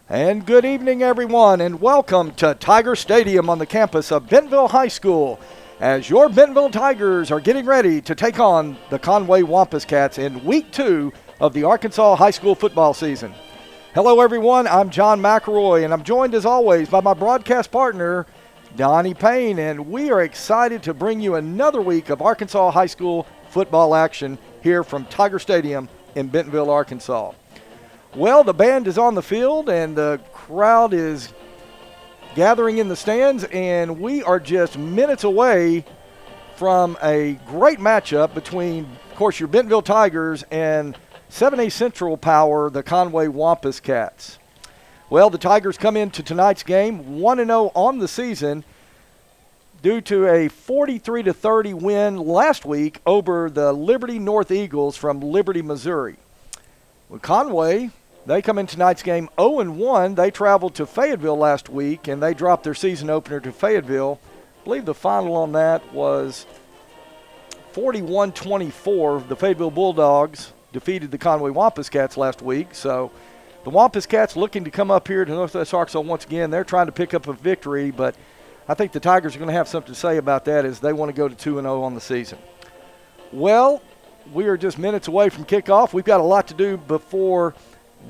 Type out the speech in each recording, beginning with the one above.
And good evening, everyone, and welcome to Tiger Stadium on the campus of Bentonville High School as your Bentonville Tigers are getting ready to take on the Conway Wampus Cats in Week 2 of the Arkansas High School football season. Hello, everyone. I'm John McElroy, and I'm joined, as always, by my broadcast partner, Donnie Payne, and we are excited to bring you another week of Arkansas High School football action here from Tiger Stadium in Bentonville, Arkansas. Well, the band is on the field and the crowd is gathering in the stands, and we are just minutes away from a great matchup between, of course, your Bentonville Tigers and 7A Central Power, the Conway Wampus Cats. Well, the Tigers come into tonight's game 1-0 on the season due to a 43-30 win last week over the Liberty North Eagles from Liberty, Missouri. Well, Conway, they come in tonight's game 0-1. They traveled to Fayetteville last week, and they dropped their season opener to Fayetteville. I believe the final on that was 41-24. The Fayetteville Bulldogs defeated the Conway Wampus Cats last week. So the Wampus Cats looking to come up here to Northwest Arkansas once again. They're trying to pick up a victory, but I think the Tigers are going to have something to say about that as they want to go to 2-0 on the season. Well, we are just minutes away from kickoff. We've got a lot to do before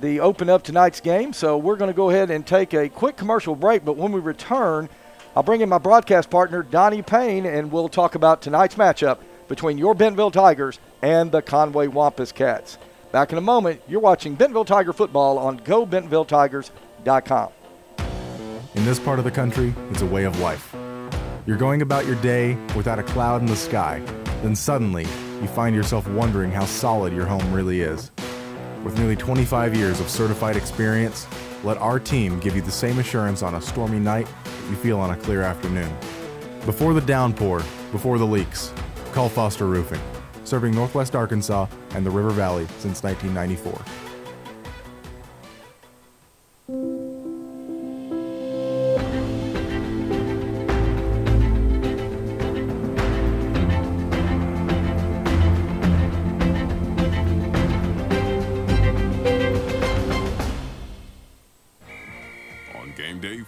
the open up tonight's game, so we're going to go ahead and take a quick commercial break, but when we return, I'll bring in my broadcast partner, Donnie Payne, and we'll talk about tonight's matchup between your Bentonville Tigers and the Conway Wampus Cats. Back in a moment, you're watching Bentonville Tiger football on GoBentonvilleTigers.com. In this part of the country, it's a way of life. You're going about your day without a cloud in the sky, then suddenly you find yourself wondering how solid your home really is. With nearly 25 years of certified experience, let our team give you the same assurance on a stormy night that you feel on a clear afternoon. Before the downpour, before the leaks, call Foster Roofing, serving Northwest Arkansas and the River Valley since 1994.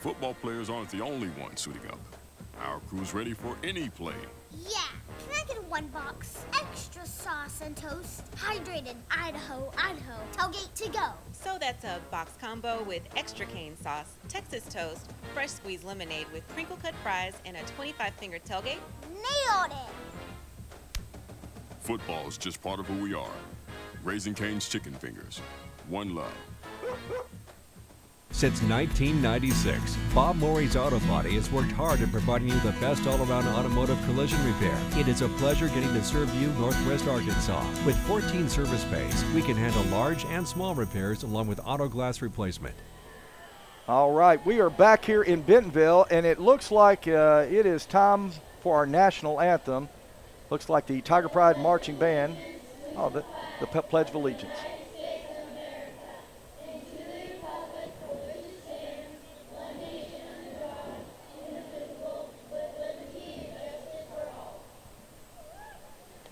Football players aren't the only ones suiting up. Our crew's ready for any play. Yeah, can I get a one box? Extra sauce and toast. Hydrated Idaho, tailgate to go. So that's a box combo with extra cane sauce, Texas toast, fresh squeezed lemonade with crinkle cut fries, and a 25-finger tailgate? Nailed it! Football is just part of who we are. Raising Cane's Chicken Fingers. One love. Since 1996, Bob Morey's Auto Body has worked hard at providing you the best all-around automotive collision repair. It is a pleasure getting to serve you Northwest Arkansas. With 14 service bays, we can handle large and small repairs along with auto glass replacement. All right, we are back here in Bentonville, and it looks like it is time for our national anthem. Looks like the Tiger Pride Marching Band, the Pledge of Allegiance.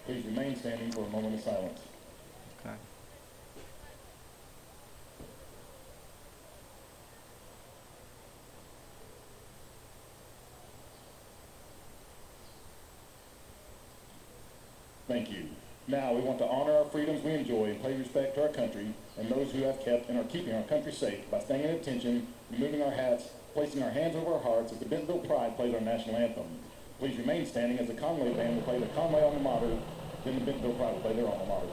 Please remain standing for a moment of silence. Okay. Thank you. Now we want to honor our freedoms we enjoy and pay respect to our country and those who have kept and are keeping our country safe by staying at attention, removing our hats, placing our hands over our hearts as the Bentonville Pride plays our national anthem. Please remain standing as the Conway band will play the Conway alma mater. Then the Bentonville Pride will play their alma mater.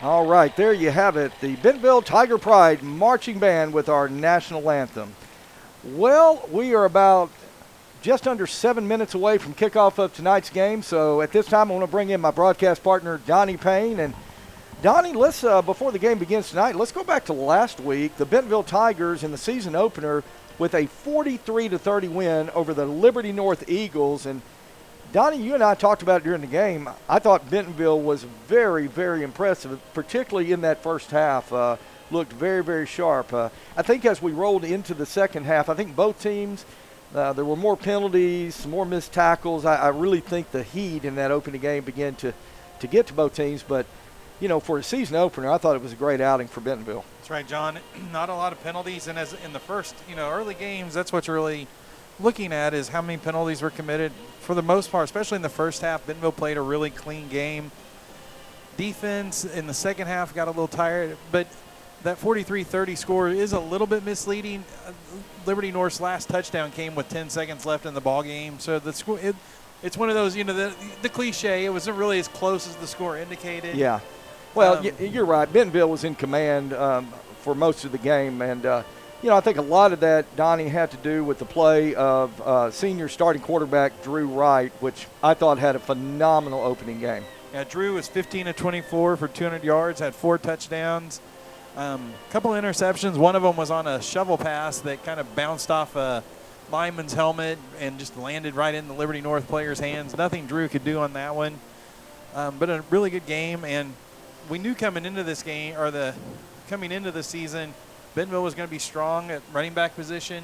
All right, there you have it, the Bentonville Tiger Pride Marching Band with our national anthem. Well, we are about just under 7 minutes away from kickoff of tonight's game, so at this time I want to bring in my broadcast partner, Donnie Payne. And Donnie, let's before the game begins tonight, let's go back to last week. The Bentonville Tigers in the season opener with a 43-30 win over the Liberty North Eagles. And Donnie, you and I talked about it during the game. I thought Bentonville was very, very impressive, particularly in that first half. Looked very, very sharp. I think as we rolled into the second half, I think both teams, there were more penalties, some more missed tackles. I really think the heat in that opening game began to get to both teams. But, you know, for a season opener, I thought it was a great outing for Bentonville. That's right, John. Not a lot of penalties. And as in the first, early games, that's what you're really looking at is how many penalties were committed. For the most part, especially in the first half, Bentonville played a really clean game. Defense in the second half got a little tired, but that 43-30 score is a little bit misleading. Liberty North's last touchdown came with 10 seconds left in the ball game, so the score it's one of those, the cliche. It wasn't really as close as the score indicated. Yeah. Well, you're right. Bentonville was in command for most of the game, and I think a lot of that, Donnie, had to do with the play of senior starting quarterback Drew Wright, which I thought had a phenomenal opening game. Yeah, Drew was 15 of 24 for 200 yards, had 4 touchdowns, a couple of interceptions. One of them was on a shovel pass that kind of bounced off a lineman's helmet and just landed right in the Liberty North player's hands. Nothing Drew could do on that one, but a really good game. And we knew coming into this game, coming into the season, Bentonville was going to be strong at running back position.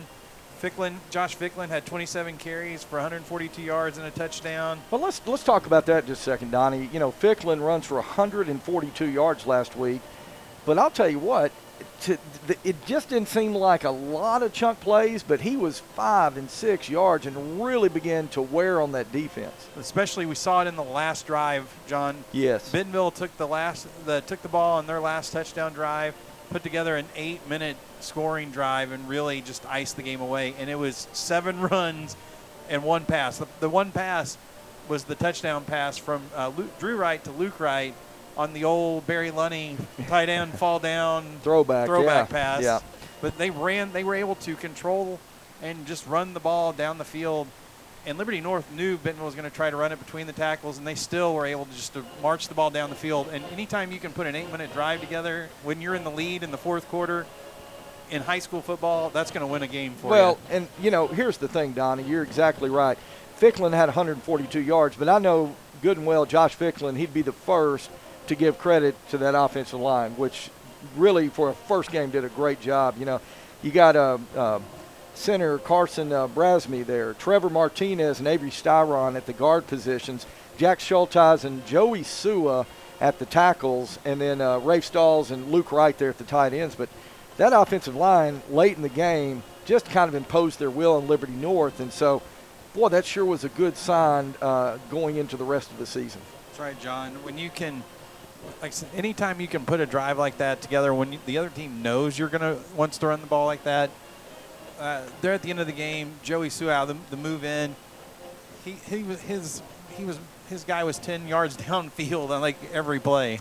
Josh Ficklin had 27 carries for 142 yards and a touchdown. Well, let's talk about that just a second, Donnie. Ficklin runs for 142 yards last week, but I'll tell you what, it just didn't seem like a lot of chunk plays, but he was 5 and 6 yards and really began to wear on that defense. Especially we saw it in the last drive, John. Yes. Bentonville took the ball on their last touchdown drive, put together an 8-minute scoring drive and really just iced the game away. And it was 7 runs and 1 pass. The 1 pass was the touchdown pass from Drew Wright to Luke Wright on the old Barry Lunny tight end fall down throwback pass. Yeah. But they were able to control and just run the ball down the field. And Liberty North knew Bentonville was going to try to run it between the tackles, and they still were able to just to march the ball down the field. And anytime you can put an 8-minute drive together when you're in the lead in the fourth quarter in high school football, that's going to win a game for you. Well, and, here's the thing, Donnie. You're exactly right. Ficklin had 142 yards, but I know good and well Josh Ficklin, he'd be the first to give credit to that offensive line, which really for a first game did a great job. You got center Carson Brasme there, Trevor Martinez and Avery Styron at the guard positions, Jack Schultiz and Joey Sua at the tackles, and then Rafe Stalls and Luke Wright there at the tight ends. But that offensive line late in the game just kind of imposed their will on Liberty North, and so, boy, that sure was a good sign going into the rest of the season. That's right, John. When you can, like I said, anytime you can put a drive like that together, when the other team knows you're going to wants to run the ball like that, there at the end of the game, Joey Sua, the move in, his guy was 10 yards downfield on like every play.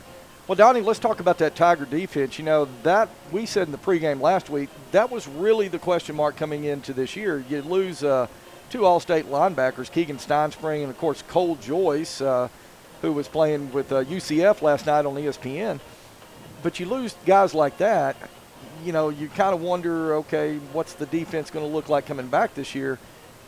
Well, Donnie, let's talk about that Tiger defense. That we said in the pregame last week, that was really the question mark coming into this year. You lose 2 All-State linebackers, Keegan Steinspring and, of course, Cole Joyce, who was playing with UCF last night on ESPN. But you lose guys like that, you kind of wonder, okay, what's the defense going to look like coming back this year?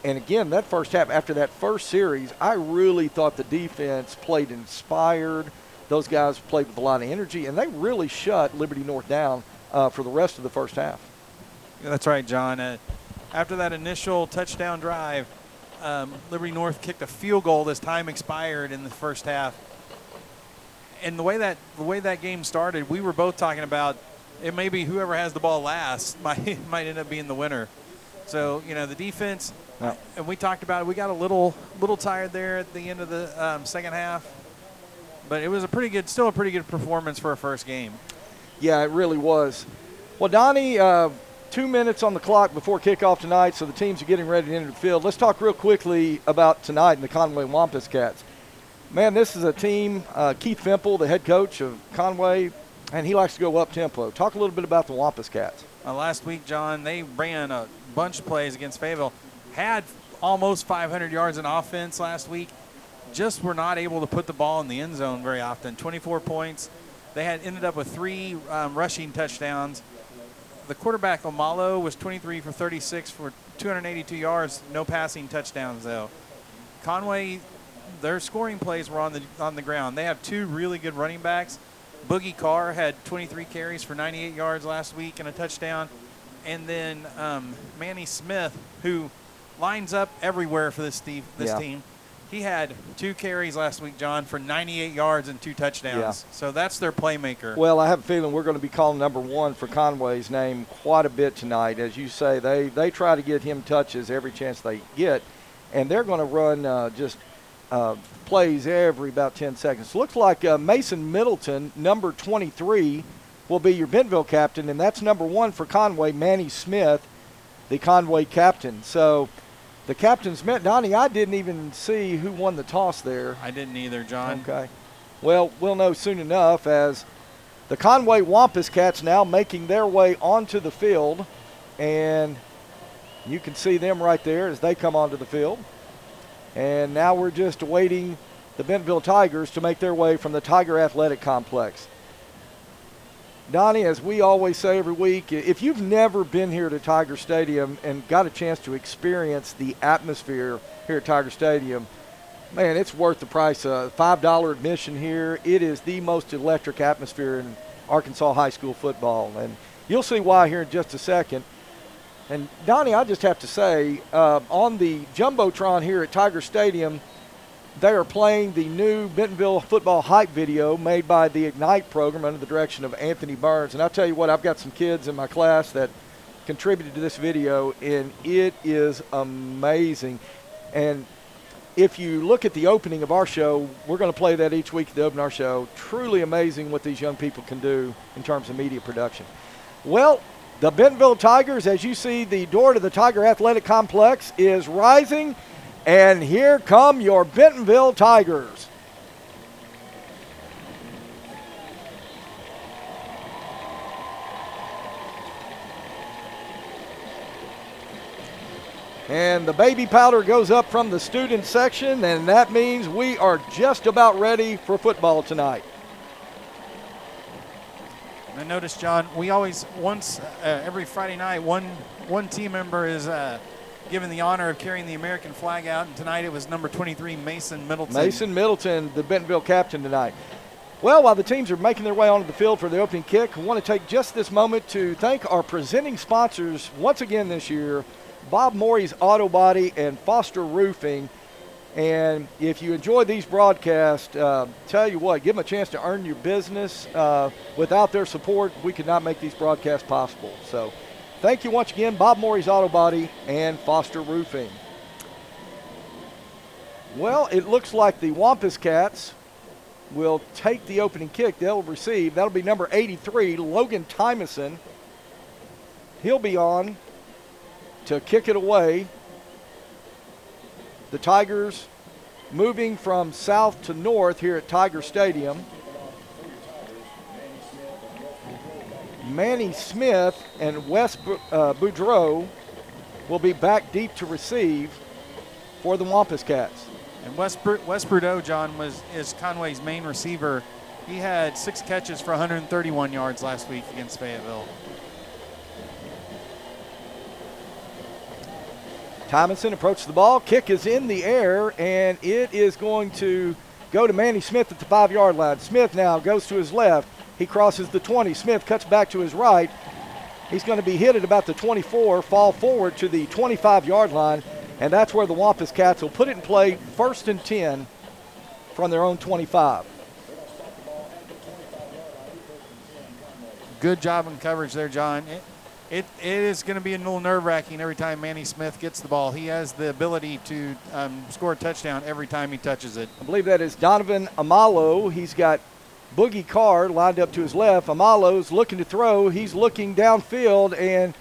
And, again, that first half, after that first series, I really thought the defense played inspired. Those guys played with a lot of energy, and they really shut Liberty North down for the rest of the first half. Yeah, that's right, John. After that initial touchdown drive, Liberty North kicked a field goal as time expired in the first half. And the way that game started, we were both talking about it may be whoever has the ball last might end up being the winner. So, the defense, and we talked about it, we got a little tired there at the end of the second half. But it was still a pretty good performance for a first game. Yeah, it really was. Well, Donnie, 2 minutes on the clock before kickoff tonight, so the teams are getting ready to enter the field. Let's talk real quickly about tonight and the Conway Wampus Cats. Man, this is a team, Keith Fimple, the head coach of Conway, and he likes to go up-tempo. Talk a little bit about the Wampus Cats. Last week, John, they ran a bunch of plays against Fayetteville, had almost 500 yards in offense last week, just were not able to put the ball in the end zone very often. 24 points. They had ended up with 3 rushing touchdowns. The quarterback, Omalo, was 23 for 36 for 282 yards, no passing touchdowns, though. Conway, their scoring plays were on the ground. They have 2 really good running backs. Boogie Carr had 23 carries for 98 yards last week and a touchdown. And then Manny Smith, who lines up everywhere for this team. He had 2 carries last week, John, for 98 yards and 2 touchdowns. Yeah. So that's their playmaker. Well, I have a feeling we're going to be calling number 1 for Conway's name quite a bit tonight. As you say, they try to get him touches every chance they get, and they're going to run plays every about 10 seconds. Looks like Mason Middleton, number 23, will be your Bentonville captain, and that's number 1 for Conway, Manny Smith, the Conway captain. So the captain's met. Donnie, I didn't even see who won the toss there. I didn't either, John. Okay. Well, we'll know soon enough as the Conway Wampus Cats now making their way onto the field, and you can see them right there as they come onto the field. And now we're just awaiting the Bentonville Tigers to make their way from the Tiger Athletic Complex. Donnie, as we always say every week, if you've never been here to Tiger Stadium and got a chance to experience the atmosphere here at Tiger Stadium, man, it's worth the price. $5 admission here. It is the most electric atmosphere in Arkansas high school football, and you'll see why here in just a second. And, Donnie, I just have to say, on the Jumbotron here at Tiger Stadium, they are playing the new Bentonville football hype video made by the Ignite program under the direction of Anthony Burns. And I'll tell you what, I've got some kids in my class that contributed to this video, and it is amazing. And if you look at the opening of our show, we're going to play that each week at the open of our show. Truly amazing what these young people can do in terms of media production. Well, the Bentonville Tigers, as you see, the door to the Tiger Athletic Complex is rising, and here come your Bentonville Tigers. And the baby powder goes up from the student section, and that means we are just about ready for football tonight. I noticed, John, we always every Friday night, one team member is given the honor of carrying the American flag out, and tonight it was number 23, Mason Middleton. Mason Middleton, the Bentonville captain tonight. Well, while the teams are making their way onto the field for the opening kick, I want to take just this moment to thank our presenting sponsors once again this year, Bob Morey's Auto Body and Foster Roofing. And if you enjoy these broadcasts, tell you what, give them a chance to earn your business. Without their support, we could not make these broadcasts possible. So thank you once again, Bob Morey's Auto Body and Foster Roofing. Well, it looks like the Wampus Cats will take the opening kick. They'll receive. That'll be number 83, Logan Tymason. He'll be on to kick it away. The Tigers moving from south to north here at Tiger Stadium. Manny Smith and Wes Boudreau will be back deep to receive for the Wampus Cats. And Wes Boudreau, John, is Conway's main receiver. He had 6 catches for 131 yards last week against Fayetteville. Tymonson approaches the ball. Kick is in the air, and it is going to go to Manny Smith at the 5-yard line. Smith now goes to his left. He crosses the 20. Smith cuts back to his right. He's going to be hit at about the 24, fall forward to the 25-yard line, and that's where the Wampus Cats will put it in play, 1st and 10 from their own 25. Good job in coverage there, John. It is going to be a little nerve-wracking every time Manny Smith gets the ball. He has the ability to score a touchdown every time he touches it. I believe that is Donovan Amalo. He's got Boogie Carr lined up to his left. Amalo's looking to throw. He's looking downfield, and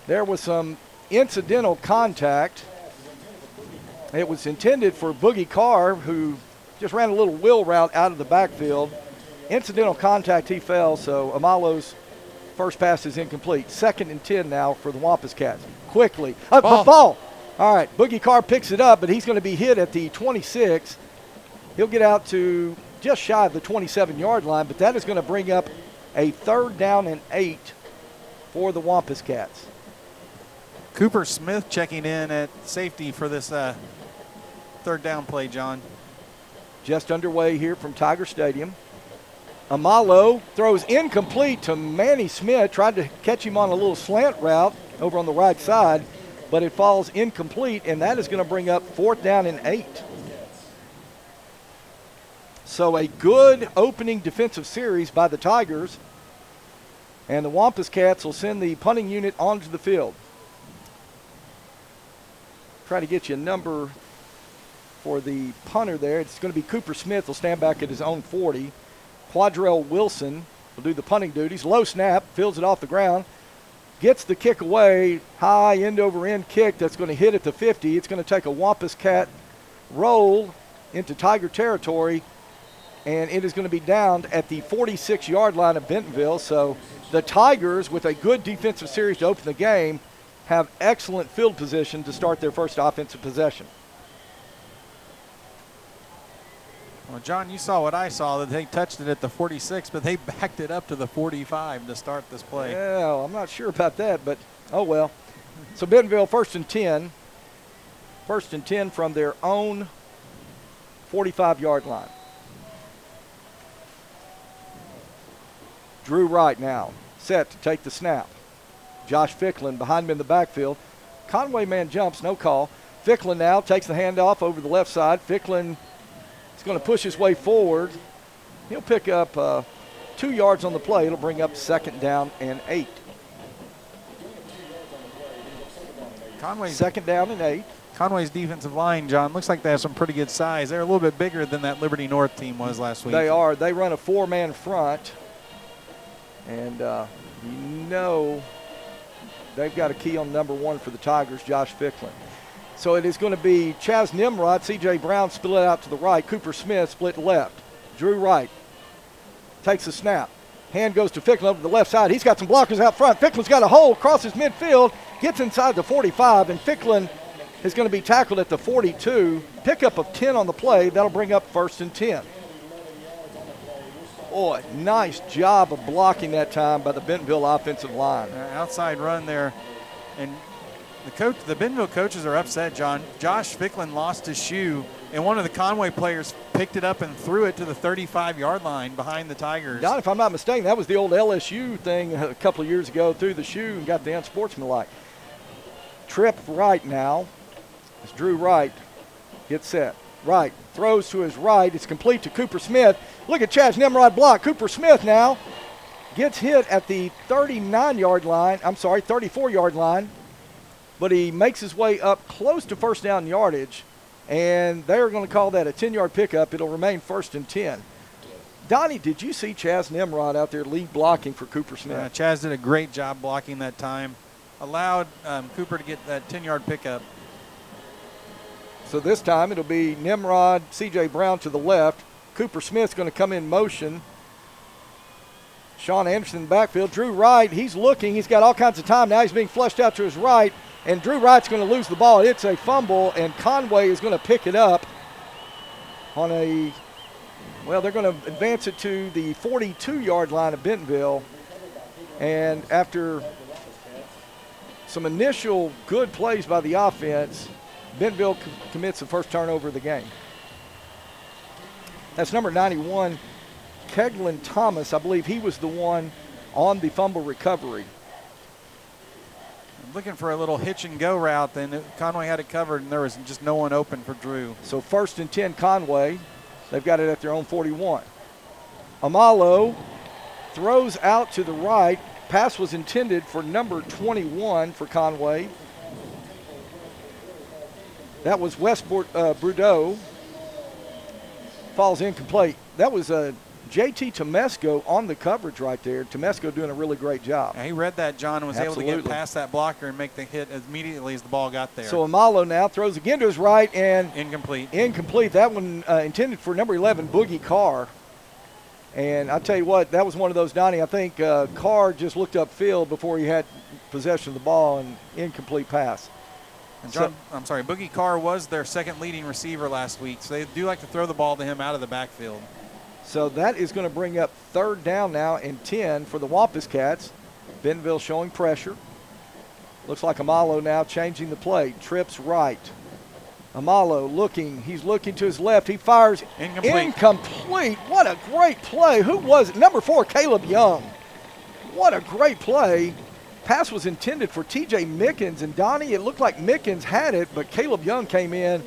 there was some incidental contact. It was intended for Boogie Carr, who just ran a little wheel route out of the backfield. Incidental contact, he fell, so Amalo's first pass is incomplete. 2nd and 10 now for the Wampus Cats. Quickly. Ball. All right, Boogie Carr picks it up, but he's going to be hit at the 26. He'll get out to just shy of the 27-yard line, but that is going to bring up a 3rd down and 8 for the Wampus Cats. Cooper Smith checking in at safety for this 3rd down play, John. Just underway here from Tiger Stadium. Amalo throws incomplete to Manny Smith. Tried to catch him on a little slant route over on the right side, but it falls incomplete, and that is going to bring up 4th down and 8. So a good opening defensive series by the Tigers, and the Wampus Cats will send the punting unit onto the field. Try to get you a number for the punter there. It's going to be Cooper Smith. Will stand back at his own 40. Quadrell Wilson will do the punting duties. Low snap, fields it off the ground, gets the kick away, high end-over-end kick that's going to hit at the 50. It's going to take a Wampus Cat roll into Tiger territory, and it is going to be downed at the 46-yard line of Bentonville. So the Tigers, with a good defensive series to open the game, have excellent field position to start their first offensive possession. Well, John, you saw what I saw, that they touched it at the 46, but they backed it up to the 45 to start this play. Yeah, well, I'm not sure about that, but oh well. So Bentonville 1st and 10. 1st and 10 from their own 45-yard line. Drew Wright now set to take the snap. Josh Ficklin behind him in the backfield. Conway man jumps, no call. Ficklin now takes the handoff over the left side. Ficklin is going to push his way forward. He'll pick up 2 yards on the play. It'll bring up 2nd down and 8. Conway's 2nd down and 8. Conway's defensive line, John, looks like they have some pretty good size. They're a little bit bigger than that Liberty North team was last week. They are. They run a 4-man front. And you know they've got a key on number 1 for the Tigers, Josh Ficklin. So it is going to be Chaz Nimrod, C.J. Brown split out to the right, Cooper Smith split left. Drew Wright takes the snap. Hand goes to Ficklin over the left side. He's got some blockers out front. Ficklin's got a hole, crosses midfield, gets inside the 45, and Ficklin is going to be tackled at the 42. Pickup of 10 on the play. That'll bring up 1st and 10. Boy, nice job of blocking that time by the Bentonville offensive line. Outside run there. And the Bentonville coaches are upset, John. Josh Ficklin lost his shoe, and one of the Conway players picked it up and threw it to the 35-yard line behind the Tigers. Don, if I'm not mistaken, that was the old LSU thing a couple of years ago. Threw the shoe and got the unsportsmanlike. Trip right now as Drew Wright gets set. Wright throws to his right. It's complete to Cooper Smith. Look at Chaz Nimrod block. Cooper Smith now gets hit at the 34-yard line. But he makes his way up close to 1st down yardage, and they're going to call that a 10-yard pickup. It'll remain 1st and 10. Donnie, did you see Chaz Nimrod out there lead blocking for Cooper Smith? Yeah, Chaz did a great job blocking that time. Allowed Cooper to get that 10-yard pickup. So this time it'll be Nimrod, C.J. Brown to the left. Cooper Smith's going to come in motion. Sean Anderson in the backfield. Drew Wright, he's looking. He's got all kinds of time now. He's being flushed out to his right. And Drew Wright's going to lose the ball. It's a fumble, and Conway is going to pick it up on they're going to advance it to the 42-yard line of Bentonville. And after some initial good plays by the offense, Bentonville commits the first turnover of the game. That's number 91, Keglin Thomas. I believe he was the one on the fumble recovery. Looking for a little hitch and go route, then Conway had it covered, and there was just no one open for Drew. So 1st and 10 Conway. They've got it at their own 41. Amalo throws out to the right. Pass was intended for number 21 for Conway. That was West Brudeau. Falls incomplete. That was a JT Tomesco on the coverage right there. Tomesco doing a really great job. Yeah, he read that, John, and was able to Absolutely. get past that blocker and make the hit immediately as the ball got there. So Amalo now throws again to his right and incomplete. Incomplete. That one intended for number 11, Boogie Carr. And I tell you what, that was one of those, Donnie. I think Carr just looked upfield before he had possession of the ball, and incomplete pass. And John, I'm sorry, Boogie Carr was their second leading receiver last week, so they do like to throw the ball to him out of the backfield. So that is going to bring up 3rd down now and 10 for the Wampus Cats. Bentonville showing pressure. Looks like Amalo now changing the play. Trips right. Amalo looking. He's looking to his left. He fires. Incomplete. What a great play. Who was it? Number 4, Caleb Young. What a great play. Pass was intended for T.J. Mickens. And, Donnie, it looked like Mickens had it, but Caleb Young came in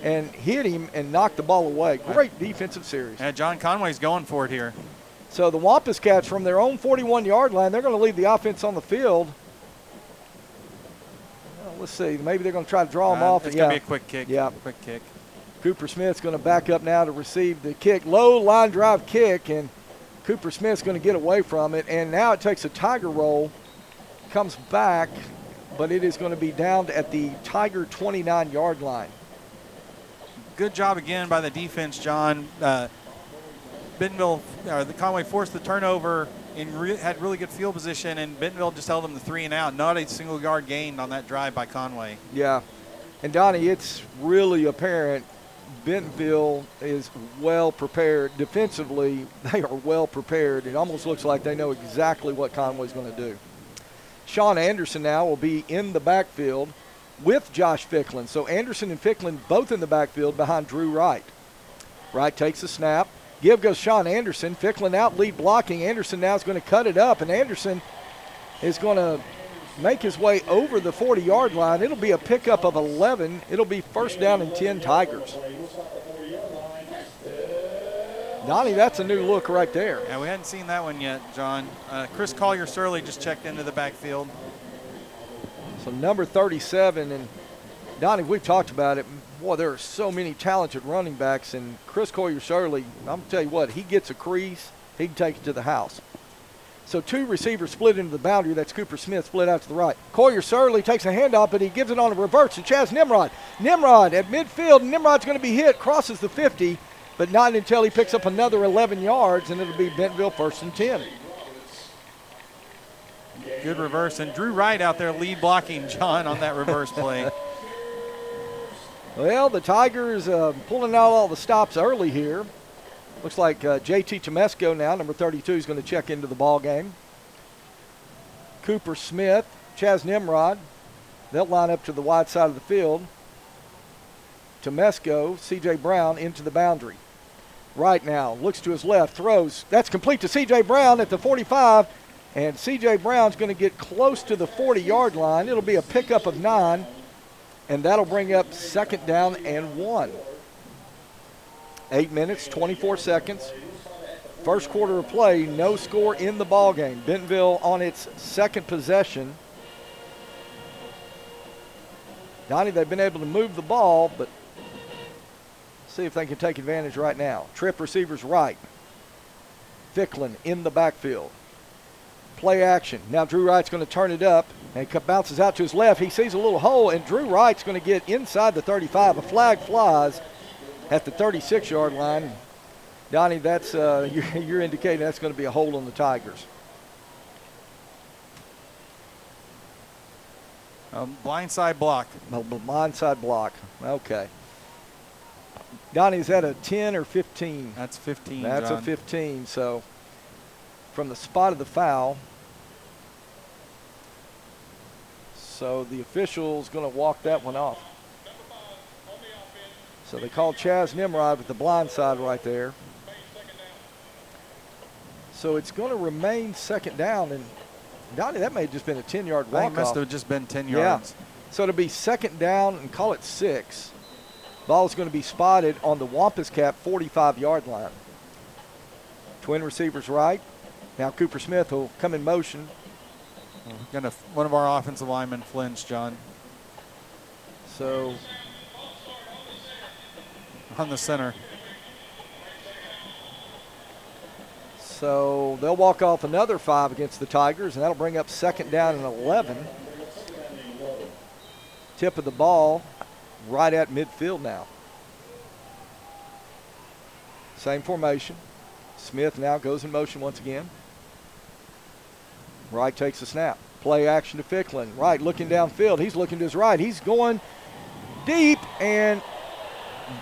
and hit him and knocked the ball away. Great defensive series. Yeah, John Conway's going for it here. So the Wampus Cats from their own 41-yard line, they're going to leave the offense on the field. Well, let's see. Maybe they're going to try to draw them off. It's going to be a quick kick. Yeah. Quick kick. Cooper Smith's going to back up now to receive the kick. Low line drive kick, and Cooper Smith's going to get away from it. And now it takes a Tiger roll, comes back, but it is going to be down at the Tiger 29-yard line. Good job again by the defense, John. Bentonville, the Conway forced the turnover and had really good field position, and Bentonville just held them to 3 and out. Not a single yard gained on that drive by Conway. Yeah. And, Donnie, it's really apparent Bentonville is well prepared. Defensively, they are well prepared. It almost looks like they know exactly what Conway's going to do. Sean Anderson now will be in the backfield with Josh Ficklin. So Anderson and Ficklin both in the backfield behind Drew Wright. Wright takes the snap. Give goes Sean Anderson. Ficklin out lead blocking. Anderson now is going to cut it up, and Anderson is going to make his way over the 40-yard line. It'll be a pickup of 11. It'll be 1st down and 10 Tigers. Donnie, that's a new look right there. Yeah, we hadn't seen that one yet, John. Chris Collier-Surley just checked into the backfield. So number 37, and Donnie, we've talked about it. Boy, there are so many talented running backs, and Chris Collier-Surley, I'm going to tell you what, he gets a crease, he can take it to the house. So 2 receivers split into the boundary. That's Cooper Smith split out to the right. Collier-Surley takes a handoff, but he gives it on a reverse to Chaz Nimrod. Nimrod at midfield, and Nimrod's going to be hit, crosses the 50, but not until he picks up another 11 yards, and it'll be Bentonville 1st and 10. Good reverse, and Drew Wright out there lead blocking John on that reverse play. Well, the Tigers pulling out all the stops early here. Looks like JT Tomesco now, number 32, is going to check into the ball game. Cooper Smith, Chaz Nimrod, they'll line up to the wide side of the field. Tomesco, C.J. Brown into the boundary. Right now, looks to his left, throws. That's complete to C.J. Brown at the 45. And C.J. Brown's going to get close to the 40-yard line. It'll be a pickup of 9, and that'll bring up 2nd down and 1. 8 minutes, 24 seconds. First quarter of play, no score in the ball game. Bentonville on its 2nd possession. Donnie, they've been able to move the ball, but see if they can take advantage right now. Trip receivers right. Ficklin in the backfield. Play action. Now Drew Wright's going to turn it up, and it bounces out to his left. He sees a little hole, and Drew Wright's going to get inside the 35. A flag flies at the 36-yard line. Donnie, that's you're indicating that's going to be a hold on the Tigers. Blindside block. Blindside block. Okay. Donnie, is that a 10 or 15? That's 15, That's John. a 15. So from the spot of the foul. So the official's going to walk that one off. So they call Chaz Nimrod with the blind side right there. So it's going to remain 2nd down. And, Donnie, that may have just been a 10-yard walk-off. It must have just been 10 yards. Yeah. So it'll be 2nd down and call it 6. Ball's going to be spotted on the Wampus Cap 45-yard line. Twin receivers right. Now Cooper Smith will come in motion. One of our offensive linemen flinched, John. So on the center. So they'll walk off another 5 against the Tigers, and that'll bring up 2nd down and 11. Tip of the ball right at midfield now. Same formation. Smith now goes in motion once again. Wright takes the snap. Play action to Ficklin. Wright looking downfield. He's looking to his right. He's going deep, and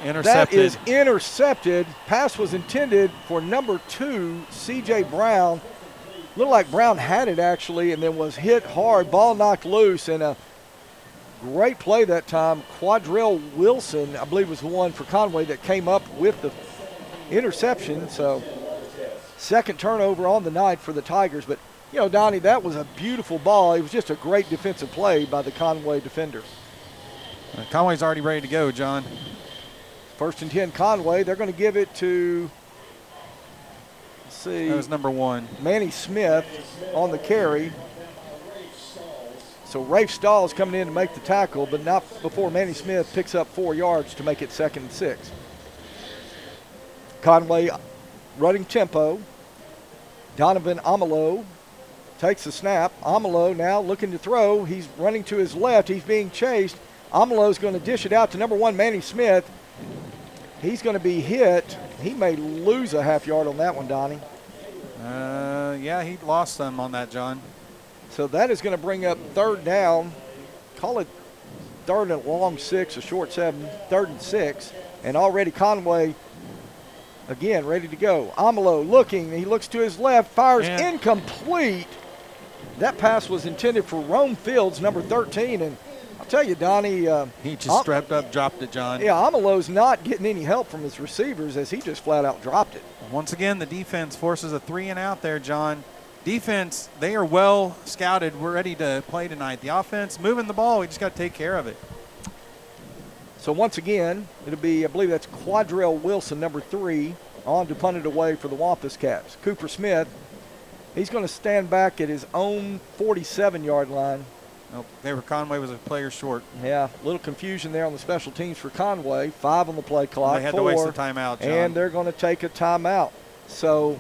that is intercepted. Pass was intended for number 2, C.J. Brown. Looked like Brown had it, actually, and then was hit hard. Ball knocked loose, and a great play that time. Quadrell Wilson, I believe, was the one for Conway that came up with the interception. So 2nd turnover on the night for the Tigers. But, you know, Donnie, that was a beautiful ball. It was just a great defensive play by the Conway defender. Conway's already ready to go, John. 1st and 10 Conway. They're going to give it to, let's see. That was number 1. Manny Smith on the carry. So Rafe Stahl is coming in to make the tackle, but not before Manny Smith picks up 4 yards to make it 2nd and 6. Conway running tempo. Donovan Amalo takes the snap. Amalo now looking to throw. He's running to his left. He's being chased. Amalo's going to dish it out to number 1, Manny Smith. He's going to be hit. He may lose a half yard on that one, Donnie. Yeah, he lost some on that, John. So that is going to bring up 3rd down. Call it 3rd and long 6, a short 7, 3rd and 6. And already Conway, again, ready to go. Amalo looking. He looks to his left, fires incomplete. That pass was intended for Rome Fields, number 13. And I'll tell you, Donnie. He just strapped up, dropped it, John. Yeah, Amalo's not getting any help from his receivers as he just flat out dropped it. Once again, the defense forces a 3 and out there, John. Defense, they are well scouted. We're ready to play tonight. The offense, moving the ball, we just got to take care of it. So once again, it'll be, I believe that's Quadrell Wilson, number 3, on to punt it away for the Wampus Cats. Cooper Smith, he's going to stand back at his own 47-yard line. Nope, Conway was a player short. Yeah, a little confusion there on the special teams for Conway. 5 on the play clock. They had 4, to waste the timeout, John. And they're going to take a timeout. So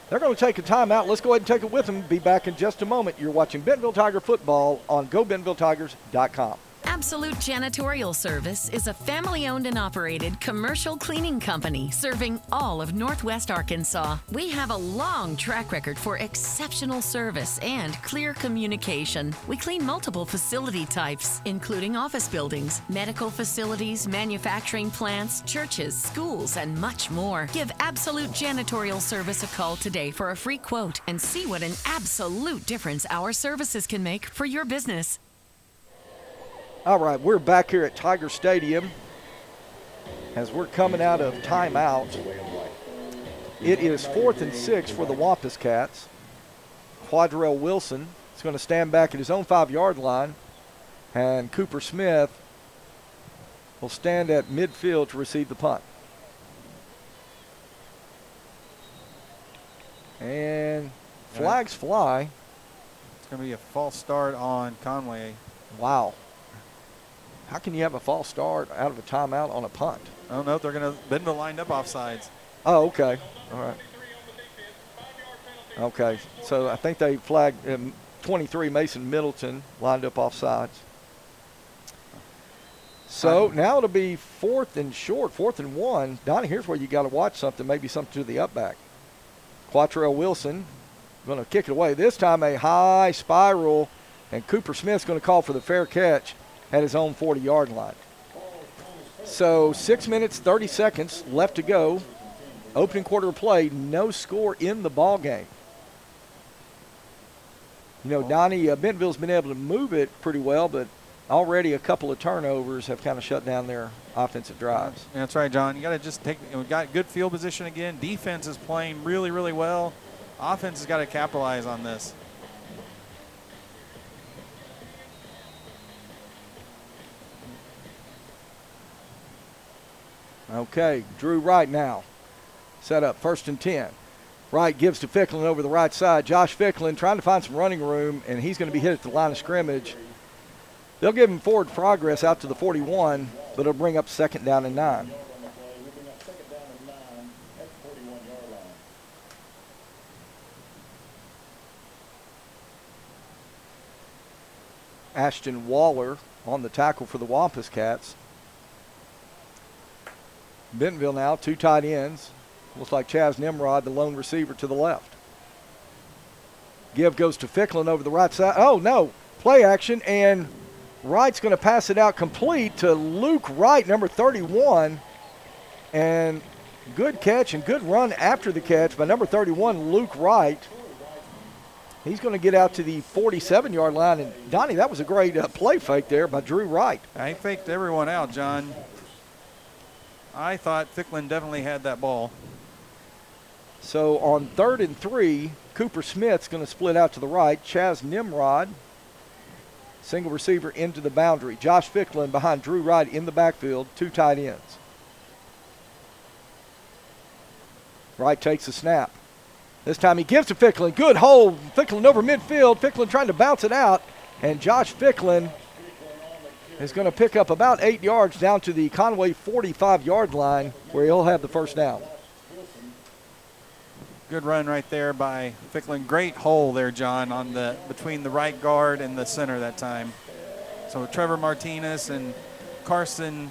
they're going to take a timeout. Let's go ahead and take it with them. Be back in just a moment. You're watching Bentonville Tiger football on GoBentonvilleTigers.com. Absolute Janitorial Service is a family-owned and operated commercial cleaning company serving all of Northwest Arkansas. We have a long track record for exceptional service and clear communication. We clean multiple facility types, including office buildings, medical facilities, manufacturing plants, churches, schools, and much more. Give Absolute Janitorial Service a call today for a free quote and see what an absolute difference our services can make for your business. All right, we're back here at Tiger Stadium as we're coming out of timeout. It is 4th and 6 for the Wampus Cats. Quadrell Wilson is going to stand back at his own 5-yard line, and Cooper Smith will stand at midfield to receive the punt. And flags fly. It's going to be a false start on Conway. Wow. How can you have a false start out of a timeout on a punt? I don't know. They're going to Bentonville lined up offsides. Oh, okay. All right. Okay. So I think they flagged 23 Mason Middleton lined up offsides. So now it'll be 4th and short, 4th and 1. Donnie, here's where you got to watch something, maybe something to the up back. Quattrell Wilson going to kick it away. This time a high spiral, and Cooper Smith's going to call for the fair catch at his own 40-yard line. So 6 minutes, 30 seconds left to go. Opening quarter of play, no score in the ball game. You know, Donnie, Bentonville's been able to move it pretty well, but already a couple of turnovers have kind of shut down their offensive drives. Yeah, that's right, John. You got to just take – we've got good field position again. Defense is playing really, really well. Offense has got to capitalize on this. Okay, Drew Wright now. Set up 1st and 10. Wright gives to Ficklin over the right side. Josh Ficklin trying to find some running room, and he's going to be hit at the line of scrimmage. They'll give him forward progress out to the 41, but it'll bring up 2nd down and 9. Ashton Waller on the tackle for the Wampus Cats. Bentonville now, 2 tight ends. Looks like Chaz Nimrod, the lone receiver to the left. Give goes to Ficklin over the right side. Oh, no. Play action, and Wright's going to pass it out complete to Luke Wright, number 31. And good catch and good run after the catch by number 31, Luke Wright. He's going to get out to the 47-yard line. And, Donnie, that was a great play fake there by Drew Wright. He faked everyone out, John. I thought Ficklin definitely had that ball. So on 3rd and 3, Cooper Smith's going to split out to the right. Chaz Nimrod, single receiver into the boundary. Josh Ficklin behind Drew Wright in the backfield, 2 tight ends. Wright takes the snap. This time he gives to Ficklin. Good hold. Ficklin over midfield. Ficklin trying to bounce it out. And Josh Ficklin is going to pick up about 8 yards down to the Conway 45-yard line where he'll have the first down. Good run right there by Ficklin. Great hole there, John, on the between the right guard and the center that time. So Trevor Martinez and Carson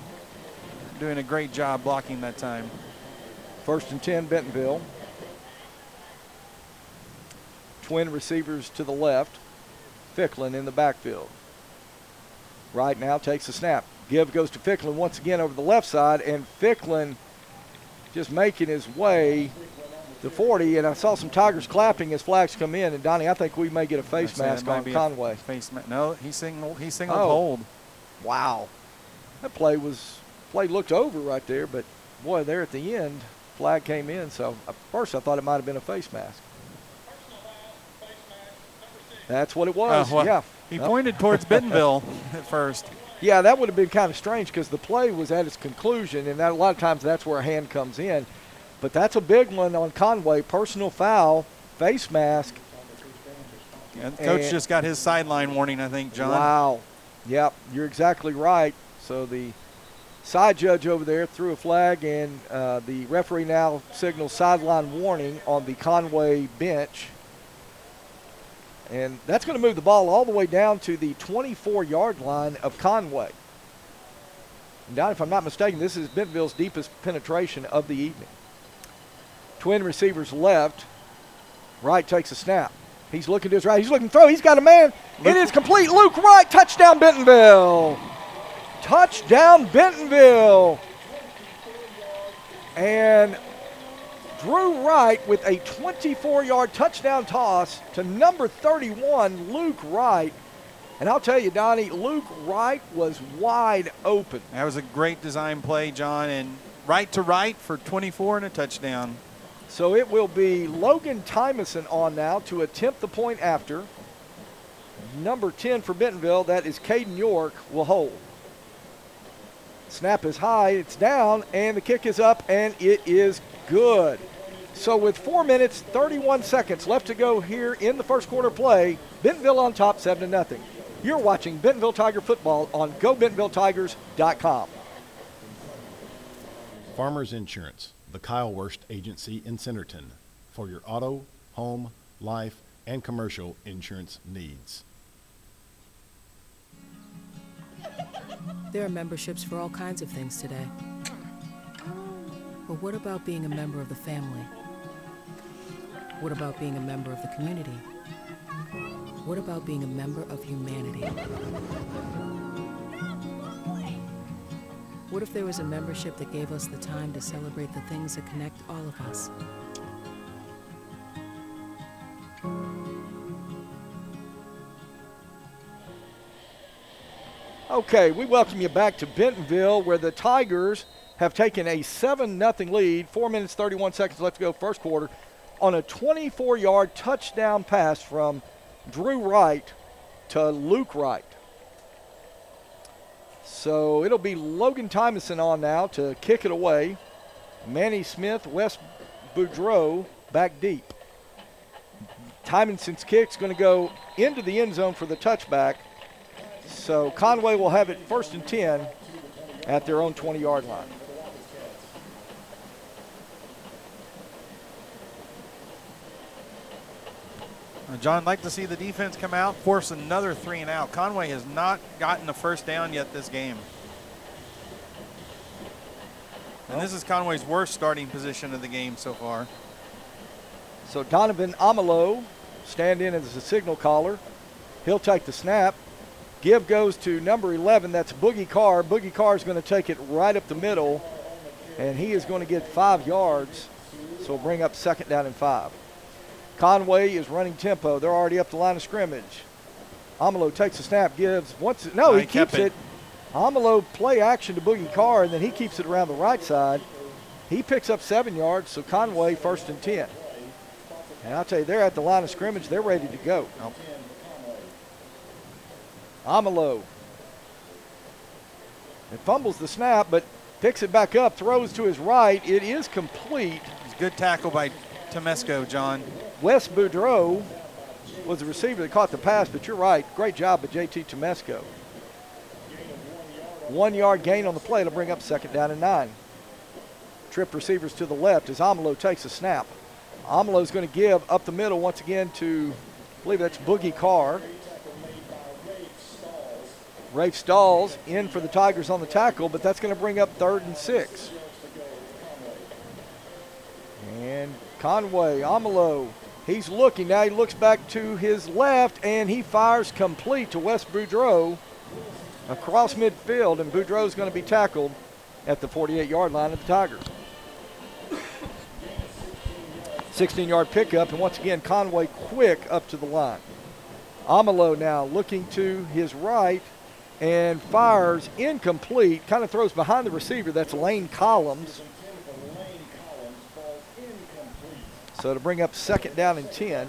doing a great job blocking that time. 1st and 10, Bentonville. Twin receivers to the left. Ficklin in the backfield. Wright now takes the snap. Give goes to Ficklin once again over the left side, and Ficklin just making his way to 40. And I saw some Tigers clapping as flags come in. And Donnie, I think we may get a face mask on Conway. No, he singled hold. Wow, that play looked over right there, but boy, there at the end, flag came in. So at first I thought it might have been a face mask. That's what it was. Yeah. He pointed towards Bentonville at first. Yeah, that would have been kind of strange because the play was at its conclusion, and that, a lot of times that's where a hand comes in. But that's a big one on Conway. Personal foul, face mask. And Coach just got his sideline warning, I think, John. Wow. Yep, you're exactly right. So the side judge over there threw a flag, and the referee now signals sideline warning on the Conway bench. And that's going to move the ball all the way down to the 24-yard line of Conway. And Don, if I'm not mistaken, this is Bentonville's deepest penetration of the evening. Twin receivers left. Wright takes a snap. He's looking to his right. He's looking to throw. He's got a man. It is complete. Luke Wright, touchdown Bentonville. Touchdown Bentonville. And Drew Wright with a 24-yard touchdown toss to number 31, Luke Wright. And I'll tell you, Donnie, Luke Wright was wide open. That was a great design play, John, and right to right for 24 and a touchdown. So it will be Logan Tymason on now to attempt the point after. Number 10 for Bentonville, that is Caden York, will hold. Snap is high, it's down, and the kick is up, and it is good. So with 4 minutes, 31 seconds left to go here in the first quarter play, Bentonville on top 7-0. You're watching Bentonville Tiger football on GoBentonvilleTigers.com. Farmers Insurance, the Kyle Wurst Agency in Centerton, for your auto, home, life, and commercial insurance needs. There are memberships for all kinds of things today. But what about being a member of the family? What about being a member of the community? What about being a member of humanity? What if there was a membership that gave us the time to celebrate the things that connect all of us? Okay, we welcome you back to Bentonville, where the Tigers have taken a 7-0 lead. 4 minutes, 31 seconds left to go first quarter on a 24-yard touchdown pass from Drew Wright to Luke Wright. So it'll be Logan Tymason on now to kick it away. Manny Smith, Wes Boudreau back deep. Tymason's kick's going to go into the end zone for the touchback. So Conway will have it 1st and 10 at their own 20-yard line. John, I'd like to see the defense come out, force another 3 and out. Conway has not gotten a first down yet this game. And this is Conway's worst starting position of the game so far. So Donovan Amalo stand in as a signal caller. He'll take the snap. Give goes to number 11. That's Boogie Carr. Boogie Carr is going to take it right up the middle, and he is going to get 5 yards. So we'll bring up 2nd down and 5. Conway is running tempo. They're already up the line of scrimmage. Amalo takes the snap, gives once. No, he keeps it. Amalo play action to Boogie Carr, and then he keeps it around the right side. He picks up 7 yards, so Conway 1st and 10. And I'll tell you, they're at the line of scrimmage. They're ready to go. Oh. Amalo. It fumbles the snap, but picks it back up, throws to his right. It is complete. It's a good tackle by Temesco, John. Wes Boudreau was the receiver that caught the pass, but you're right. Great job by JT Temesco. 1 yard gain on the play. It'll bring up 2nd down and 9. Trip receivers to the left as Amalo takes a snap. Amalo's going to give up the middle once again to, I believe that's Boogie Carr. Rafe Stalls in for the Tigers on the tackle, but that's going to bring up 3rd and 6. And Conway, Amalo, he's looking. Now he looks back to his left, and he fires complete to Wes Boudreau across midfield, and Boudreau's going to be tackled at the 48-yard line of the Tigers. 16-yard pickup, and once again, Conway quick up to the line. Amalo now looking to his right and fires incomplete, kind of throws behind the receiver. That's Lane Collins. So to bring up 2nd down and 10.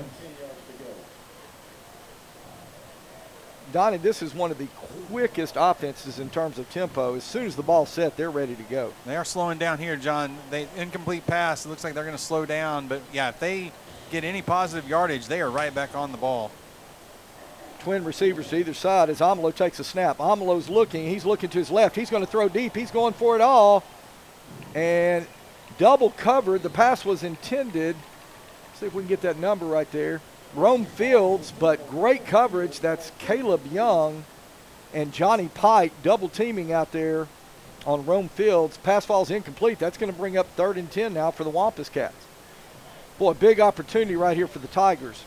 Donnie, this is one of the quickest offenses in terms of tempo. As soon as the ball's set, they're ready to go. They are slowing down here, John. They incomplete pass. It looks like they're going to slow down. But, yeah, if they get any positive yardage, they are right back on the ball. Twin receivers to either side as Amalo takes a snap. Amalo's looking. He's looking to his left. He's going to throw deep. He's going for it all. And double covered. The pass was intended. See if we can get that number right there. Rome Fields, but great coverage. That's Caleb Young and Johnny Pike double teaming out there on Rome Fields. Pass falls incomplete. That's going to bring up 3rd and 10 now for the Wampus Cats. Boy, big opportunity right here for the Tigers.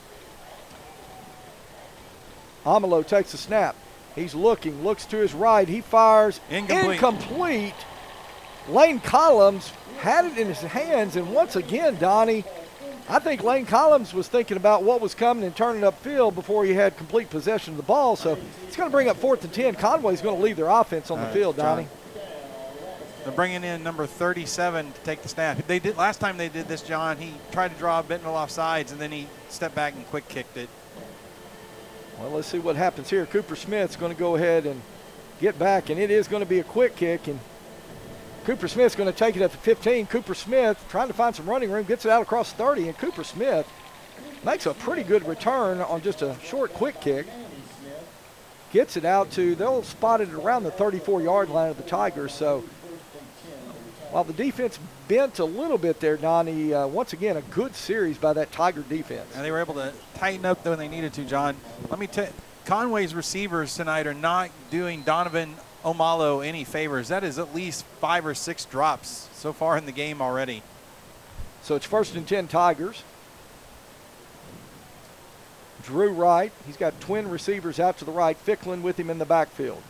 Amalo takes the snap. He's looking, looks to his right. He fires incomplete. Lane Collins had it in his hands, and once again, Donnie, I think Lane Collins was thinking about what was coming and turning upfield before he had complete possession of the ball. So it's going to bring up 4th and 10. Conway's going to leave their offense on the field, Donnie. They're bringing in number 37 to take the snap. They did last time they did this, John. He tried to draw Bentonville off sides, and then he stepped back and quick kicked it. Well, let's see what happens here. Cooper Smith's going to go ahead and get back, and it is going to be a quick kick. And Cooper Smith's going to take it at the 15. Cooper Smith trying to find some running room, gets it out across 30, and Cooper Smith makes a pretty good return on just a short quick kick. Gets it out to, they'll spot it around the 34-yard line of the Tigers. So while the defense bent a little bit there, Donnie, once again, a good series by that Tiger defense. And they were able to tighten up when they needed to, John. Let me tell you, Conway's receivers tonight are not doing Donovan Omalo any favors. That is at least 5 or 6 drops so far in the game already. So it's 1st and 10 Tigers. Drew Wright, he's got twin receivers out to the right. Ficklin with him in the backfield.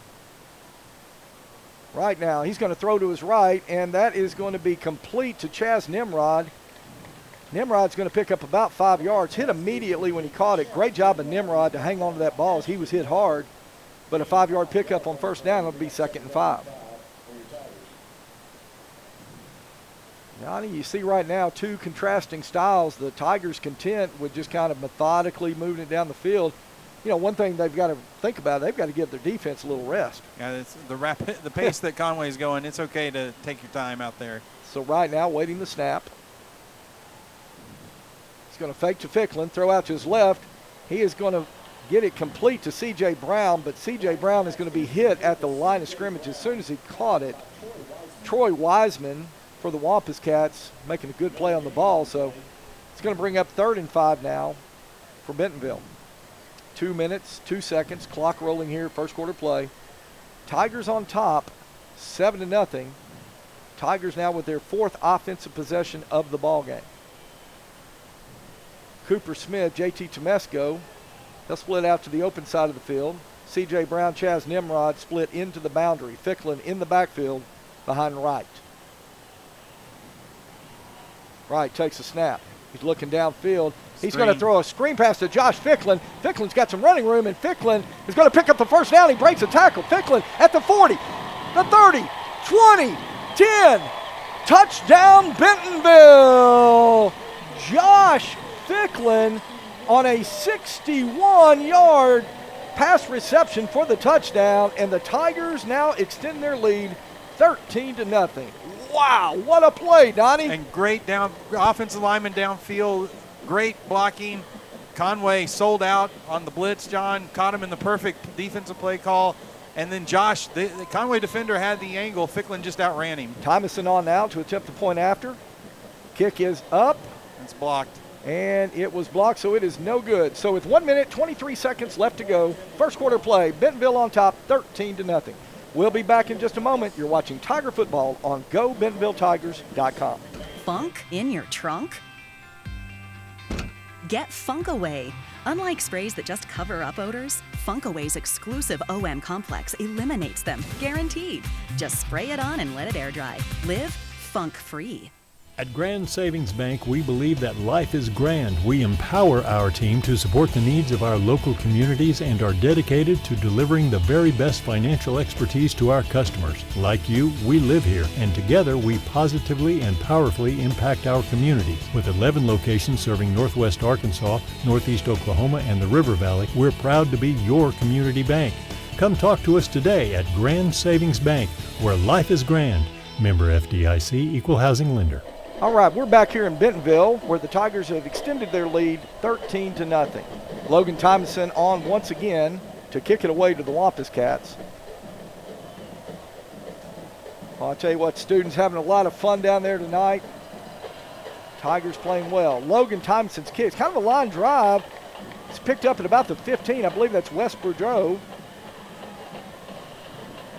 Right now, he's going to throw to his right, and that is going to be complete to Chaz Nimrod. Nimrod's going to pick up about 5 yards. Hit immediately when he caught it. Great job of Nimrod to hang on to that ball as he was hit hard. But a 5-yard pickup on 1st down, it'll be 2nd and 5. Johnny, you see right now 2 contrasting styles. The Tigers content with just kind of methodically moving it down the field. You know, one thing they've got to think about, they've got to give their defense a little rest. Yeah, it's the pace that Conway's going, it's okay to take your time out there. So right now, waiting the snap. He's going to fake to Ficklin, throw out to his left. He is going to get it complete to C.J. Brown, but C.J. Brown is going to be hit at the line of scrimmage as soon as he caught it. Troy Wiseman for the Wampus Cats making a good play on the ball, so it's going to bring up 3rd and 5 now for Bentonville. 2 minutes, 2 seconds, clock rolling here, first quarter play. Tigers on top, 7-0. Tigers now with their 4th offensive possession of the ball game. Cooper Smith, JT Tomesco, they'll split out to the open side of the field. C.J. Brown, Chaz Nimrod split into the boundary. Ficklin in the backfield behind Wright. Wright takes a snap. He's looking downfield. He's going to throw a screen pass to Josh Ficklin. Ficklin's got some running room, and Ficklin is going to pick up the first down. He breaks a tackle. Ficklin at the 40, the 30, 20, 10. Touchdown, Bentonville. Josh Ficklin on a 61-yard pass reception for the touchdown, and the Tigers now extend their lead 13-0. Wow, what a play, Donnie. And great offensive lineman downfield, great blocking. Conway sold out on the blitz, John, caught him in the perfect defensive play call. And then Josh, the Conway defender had the angle. Ficklin just outran him. Thomason on now to attempt the point after. Kick is up. It's blocked. And it was blocked, so it is no good. So with 1 minute, 23 seconds left to go, first quarter play, Bentonville on top, 13-0. We'll be back in just a moment. You're watching Tiger Football on GoBentonvilleTigers.com. Funk in your trunk? Get Funk Away. Unlike sprays that just cover up odors, Funk Away's exclusive OM complex eliminates them, guaranteed. Just spray it on and let it air dry. Live funk-free. At Grand Savings Bank, we believe that life is grand. We empower our team to support the needs of our local communities and are dedicated to delivering the very best financial expertise to our customers. Like you, we live here, and together we positively and powerfully impact our communities. With 11 locations serving Northwest Arkansas, Northeast Oklahoma, and the River Valley, we're proud to be your community bank. Come talk to us today at Grand Savings Bank, where life is grand. Member FDIC, Equal Housing Lender. All right, we're back here in Bentonville where the Tigers have extended their lead 13-0. Logan Thomason on once again to kick it away to the Wampus Cats. Well, I'll tell you what, students having a lot of fun down there tonight. Tigers playing well. Logan Thomason's kick. It's kind of a line drive. It's picked up at about the 15. I believe that's Wes Boudreau.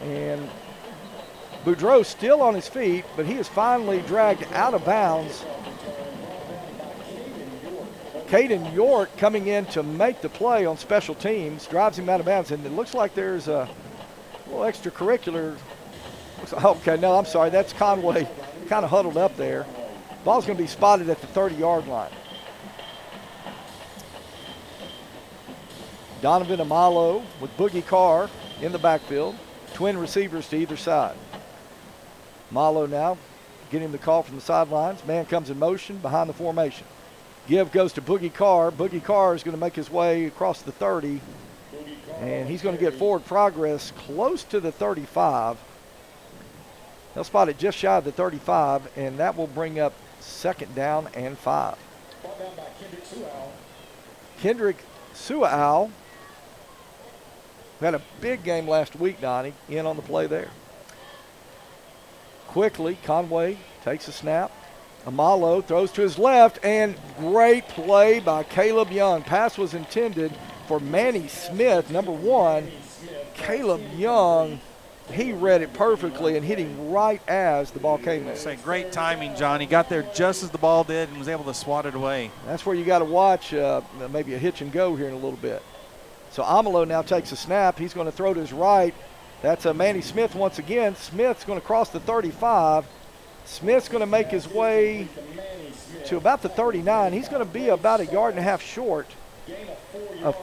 And Boudreau still on his feet, but he is finally dragged out of bounds. Caden York coming in to make the play on special teams, drives him out of bounds, and it looks like there's a little extracurricular. Okay, no, I'm sorry, that's Conway kind of huddled up there. Ball's going to be spotted at the 30-yard line. Donovan Amalo with Boogie Carr in the backfield. Twin receivers to either side. Malo now getting the call from the sidelines. Man comes in motion behind the formation. Give goes to Boogie Carr. Boogie Carr is going to make his way across the 30, and he's going to get forward progress close to the 35. They'll spot it just shy of the 35, and that will bring up 2nd down and 5. Kendrick Sua'au had a big game last week, Donnie, in on the play there. Quickly, Conway takes a snap. Amalo throws to his left, and great play by Caleb Young. Pass was intended for Manny Smith, number 1. Caleb Young, he read it perfectly and hit him right as the ball came there. Say great timing, John. He got there just as the ball did and was able to swat it away. That's where you got to watch maybe a hitch and go here in a little bit. So Amalo now takes a snap. He's going to throw to his right. That's Manny Smith once again. Smith's going to cross the 35. Smith's going to make his way to about the 39. He's going to be about 1.5 yards short of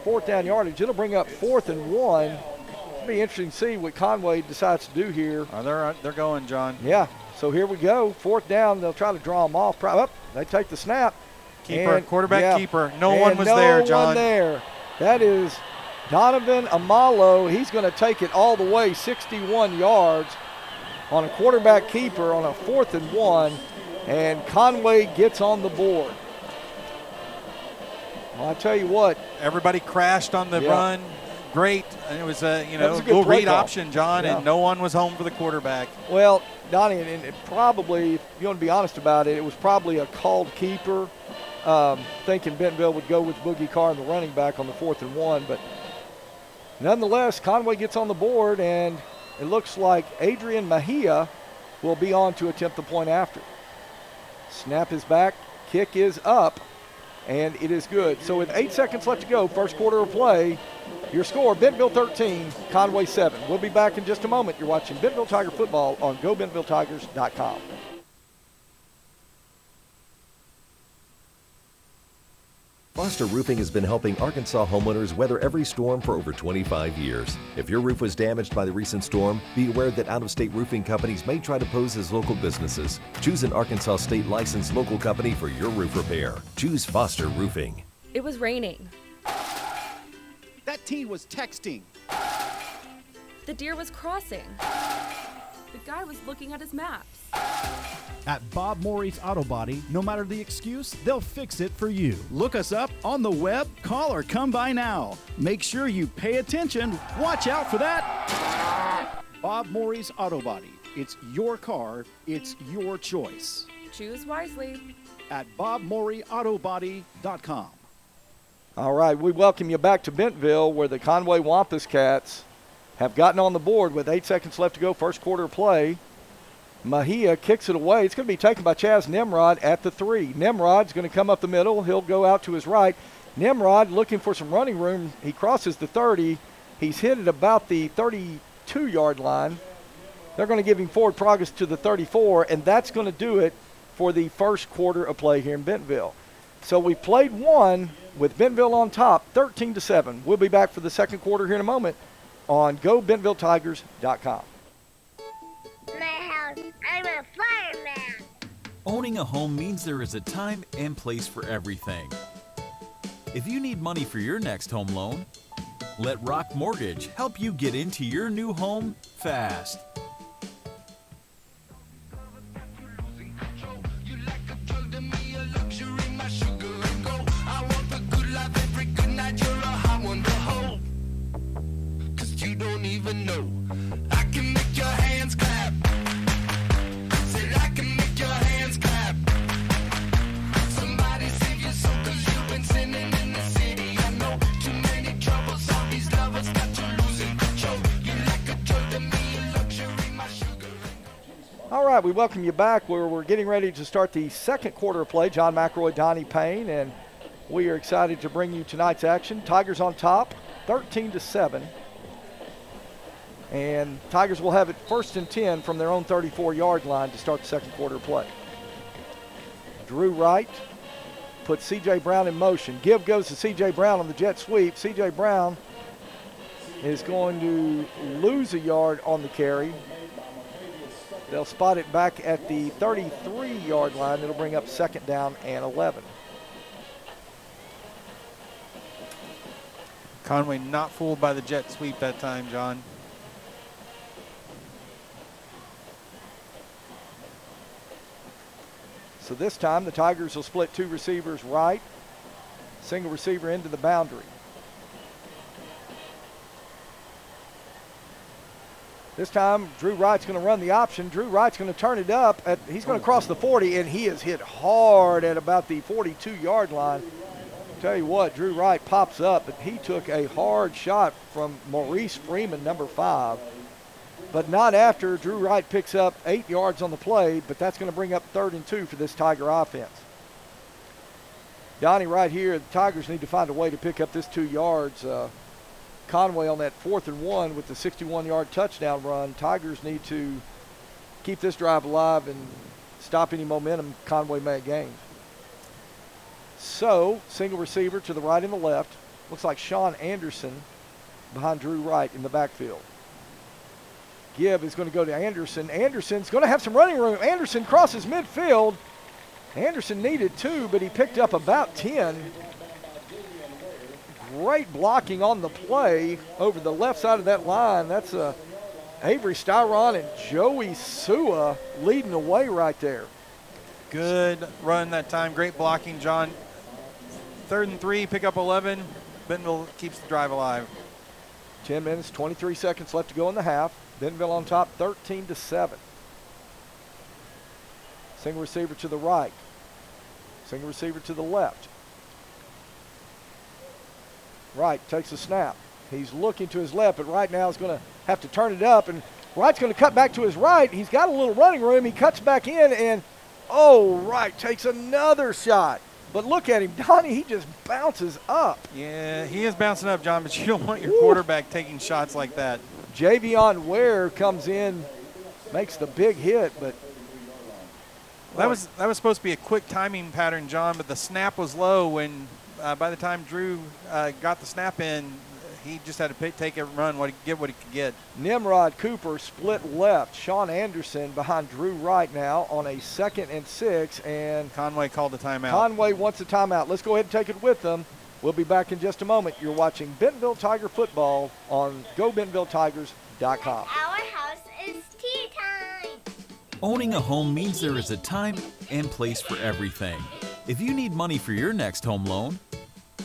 4th down yardage. It'll bring up 4th and 1. It'll be interesting to see what Conway decides to do here. They're going, John. Yeah, so here we go. 4th down. They'll try to draw him off. They take the snap. Keeper, quarterback keeper. No one was there, John. No one there. That is Donovan Amalo. He's going to take it all the way 61 yards on a quarterback keeper on a 4th and 1, and Conway gets on the board. Well, I tell you what. Everybody crashed on the run. great. And it was a That was a good little play read call. option, John, Yeah. and no one was home for the quarterback. Well, Donnie, and it probably, if you want to be honest about it, it was probably a called keeper, thinking Bentonville would go with Boogie Carr and the running back on the 4th and 1. But nonetheless, Conway gets on the board, and it looks like Adrian Mejia will be on to attempt the point after. Snap is back, kick is up, and it is good. So with 8 seconds left to go, first quarter of play, your score, Bentonville 13, Conway 7. We'll be back in just a moment. You're watching Bentonville Tiger football on GoBentonvilleTigers.com. Foster Roofing has been helping Arkansas homeowners weather every storm for over 25 years. If your roof was damaged by the recent storm, be aware that out-of-state roofing companies may try to pose as local businesses. Choose an Arkansas state licensed local company for your roof repair. Choose Foster Roofing. It was raining. That teen was texting. The deer was crossing. The guy was looking at his maps. At Bob Morey's Auto Body, no matter the excuse, they'll fix it for you. Look us up on the web, call or come by now. Make sure you pay attention. Watch out for that. Bob Morey's Auto Body. It's your car. It's your choice. Choose wisely. At BobMoreyAutoBody.com. All right, we welcome you back to Bentonville, where the Conway Wampus Cats have gotten on the board with 8 seconds left to go, first quarter of play. Mejia kicks it away. It's going to be taken by Chaz Nimrod at the 3. Nimrod's going to come up the middle. He'll go out to his right. Nimrod looking for some running room. He crosses the 30. He's hit at about the 32-yard line. They're going to give him forward progress to the 34, and that's going to do it for the first quarter of play here in Bentonville. So we played one with Bentonville on top, 13-7. We'll be back for the second quarter here in a moment on GoBentonvilleTigers.com. My house, I'm a fireman. Owning a home means there is a time and place for everything. If you need money for your next home loan, let Rock Mortgage help you get into your new home fast. Even know I can make your hands clap. Said I can make your hands clap. Somebody save your soul, 'cause you've been sinning in the city. I know too many troubles, all these lovers got you losing control. You like a drug to me, a luxury, my sugar. All right, we welcome you back where we're getting ready to start the second quarter of play. John McElroy, Donnie Payne, and we are excited to bring you tonight's action. Tigers on top, 13-7. And Tigers will have it 1st and 10 from their own 34-yard line to start the second quarter of play. Drew Wright puts C.J. Brown in motion. Give goes to C.J. Brown on the jet sweep. C.J. Brown is going to lose a yard on the carry. They'll spot it back at the 33-yard line. It'll bring up 2nd down and 11. Conway not fooled by the jet sweep that time, John. So this time the Tigers will split 2 receivers right, single receiver into the boundary. This time Drew Wright's going to run the option. Drew Wright's going to turn it up. He's going to cross the 40, and he is hit hard at about the 42-yard line. Tell you what, Drew Wright pops up, but he took a hard shot from Maurice Freeman, number 5. But not after. Drew Wright picks up 8 yards on the play, but that's going to bring up 3rd and 2 for this Tiger offense. Donnie, right here, the Tigers need to find a way to pick up this 2 yards. Conway on that 4th and 1 with the 61-yard touchdown run. Tigers need to keep this drive alive and stop any momentum Conway may have gained. So, single receiver to the right and the left. Looks like Sean Anderson behind Drew Wright in the backfield. Gibb is going to go to Anderson. Anderson's going to have some running room. Anderson crosses midfield. Anderson needed 2, but he picked up about 10. Great blocking on the play over the left side of that line. That's Avery Styron and Joey Sua leading the way right there. Good run that time. Great blocking, John. 3rd and 3, pick up 11. Bentonville keeps the drive alive. 10 minutes, 23 seconds left to go in the half. Bentonville on top, 13-7. Single receiver to the right. Single receiver to the left. Wright takes a snap. He's looking to his left, but Wright now is going to have to turn it up, and Wright's going to cut back to his right. He's got a little running room. He cuts back in, and Wright takes another shot. But look at him, Donnie, he just bounces up. Yeah, he is bouncing up, John, but you don't want your quarterback taking shots like that. Javion Ware comes in, makes the big hit, but that was supposed to be a quick timing pattern, John, but the snap was low when by the time Drew got the snap in, he just had to take a run, get what he could get. Nimrod Cooper split left. Sean Anderson behind Drew Wright now on a 2nd and 6, and Conway called a timeout. Conway wants a timeout. Let's go ahead and take it with them. We'll be back in just a moment. You're watching Bentonville Tiger football on GoBentonvilleTigers.com. Our house is tea time. Owning a home means there is a time and place for everything. If you need money for your next home loan,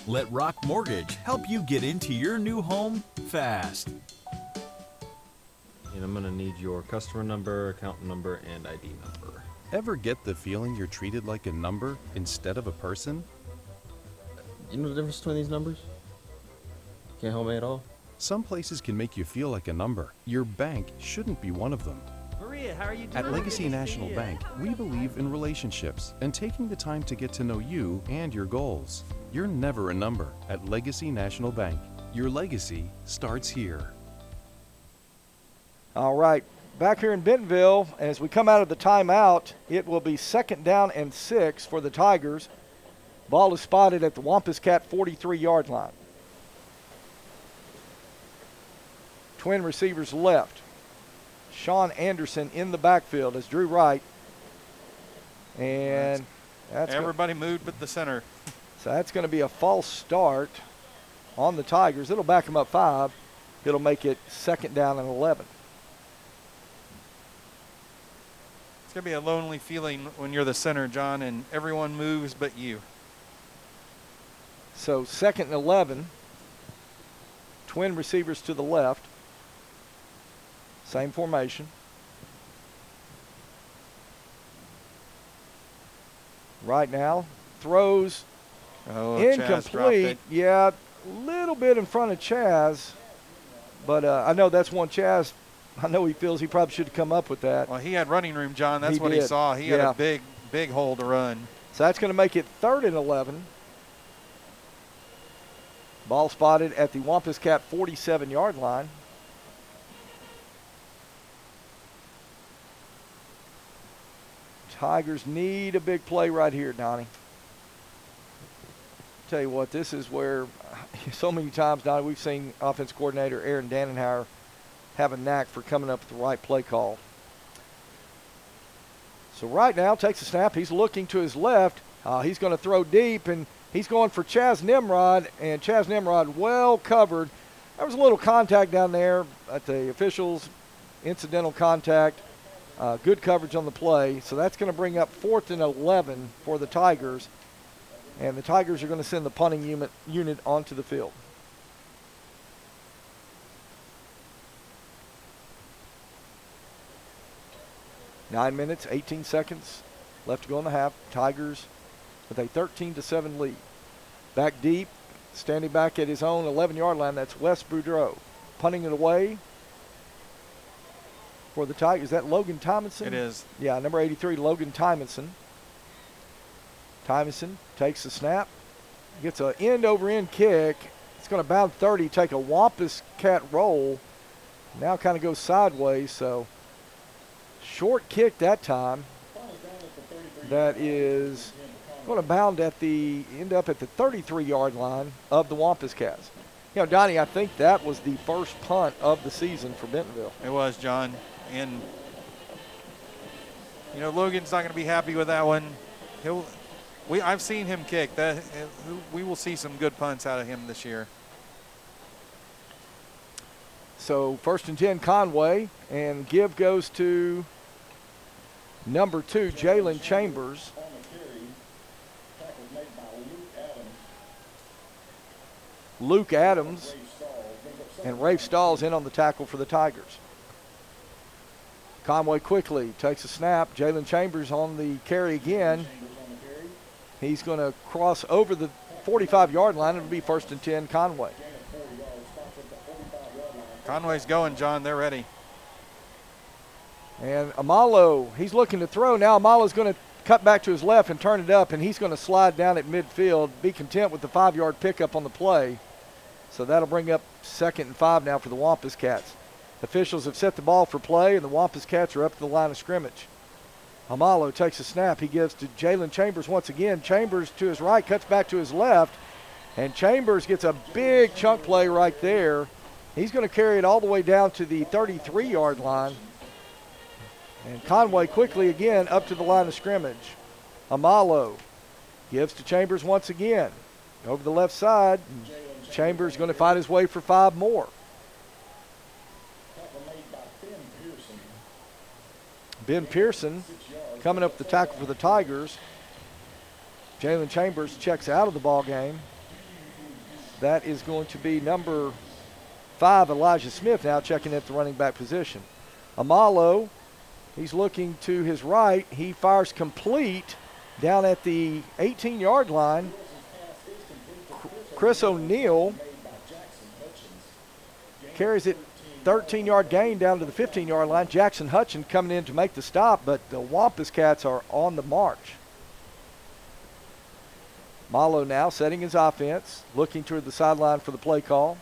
let Rock Mortgage help you get into your new home fast. And I'm going to need your customer number, account number, and ID number. Ever get the feeling you're treated like a number instead of a person? You know the difference between these numbers? Can't help me at all? Some places can make you feel like a number. Your bank shouldn't be one of them. Maria, how are you doing? At Legacy National Bank, we believe in relationships and taking the time to get to know you and your goals. You're never a number at Legacy National Bank. Your legacy starts here. All right, back here in Bentonville, as we come out of the timeout, it will be 2nd down and 6 for the Tigers. Ball is spotted at the Wampus Cat 43-yard line. Twin receivers left. Sean Anderson in the backfield as Drew Wright. And that's everybody moved but the center. So that's going to be a false start on the Tigers. It'll back them up 5. It'll make it 2nd down and 11. It's going to be a lonely feeling when you're the center, John, and everyone moves but you. So 2nd and 11. Twin receivers to the left. Same formation. Right now, throws incomplete. Yeah, a little bit in front of Chaz. But I know that's one Chaz. I know he feels he probably should have come up with that. Well, he had running room, John. That's what he saw. He had a big hole to run. So that's going to make it 3rd and 11. Ball spotted at the Wampus Cat 47-yard line. Tigers need a big play right here, Donnie. Tell you what, this is where so many times, Donnie, we've seen offense coordinator Aaron Dannenhauer have a knack for coming up with the right play call. So right now, takes a snap. He's looking to his left. He's going to throw deep, and he's going for Chaz Nimrod, and Chaz Nimrod well covered. There was a little contact down there at the officials, incidental contact. Good coverage on the play. So that's going to bring up 4th and 11 for the Tigers. And the Tigers are going to send the punting unit onto the field. Nine minutes, 18 seconds left to go in the half. Tigers with a 13-7 lead. Back deep, standing back at his own 11-yard line. That's Wes Boudreau. Punting it away for the Tigers. Is that Logan Tymonson? It is. Yeah, number 83, Logan Tymonson. Tymonson takes the snap, gets an end-over-end kick. It's going to bound 30, take a Wampus Cat roll. Now kind of goes sideways, so short kick that time. That is going to bound end up at the 33-yard line of the Wampus Cats. You know, Donnie, I think that was the first punt of the season for Bentonville. It was, John. And, you know, Logan's not going to be happy with that one. I've seen him kick. We will see some good punts out of him this year. So 1st and 10, Conway, and give goes to number 2, Jalen Chambers. Luke Adams And Rafe Stahl's in on the tackle for the Tigers. Conway quickly takes a snap. Jalen Chambers on the carry again. He's going to cross over the 45-yard line. It'll be 1st and 10, Conway. Conway's going, John. They're ready. And Amalo, he's looking to throw. Now Amalo's going to cut back to his left and turn it up, and he's going to slide down at midfield, be content with the 5-yard pickup on the play. So that'll bring up 2nd and 5 now for the Wampus Cats. Officials have set the ball for play, and the Wampus Cats are up to the line of scrimmage. Amalo takes a snap. He gives to Jalen Chambers once again. Chambers to his right, cuts back to his left, and Chambers gets a big chunk play right there. He's going to carry it all the way down to the 33-yard line. And Conway quickly again up to the line of scrimmage. Amalo gives to Chambers once again. Over the left side, Chambers going to find his way for 5 more. Ben Pearson coming up the tackle for the Tigers. Jalen Chambers checks out of the ball game. That is going to be number 5, Elijah Smith, now checking at the running back position. Amalo, he's looking to his right. He fires complete down at the 18-yard line. Chris O'Neal carries it 13-yard gain down to the 15-yard line. Jackson Hutchins coming in to make the stop, but the Wampus Cats are on the march. Malo now setting his offense, looking toward the sideline for the play call.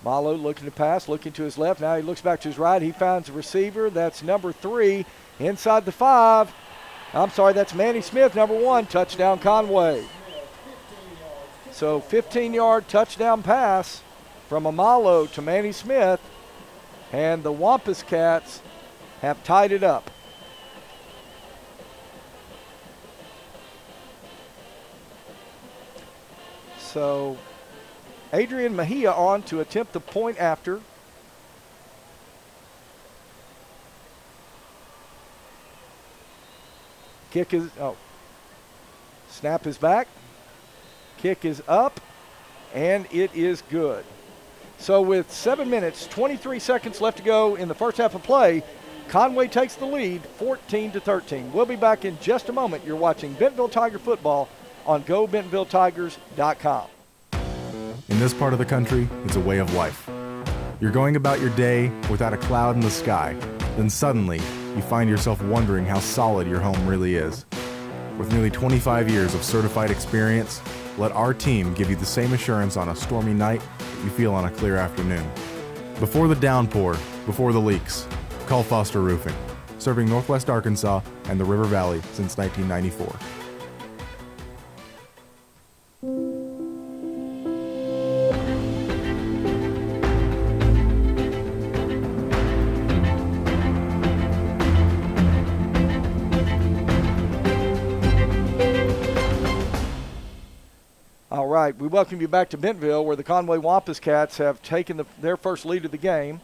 Malo looking to pass, looking to his left. Now he looks back to his right. He finds a receiver. That's number 3 inside the 5. I'm sorry, that's Manny Smith, number 1. Touchdown, Conway. So 15-yard touchdown pass from Amalo to Manny Smith, and the Wampus Cats have tied it up. So Adrian Mejia on to attempt the point after. Snap is back. Kick is up, and it is good. So with 7 minutes, 23 seconds left to go in the first half of play, Conway takes the lead 14-13. We'll be back in just a moment. You're watching Bentonville Tiger football on GoBentonvilleTigers.com. In this part of the country, it's a way of life. You're going about your day without a cloud in the sky. Then suddenly, you find yourself wondering how solid your home really is. With nearly 25 years of certified experience, let our team give you the same assurance on a stormy night that you feel on a clear afternoon. Before the downpour, before the leaks, call Foster Roofing, serving Northwest Arkansas and the River Valley since 1994. All right, we welcome you back to Bentonville, where the Conway Wampus Cats have taken their first lead of the game,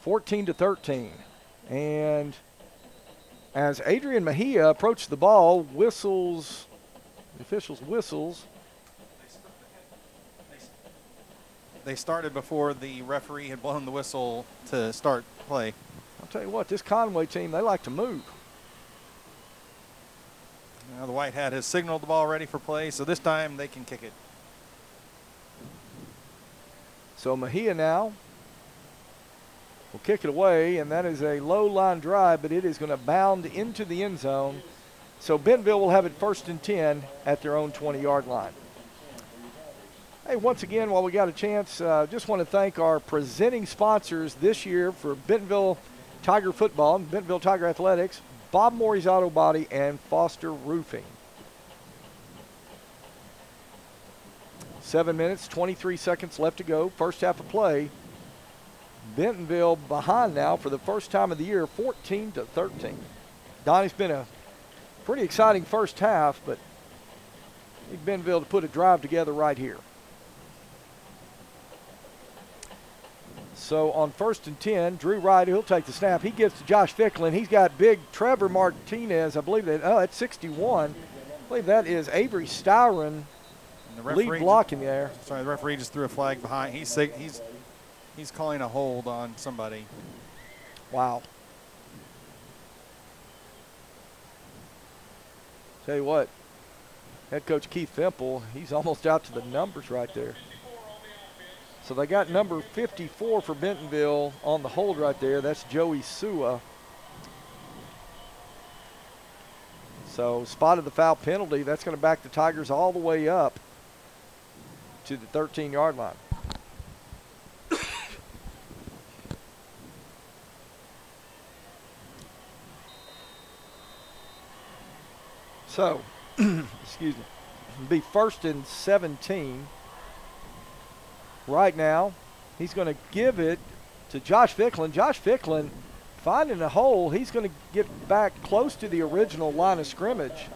14-13. And as Adrian Mejia approached the ball, the officials whistles. They started before the referee had blown the whistle to start play. I'll tell you what, this Conway team, they like to move. Now the White Hat has signaled the ball ready for play, so this time they can kick it. So Mejia now will kick it away, and that is a low line drive, but it is going to bound into the end zone. So Bentonville will have it 1st and 10 at their own 20-yard line. Hey, once again, while we got a chance, just want to thank our presenting sponsors this year for Bentonville Tiger football and Bentonville Tiger athletics, Bob Morey's Auto Body, and Foster Roofing. 7 minutes, 23 seconds left to go. First half of play. Bentonville behind now for the first time of the year, 14-13. Donnie's been a pretty exciting first half, but I need Bentonville to put a drive together right here. So on 1st and 10, Drew Wright, he'll take the snap. He gives to Josh Ficklin. He's got big Trevor Martinez. I believe that's 61. I believe that is Avery Styron And the referee lead block in the air. Sorry, the referee just threw a flag behind. He's calling a hold on somebody. Wow. Tell you what, head coach Keith Fimple, he's almost out to the numbers right there. So they got number 54 for Bentonville on the hold right there. That's Joey Sua. So spotted the foul penalty. That's going to back the Tigers all the way up to the 13-yard line. So, excuse me, it'll be 1st and 17. Right now, he's going to give it to Josh Ficklin. Josh Ficklin finding a hole. He's going to get back close to the original line of scrimmage.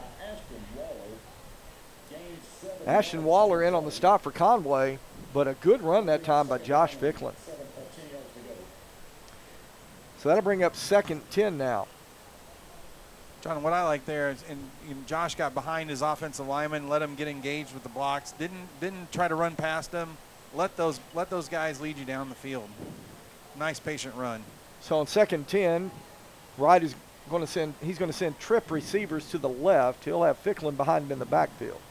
Ashton Waller in on the stop for Conway, but a good run that time by Josh Ficklin. So that'll bring up 2nd 10 now. John, what I like there is, and Josh got behind his offensive lineman, let him get engaged with the blocks. Didn't try to run past him. Let those guys lead you down the field. Nice patient run. So on 2nd 10, Wright is going to send. He's going to send trip receivers to the left. He'll have Ficklin behind him in the backfield.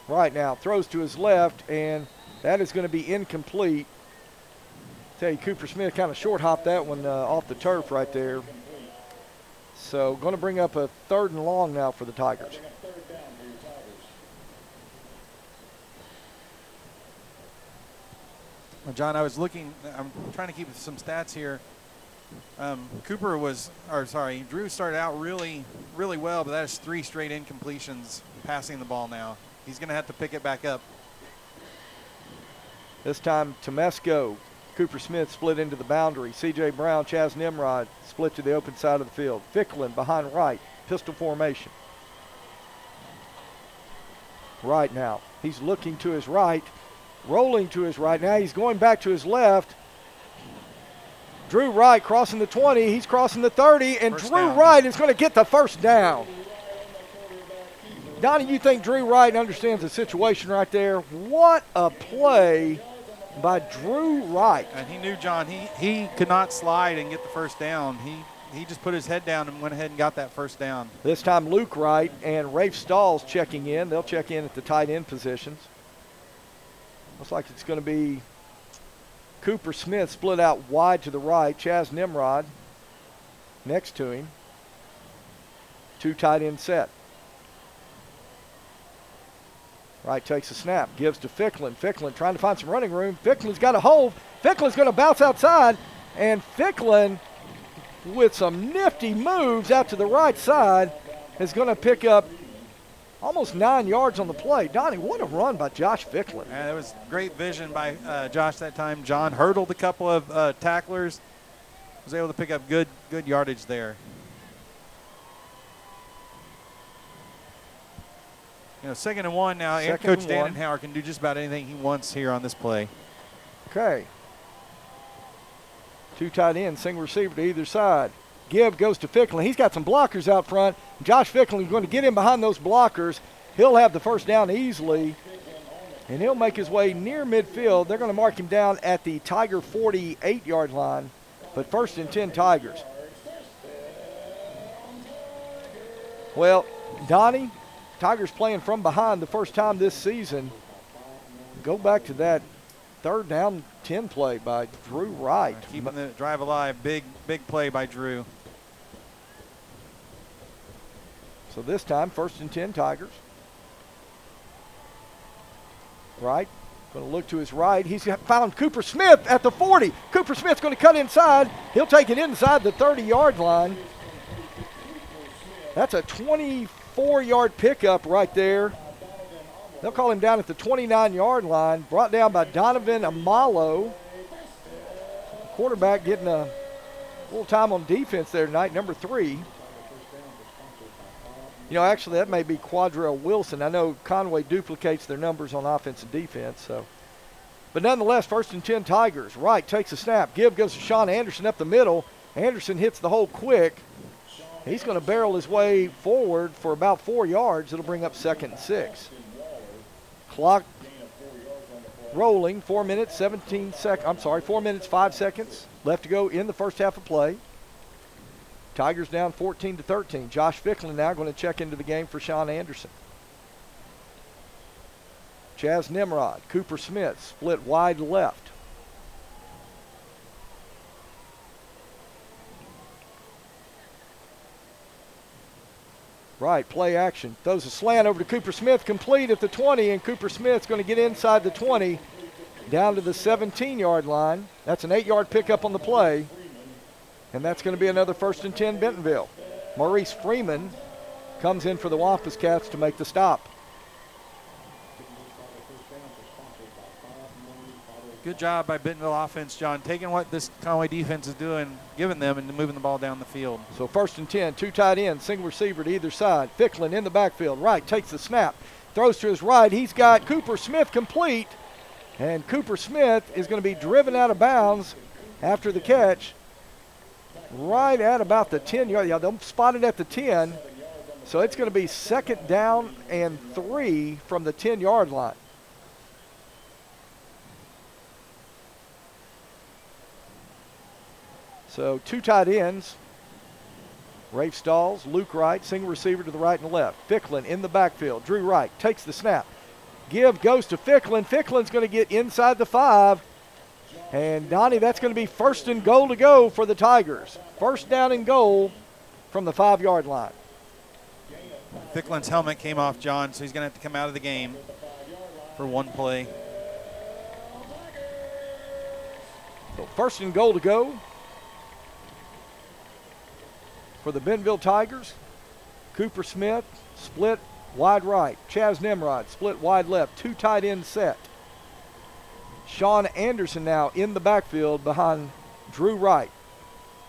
Right now throws to his left, and that is going to be incomplete. Tell you, Cooper Smith kind of short hopped that one off the turf right there. So going to bring up a 3rd and long now for the Tigers. Well, John, I'm trying to keep some stats here. Drew started out really, really well, but that is 3 straight incompletions passing the ball now. He's going to have to pick it back up. This time, Temesco, Cooper Smith split into the boundary. C.J. Brown, Chaz Nimrod split to the open side of the field. Ficklin behind Wright, pistol formation. Right now, he's looking to his right, rolling to his right. Now he's going back to his left. Drew Wright crossing the 20. He's crossing the 30, and Drew Wright is going to get the first down. Donnie, you think Drew Wright understands the situation right there? What a play by Drew Wright. And he knew, John, he could not slide and get the first down. He just put his head down and went ahead and got that first down. This time Luke Wright and Rafe Stalls checking in. They'll check in at the tight end positions. Looks like it's going to be Cooper Smith split out wide to the right. Chaz Nimrod next to him. 2 tight end set. Wright takes a snap, gives to Ficklin. Ficklin trying to find some running room. Ficklin's got a hold. Ficklin's going to bounce outside, and Ficklin, with some nifty moves out to the right side, is going to pick up almost 9 yards on the play. Donnie, what a run by Josh Ficklin. Yeah, it was great vision by Josh that time. John hurdled a couple of tacklers, was able to pick up good yardage there. You know, 2nd and 1 now. Head coach Dannenhauer can do just about anything he wants here on this play. Okay. 2 tight ends, single receiver to either side. Gibb goes to Ficklin. He's got some blockers out front. Josh Ficklin is going to get in behind those blockers. He'll have the first down easily, and he'll make his way near midfield. They're going to mark him down at the Tiger 48-yard line, but 1st and 10 Tigers. Well, Donnie, Tigers playing from behind the first time this season. Go back to that 3rd down 10 play by Drew Wright. Keeping the drive alive. Big play by Drew. So this time, 1st and 10 Tigers. Wright going to look to his right. He's found Cooper Smith at the 40. Cooper Smith's going to cut inside. He'll take it inside the 30-yard line. That's a 24-yard pickup right there. They'll call him down at the 29-yard line. Brought down by Donovan Amalo. Quarterback getting a little time on defense there tonight, number 3. You know, actually, that may be Quadrell Wilson. I know Conway duplicates their numbers on offense and defense. So, but nonetheless, 1st and 10 Tigers. Wright takes a snap. Gibb goes to Sean Anderson up the middle. Anderson hits the hole quick. He's going to barrel his way forward for about 4 yards. It'll bring up 2nd and 6. Clock rolling, 4 minutes, 4 minutes, 5 seconds left to go in the first half of play. Tigers down 14-13. Josh Ficklin now going to check into the game for Sean Anderson. Chaz Nimrod, Cooper Smith split wide left. Right, play action. Throws a slant over to Cooper Smith, complete at the 20, and Cooper Smith's going to get inside the 20, down to the 17-yard line. That's an 8-yard pickup on the play, and that's going to be another 1st and 10 Bentonville. Maurice Freeman comes in for the Wampus Cats to make the stop. Good job by Bentonville offense, John, taking what this Conway defense is doing, giving them, and moving the ball down the field. So 1st and 10, 2 tight ends, single receiver to either side. Ficklin in the backfield. Right, takes the snap, throws to his right. He's got Cooper Smith complete, and Cooper Smith is going to be driven out of bounds after the catch right at about the 10-yard. Yeah, they'll spot it at the 10, so it's going to be 2nd down and 3 from the 10-yard line. So 2 tight ends, Rafe Stalls, Luke Wright, single receiver to the right and left. Ficklin in the backfield. Drew Wright takes the snap. Give goes to Ficklin. Ficklin's going to get inside the 5. And Donnie, that's going to be 1st and goal to go for the Tigers. 1st down and goal from the 5-yard line. Ficklin's helmet came off, John, so he's going to have to come out of the game for one play. So 1st and goal to go for the Bentonville Tigers. Cooper Smith split wide right. Chaz Nimrod split wide left. 2 tight end set. Sean Anderson now in the backfield behind Drew Wright.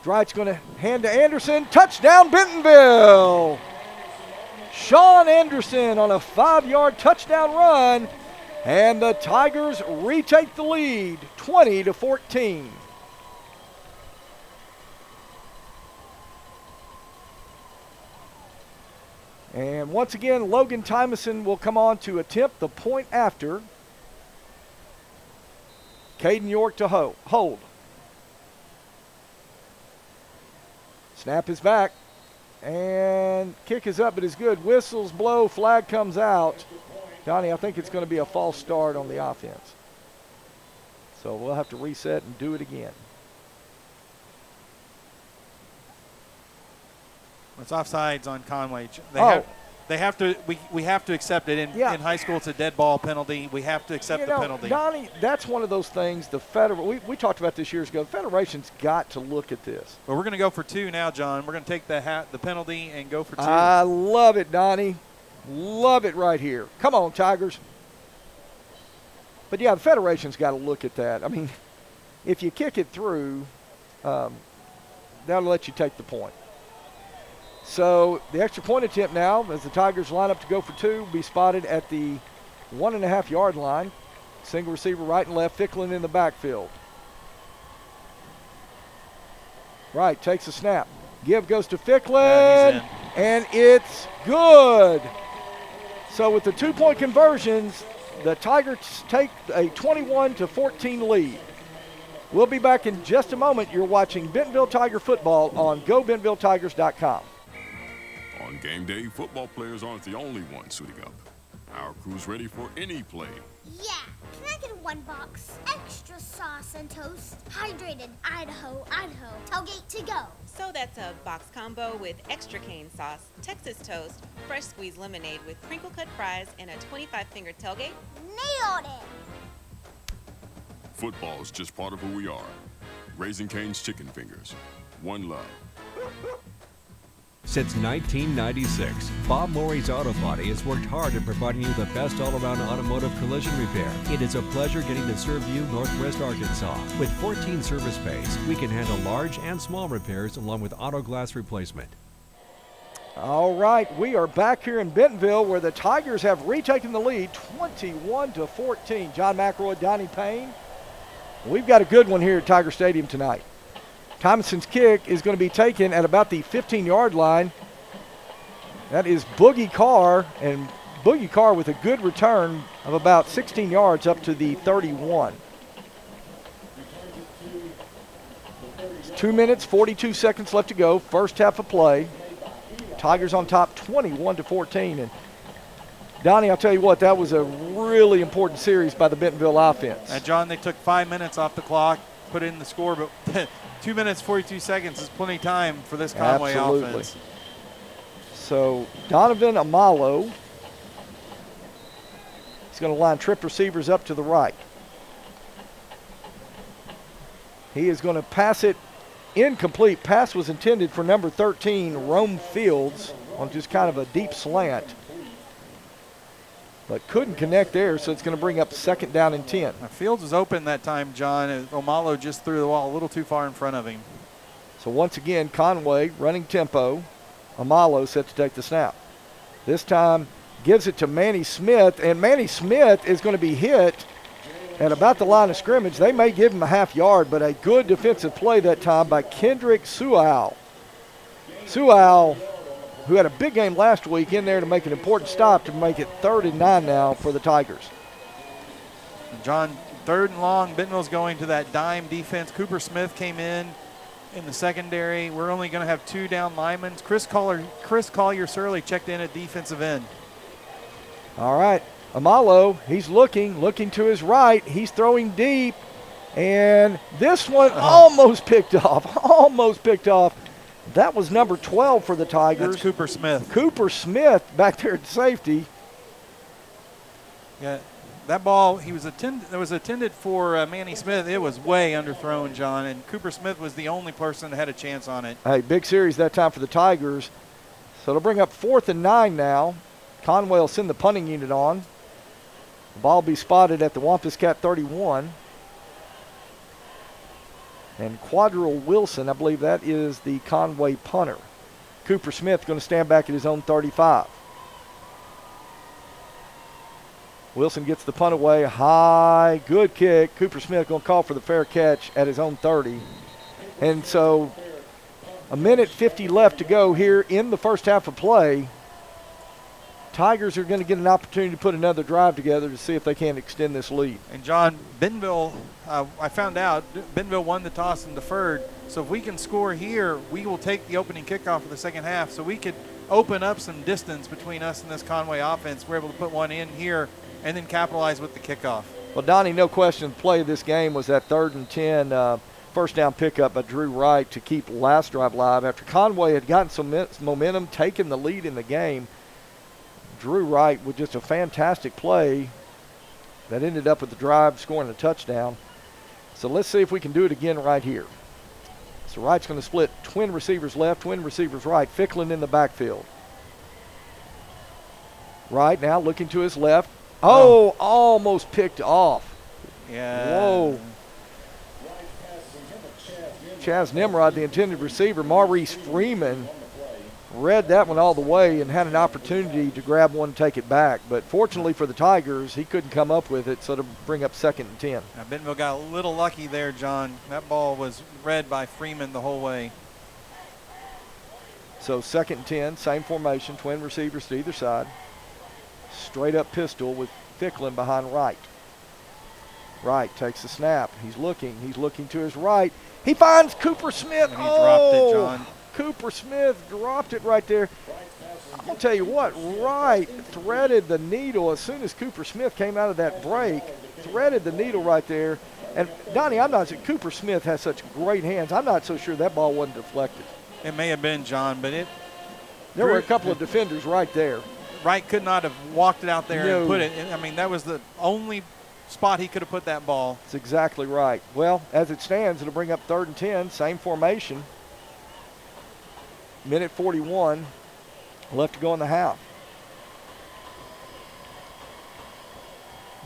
Wright's going to hand to Anderson. Touchdown Bentonville! Sean Anderson on a 5-yard touchdown run, and the Tigers retake the lead 20-14. And once again, Logan Tymason will come on to attempt the point after. Caden York to hold. Snap is back. And kick is up, but it's good. Whistles blow, flag comes out. Donnie, I think it's going to be a false start on the offense. So we'll have to reset and do it again. It's offsides on Conway. We have to accept it. In high school, it's a dead ball penalty. We have to accept the penalty. Donnie, that's one of those things the federal. We talked about this years ago. The Federation's got to look at this. Well, we're going to go for 2 now, John. We're going to take the penalty and go for 2. I love it, Donnie. Love it right here. Come on, Tigers. But yeah, the Federation's got to look at that. I mean, if you kick it through, that'll let you take the point. So the extra point attempt now, as the Tigers line up to go for 2, will be spotted at the 1.5-yard line. Single receiver right and left, Ficklin in the backfield. Right, takes a snap. Give goes to Ficklin, and it's good. So with the 2-point conversions, the Tigers take a 21-14 lead. We'll be back in just a moment. You're watching Bentonville Tiger football on GoBentonvilleTigers.com. On game day, football players aren't the only ones suiting up. Our crew's ready for any play. Yeah. Can I get 1 box? Extra sauce and toast. Hydrated Idaho, Idaho. Tailgate to go. So that's a box combo with extra cane sauce, Texas toast, fresh squeezed lemonade with crinkle cut fries, and a 25-finger tailgate. Nailed it. Football's just part of who we are. Raising Cane's Chicken Fingers. One love. Since 1996, Bob Morey's Auto Body has worked hard at providing you the best all-around automotive collision repair. It is a pleasure getting to serve you Northwest Arkansas. With 14 service bays, we can handle large and small repairs along with auto glass replacement. All right, we are back here in Bentonville where the Tigers have retaken the lead 21-14. John McElroy, Donnie Payne. We've got a good one here at Tiger Stadium tonight. Thomason's kick is going to be taken at about the 15-yard line. That is Boogie Carr, and Boogie Carr with a good return of about 16 yards up to the 31. 2 minutes, 42 seconds left to go. First half of play. Tigers on top 21-14. And Donnie, I'll tell you what, that was a really important series by the Bentonville offense. And John, they took 5 minutes off the clock, put in the score, but 2 minutes, 42 seconds is plenty of time for this Conway offense. So Donovan Amalo, he's going to line trip receivers up to the right. He is going to pass it incomplete. Pass was intended for number 13, Rome Fields, on just kind of a deep slant. But couldn't connect there, so it's going to bring up 2nd down and 10. Now Fields was open that time, John. Omalo just threw the ball a little too far in front of him. So once again, Conway running tempo. Amalo set to take the snap. This time gives it to Manny Smith, and Manny Smith is going to be hit at about the line of scrimmage. They may give him a half yard, but a good defensive play that time by Kendrick Sual. Sual, who had a big game last week, in there to make an important stop to make it 3rd and 9 now for the Tigers. John, 3rd and long. Bentonville's going to that dime defense. Cooper Smith came in the secondary. We're only going to have 2 down linemen. Chris Collier-Surley checked in at defensive end. All right, Amalo, he's looking to his right. He's throwing deep, and this one almost picked off. That was number 12 for the Tigers. That's Cooper Smith. Cooper Smith back there at safety. Yeah, that ball, it was intended for Manny Smith. It was way underthrown, John, and Cooper Smith was the only person that had a chance on it. Hey, big series that time for the Tigers. So it'll bring up 4th and 9 now. Conway will send the punting unit on. The ball will be spotted at the Wampus Cat 31. And Quadrille Wilson, I believe that is the Conway punter. Cooper Smith going to stand back at his own 35. Wilson gets the punt away, high, good kick. Cooper Smith going to call for the fair catch at his own 30. And so 1:50 left to go here in the first half of play. Tigers are going to get an opportunity to put another drive together to see if they can extend this lead. And John, Bentonville, I found out Bentonville won the toss and deferred. So if we can score here, we will take the opening kickoff for the second half. So we could open up some distance between us and this Conway offense. We're able to put one in here and then capitalize with the kickoff. Well, Donnie, no question, the play of this game was that 3rd and 10 first down pickup by Drew Wright to keep last drive alive. After Conway had gotten some momentum, taken the lead in the game, Drew Wright with just a fantastic play that ended up with the drive scoring a touchdown. So let's see if we can do it again right here. So Wright's going to split twin receivers left, twin receivers right. Ficklin in the backfield. Wright now looking to his left. Oh, almost picked off. Yeah. Whoa. Chaz Nimrod, the intended receiver. Maurice Freeman read that one all the way and had an opportunity to grab one and take it back. But fortunately for the Tigers, he couldn't come up with it, so it'll bring up 2nd and 10. Now Bentonville got a little lucky there, John. That ball was read by Freeman the whole way. So 2nd and 10, same formation, twin receivers to either side. Straight up pistol with Ficklin behind Wright. Wright takes the snap. He's looking to his right. He finds Cooper Smith. And he dropped it, John. Cooper Smith dropped it right there. I'm going to tell you what, Wright threaded the needle as soon as Cooper Smith came out of that break. Threaded the needle right there. And, Donnie, Cooper Smith has such great hands. I'm not so sure that ball wasn't deflected. It may have been, John, but there were a couple of defenders right there. Wright could not have walked it out there and put it. I mean, that was the only spot he could have put that ball. That's exactly right. Well, as it stands, it'll bring up 3rd and 10, same formation. 1:41 left to go in the half.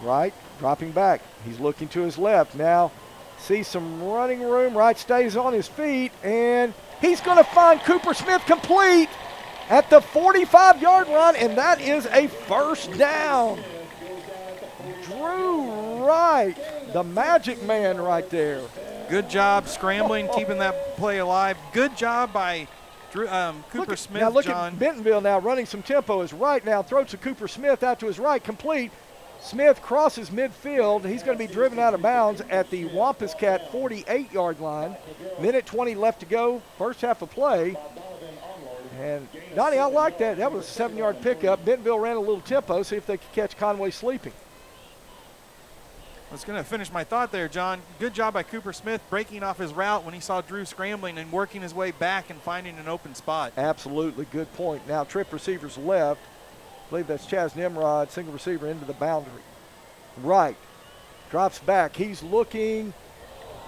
Wright dropping back. He's looking to his left. Now sees some running room. Wright stays on his feet, and he's going to find Cooper Smith complete at the 45-yard line, and that is a first down. Drew Wright, the magic man right there. Good job scrambling, keeping that play alive. Good job by Cooper Smith, now look John. at Bentonville now running some tempo. Is right now, throws to Cooper Smith out to his right, complete. Smith crosses midfield. He's going to be driven out of bounds at the Wampus Cat 48-yard line. Minute 20 left to go, first half of play. And Donnie, I like that. That was a 7-yard pickup. Bentonville ran a little tempo, see if they could catch Conway sleeping. I was going to finish my thought there, John. Good job by Cooper Smith breaking off his route when he saw Drew scrambling and working his way back and finding an open spot. Absolutely, good point. Now trip receivers left. I believe that's Chaz Nimrod, single receiver into the boundary. Right, drops back. He's looking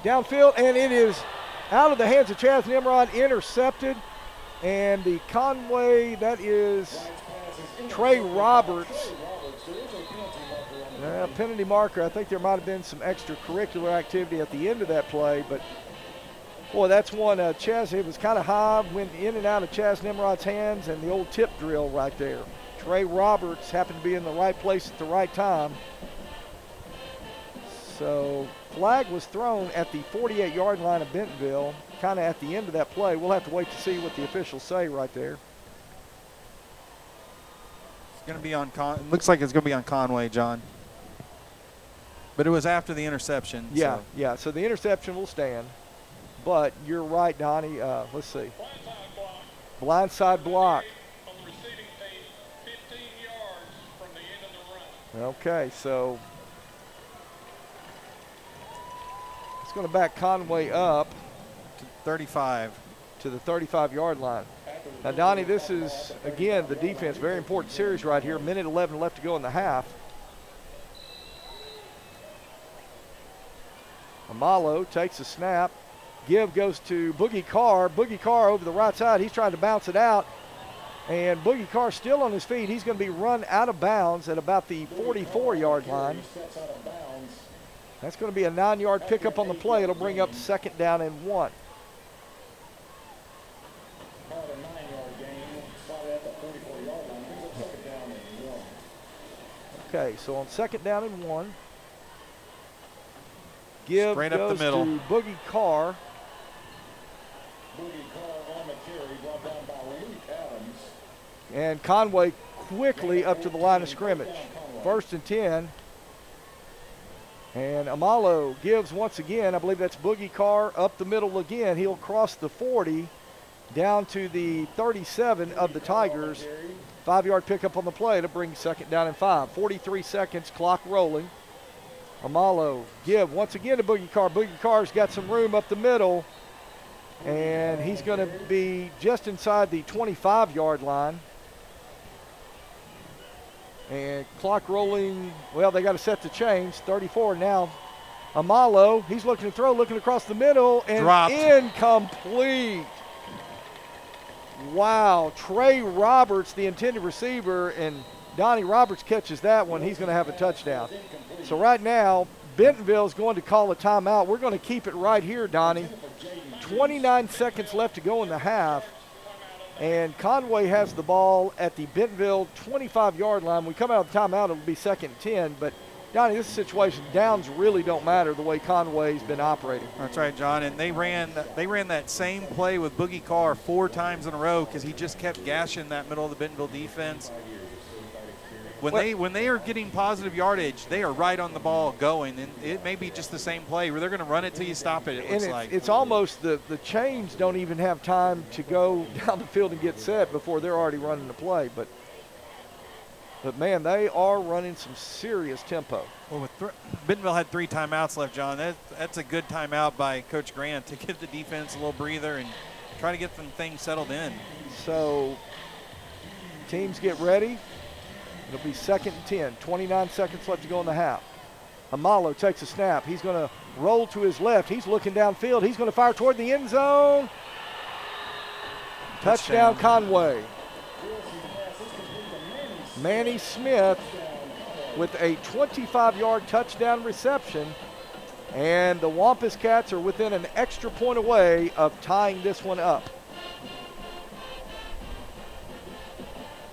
downfield, and it is out of the hands of Chaz Nimrod, intercepted. And the Conway, that is Trey Roberts. Penalty marker. I think there might have been some extracurricular activity at the end of that play, but boy, that's one. Chaz, it was kind of high, went in and out of Chaz Nimrod's hands, and the old tip drill right there. Trey Roberts happened to be in the right place at the right time. So flag was thrown at the 48-yard line of Bentonville, kind of at the end of that play. We'll have to wait to see what the officials say right there. It's going to be on it looks like it's going to be on Conway, John. But it was after the interception. Yeah, so. yeah. So the interception will stand. But you're right, Donnie. Let's see. Blindside block. Okay, so it's going to back Conway up to 35 to the 35-yard line. Now, Donnie, this is, again, the defense, very important series right here. Minute 11 left to go in the half. Amalo takes a snap. Give goes to Boogie Carr. Boogie Carr over the right side. He's trying to bounce it out. And Boogie Carr still on his feet. He's going to be run out of bounds at about the 44-yard line. That's going to be a 9-yard pickup on the play. It'll bring up second down and 1. Okay, so on second down and 1. Give straight goes up the middle to Boogie Carr. Boogie Carr on the carry, brought down by Luke Adams. And Conway quickly up to the line of scrimmage. First and 10. And Amalo gives once again. I believe that's Boogie Carr up the middle again. He'll cross the 40 down to the 37 of the Tigers. 5-yard pickup on the play to bring second down and 5. 43 seconds, clock rolling. Amalo give once again to Boogie Carr. Boogie Carr's got some room up the middle. And he's going to be just inside the 25-yard line. And clock rolling, well, they got to set the change. 34 now. Amalo, he's looking to throw, looking across the middle, and dropped. Incomplete. Wow, Trey Roberts, the intended receiver, and Donnie Roberts catches that one. He's going to have a touchdown. So right now, Bentonville's going to call a timeout. We're going to keep it right here, Donnie. 29 seconds left to go in the half. And Conway has the ball at the Bentonville 25-yard line. We come out of the timeout, it'll be second and 10. But, Donnie, this situation, downs really don't matter the way Conway's been operating. That's right, John. And they ran that same play with Boogie Carr 4 times in a row because he just kept gashing that middle of the Bentonville defense. When they are getting positive yardage, they are right on the ball going, and it may be just the same play where they're going to run it till you stop it. It looks like it's almost the chains don't even have time to go down the field and get set before they're already running the play. But man, they are running some serious tempo. Well, Bentonville had 3 timeouts left, John. That's a good timeout by Coach Grant to give the defense a little breather and try to get some things settled in. So teams get ready. It'll be second and 10. 29 seconds left to go in the half. Amalo takes a snap. He's going to roll to his left. He's looking downfield. He's going to fire toward the end zone. Touchdown, Conway. Manny Smith with a 25-yard touchdown reception. And the Wampus Cats are within an extra point away of tying this one up.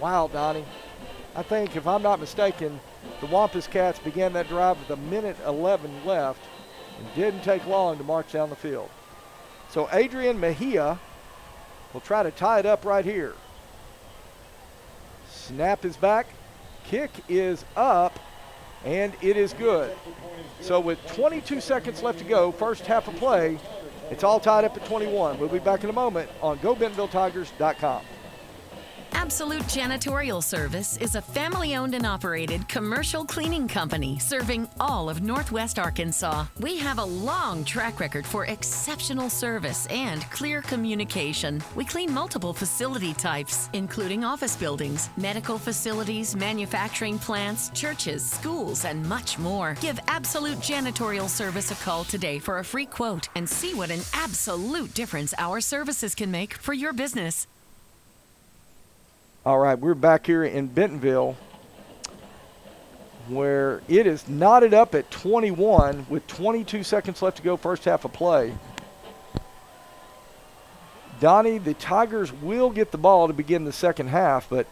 Wow, Donnie. I think, if I'm not mistaken, the Wampus Cats began that drive with 1:11 left. It didn't take long to march down the field. So Adrian Mejia will try to tie it up right here. Snap is back. Kick is up, and it is good. So with 22 seconds left to go, first half of play, it's all tied up at 21. We'll be back in a moment on GoBentonvilleTigers.com. Absolute Janitorial Service is a family-owned and operated commercial cleaning company serving all of Northwest Arkansas. We have a long track record for exceptional service and clear communication. We clean multiple facility types, including office buildings, medical facilities, manufacturing plants, churches, schools, and much more. Give Absolute Janitorial Service a call today for a free quote and see what an absolute difference our services can make for your business. All right, we're back here in Bentonville where it is knotted up at 21 with 22 seconds left to go, first half of play. Donnie, the Tigers will get the ball to begin the second half, but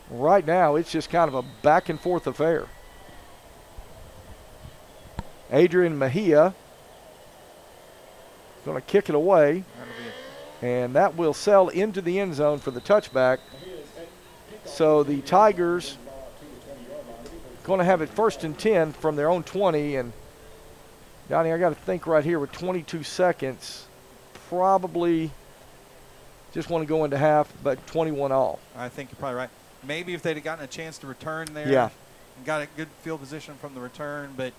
right now it's just kind of a back and forth affair. Adrian Mejia going to kick it away, and that will sail into the end zone for the touchback. So the Tigers going to have it 1st and 10 from their own 20. And, Donnie, I got to think right here with 22 seconds, probably just want to go into half, but 21 all. I think you're probably right. Maybe if they'd have gotten a chance to return there and got a good field position from the return, but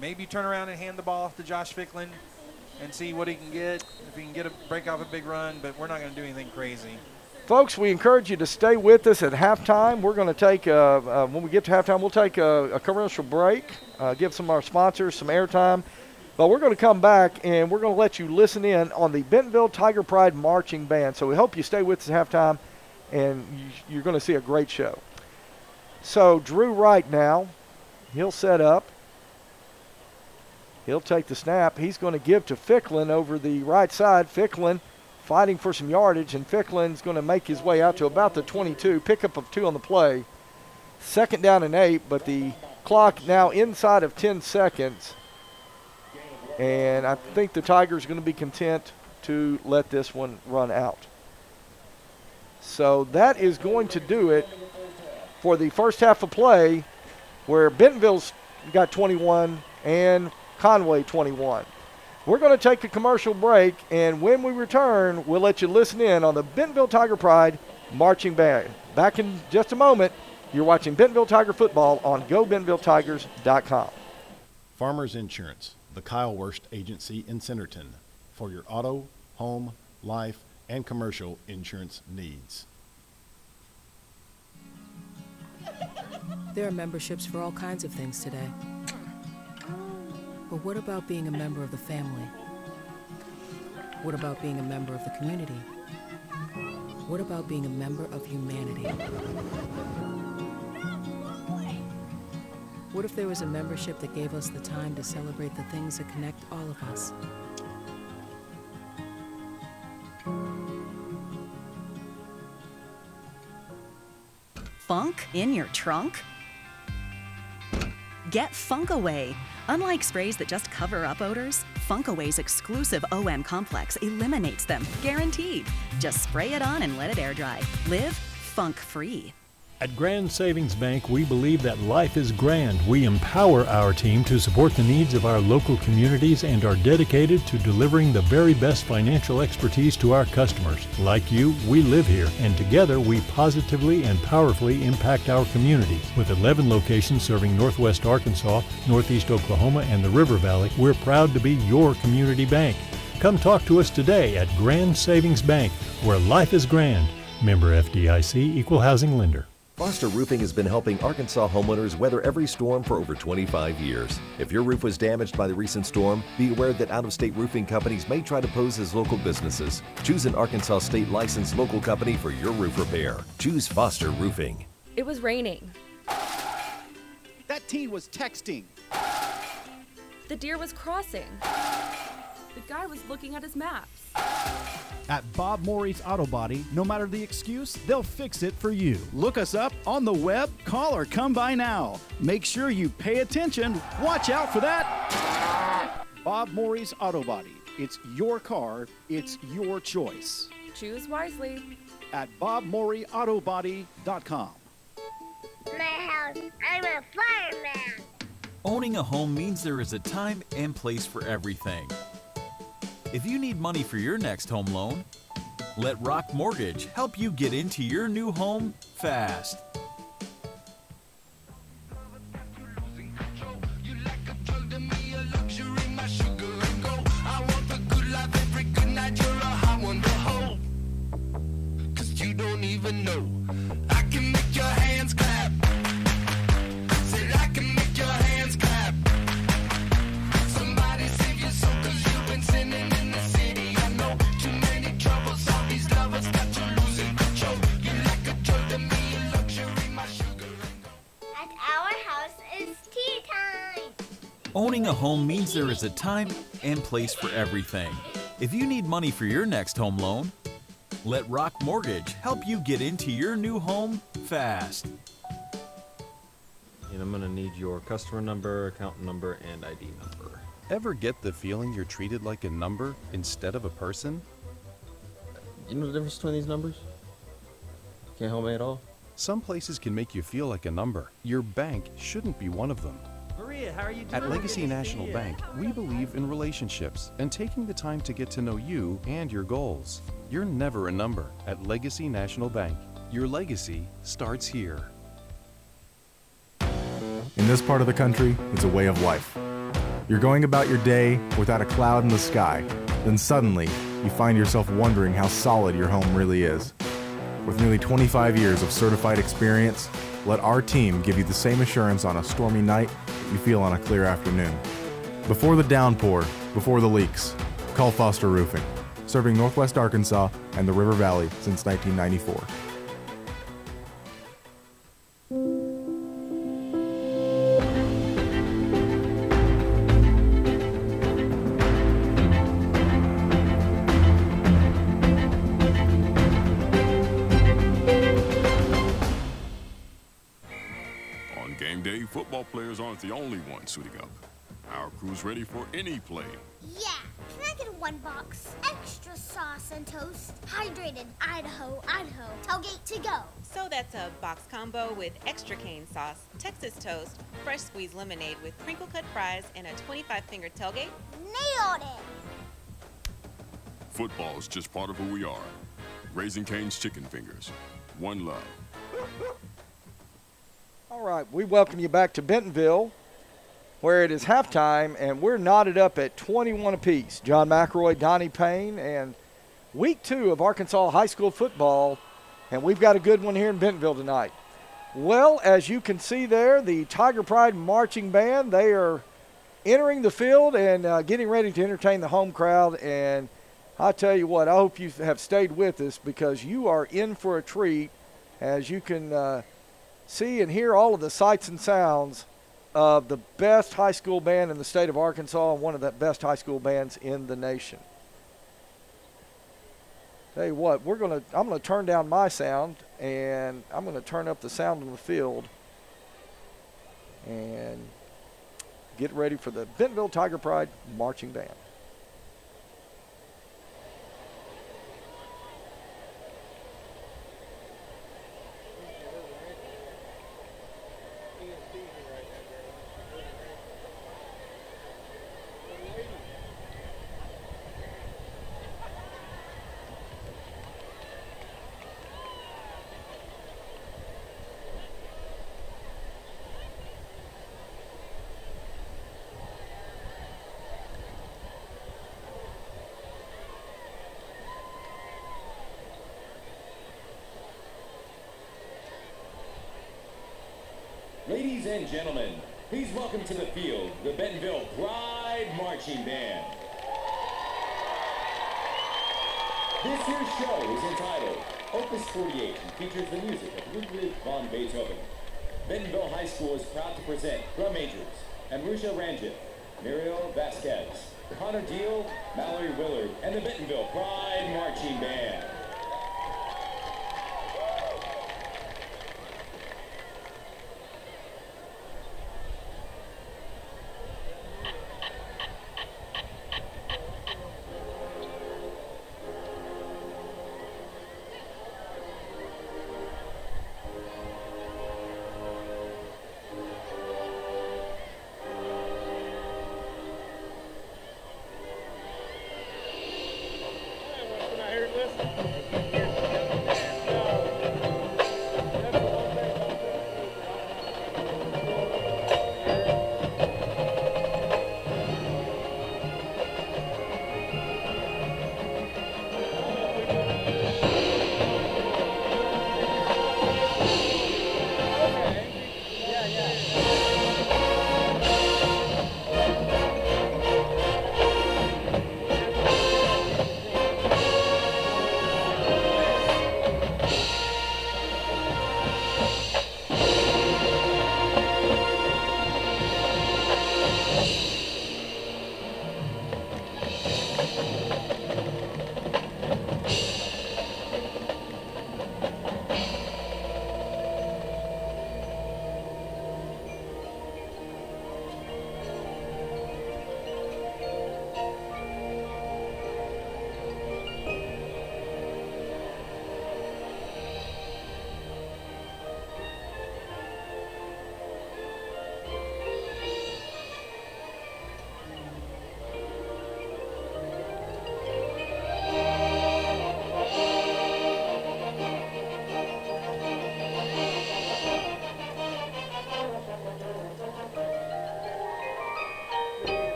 maybe turn around and hand the ball off to Josh Ficklin and see what he can get, if he can get a break off a big run, but we're not going to do anything crazy. Folks, we encourage you to stay with us at halftime. We're going to take, when we get to halftime, we'll take a commercial break, give some of our sponsors some airtime. But we're going to come back, and we're going to let you listen in on the Bentonville Tiger Pride Marching Band. So we hope you stay with us at halftime, and you're going to see a great show. So Drew Wright now, he'll set up. He'll take the snap. He's going to give to Ficklin over the right side. Ficklin fighting for some yardage, and Ficklin's going to make his way out to about the 22, pickup of 2 on the play. 2nd down and 8, but the clock now inside of 10 seconds. And I think the Tigers are going to be content to let this one run out. So that is going to do it for the first half of play, where Bentonville's got 21 and Conway 21. We're going to take a commercial break, and when we return, we'll let you listen in on the Bentonville Tiger Pride Marching Band. Back in just a moment, you're watching Bentonville Tiger football on GoBentonvilleTigers.com. Farmers Insurance, the Kyle Wurst Agency in Centerton, for your auto, home, life, and commercial insurance needs. There are memberships for all kinds of things today. But what about being a member of the family? What about being a member of the community? What about being a member of humanity? What if there was a membership that gave us the time to celebrate the things that connect all of us? Funk in your trunk? Get Funkaway. Unlike sprays that just cover up odors, Funkaway's exclusive OM complex eliminates them, guaranteed. Just spray it on and let it air dry. Live funk-free. At Grand Savings Bank, we believe that life is grand. We empower our team to support the needs of our local communities and are dedicated to delivering the very best financial expertise to our customers. Like you, we live here, and together we positively and powerfully impact our communities. With 11 locations serving Northwest Arkansas, Northeast Oklahoma, and the River Valley, we're proud to be your community bank. Come talk to us today at Grand Savings Bank, where life is grand. Member FDIC, Equal Housing Lender. Foster Roofing has been helping Arkansas homeowners weather every storm for over 25 years. If your roof was damaged by the recent storm, be aware that out-of-state roofing companies may try to pose as local businesses. Choose an Arkansas state licensed local company for your roof repair. Choose Foster Roofing. It was raining. That teen was texting. The deer was crossing. The guy was looking at his maps. At Bob Morey's Auto Body, no matter the excuse, they'll fix it for you. Look us up on the web, call or come by now. Make sure you pay attention. Watch out for that Bob Morey's Auto Body. It's your car, it's your choice. Choose wisely. At bobmoreyautobody.com. My house, I'm a fireman. Owning a home means there is a time and place for everything. If you need money for your next home loan, let Rock Mortgage help you get into your new home fast. You don't even know. I can make your hands clap. Said I can make your hands clap. Somebody save your soul, 'cause you've been sinning in the city. I know too many troubles. All these lovers got you losing control. You like a joy to me, a luxury, my sugar. At our house, it's tea time. Owning a home means there is a time and place for everything. If you need money for your next home loan, let Rock Mortgage help you get into your new home fast. And I'm going to need your customer number, account number, and ID number. Ever get the feeling you're treated like a number instead of a person? You know the difference between these numbers? Can't help me at all? Some places can make you feel like a number. Your bank shouldn't be one of them. Maria, how are you doing? At Legacy National Bank, we believe in relationships and taking the time to get to know you and your goals. You're never a number at Legacy National Bank. Your legacy starts here. In this part of the country, it's a way of life. You're going about your day without a cloud in the sky. Then suddenly, you find yourself wondering how solid your home really is. With nearly 25 years of certified experience, let our team give you the same assurance on a stormy night that you feel on a clear afternoon. Before the downpour, before the leaks, call Foster Roofing, serving Northwest Arkansas and the River Valley since 1994. On game day, football players aren't the only ones suiting up. Our crew's ready for any play. Yeah, can I get one box? Extra sauce and toast. Hydrated Idaho, Idaho. Tailgate to go. So that's a box combo with extra cane sauce, Texas toast, fresh squeezed lemonade with crinkle cut fries, and a 25-finger tailgate. Nailed it. Football's just part of who we are. Raising Cane's Chicken Fingers. One love. All right, we welcome you back to Bentonville, where it is halftime, and we're knotted up at 21 apiece. John McElroy, Donnie Payne, and week 2 of Arkansas high school football, and we've got a good one here in Bentonville tonight. Well, as you can see there, the Tiger Pride Marching Band, they are entering the field and getting ready to entertain the home crowd, and I tell you what, I hope you have stayed with us because you are in for a treat as you can see and hear all of the sights and sounds of the best high school band in the state of Arkansas and one of the best high school bands in the nation. Tell you what, I'm gonna turn down my sound and I'm gonna turn up the sound on the field and get ready for the Bentonville Tiger Pride Marching Band. Ladies and gentlemen, please welcome to the field the Bentonville Pride Marching Band. This year's show is entitled Opus 48 and features the music of Ludwig von Beethoven. Bentonville High School is proud to present drum majors Amrusha Ranjit, Muriel Vasquez, Connor Deal, Mallory Willard, and the Bentonville Pride Marching Band.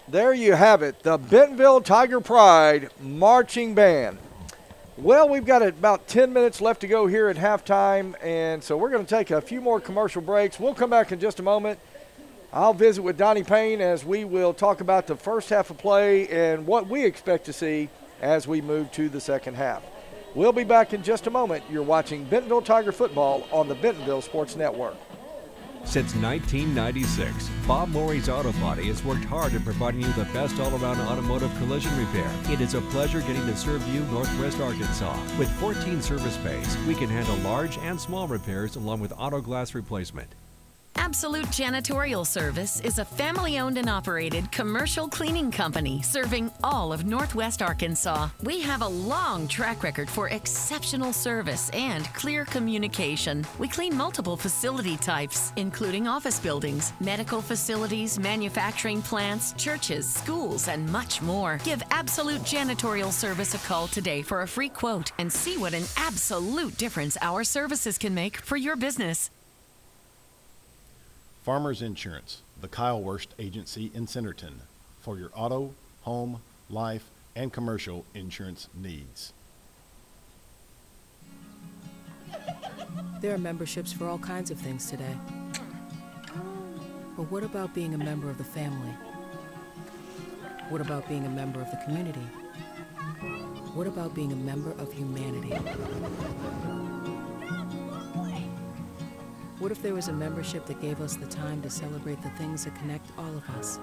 There you have it, the Bentonville Tiger Pride Marching Band. Well, we've got about 10 minutes left to go here at halftime, and so we're going to take a few more commercial breaks. We'll come back in just a moment. I'll visit with Donnie Payne as we will talk about the first half of play and what we expect to see as we move to the second half. We'll be back in just a moment. You're watching Bentonville Tiger football on the Bentonville Sports Network. Since 1996, Bob Morey's Auto Body has worked hard at providing you the best all-around automotive collision repair. It is a pleasure getting to serve you, Northwest Arkansas. With 14 service bays, we can handle large and small repairs along with auto glass replacement. Absolute Janitorial Service is a family-owned and operated commercial cleaning company serving all of Northwest Arkansas. We have a long track record for exceptional service and clear communication. We clean multiple facility types, including office buildings, medical facilities, manufacturing plants, churches, schools, and much more. Give Absolute Janitorial Service a call today for a free quote and see what an absolute difference our services can make for your business. Farmers Insurance, the Kyle Worst Agency in Centerton, for your auto, home, life, and commercial insurance needs. There are memberships for all kinds of things today. But what about being a member of the family? What about being a member of the community? What about being a member of humanity? What if there was a membership that gave us the time to celebrate the things that connect all of us?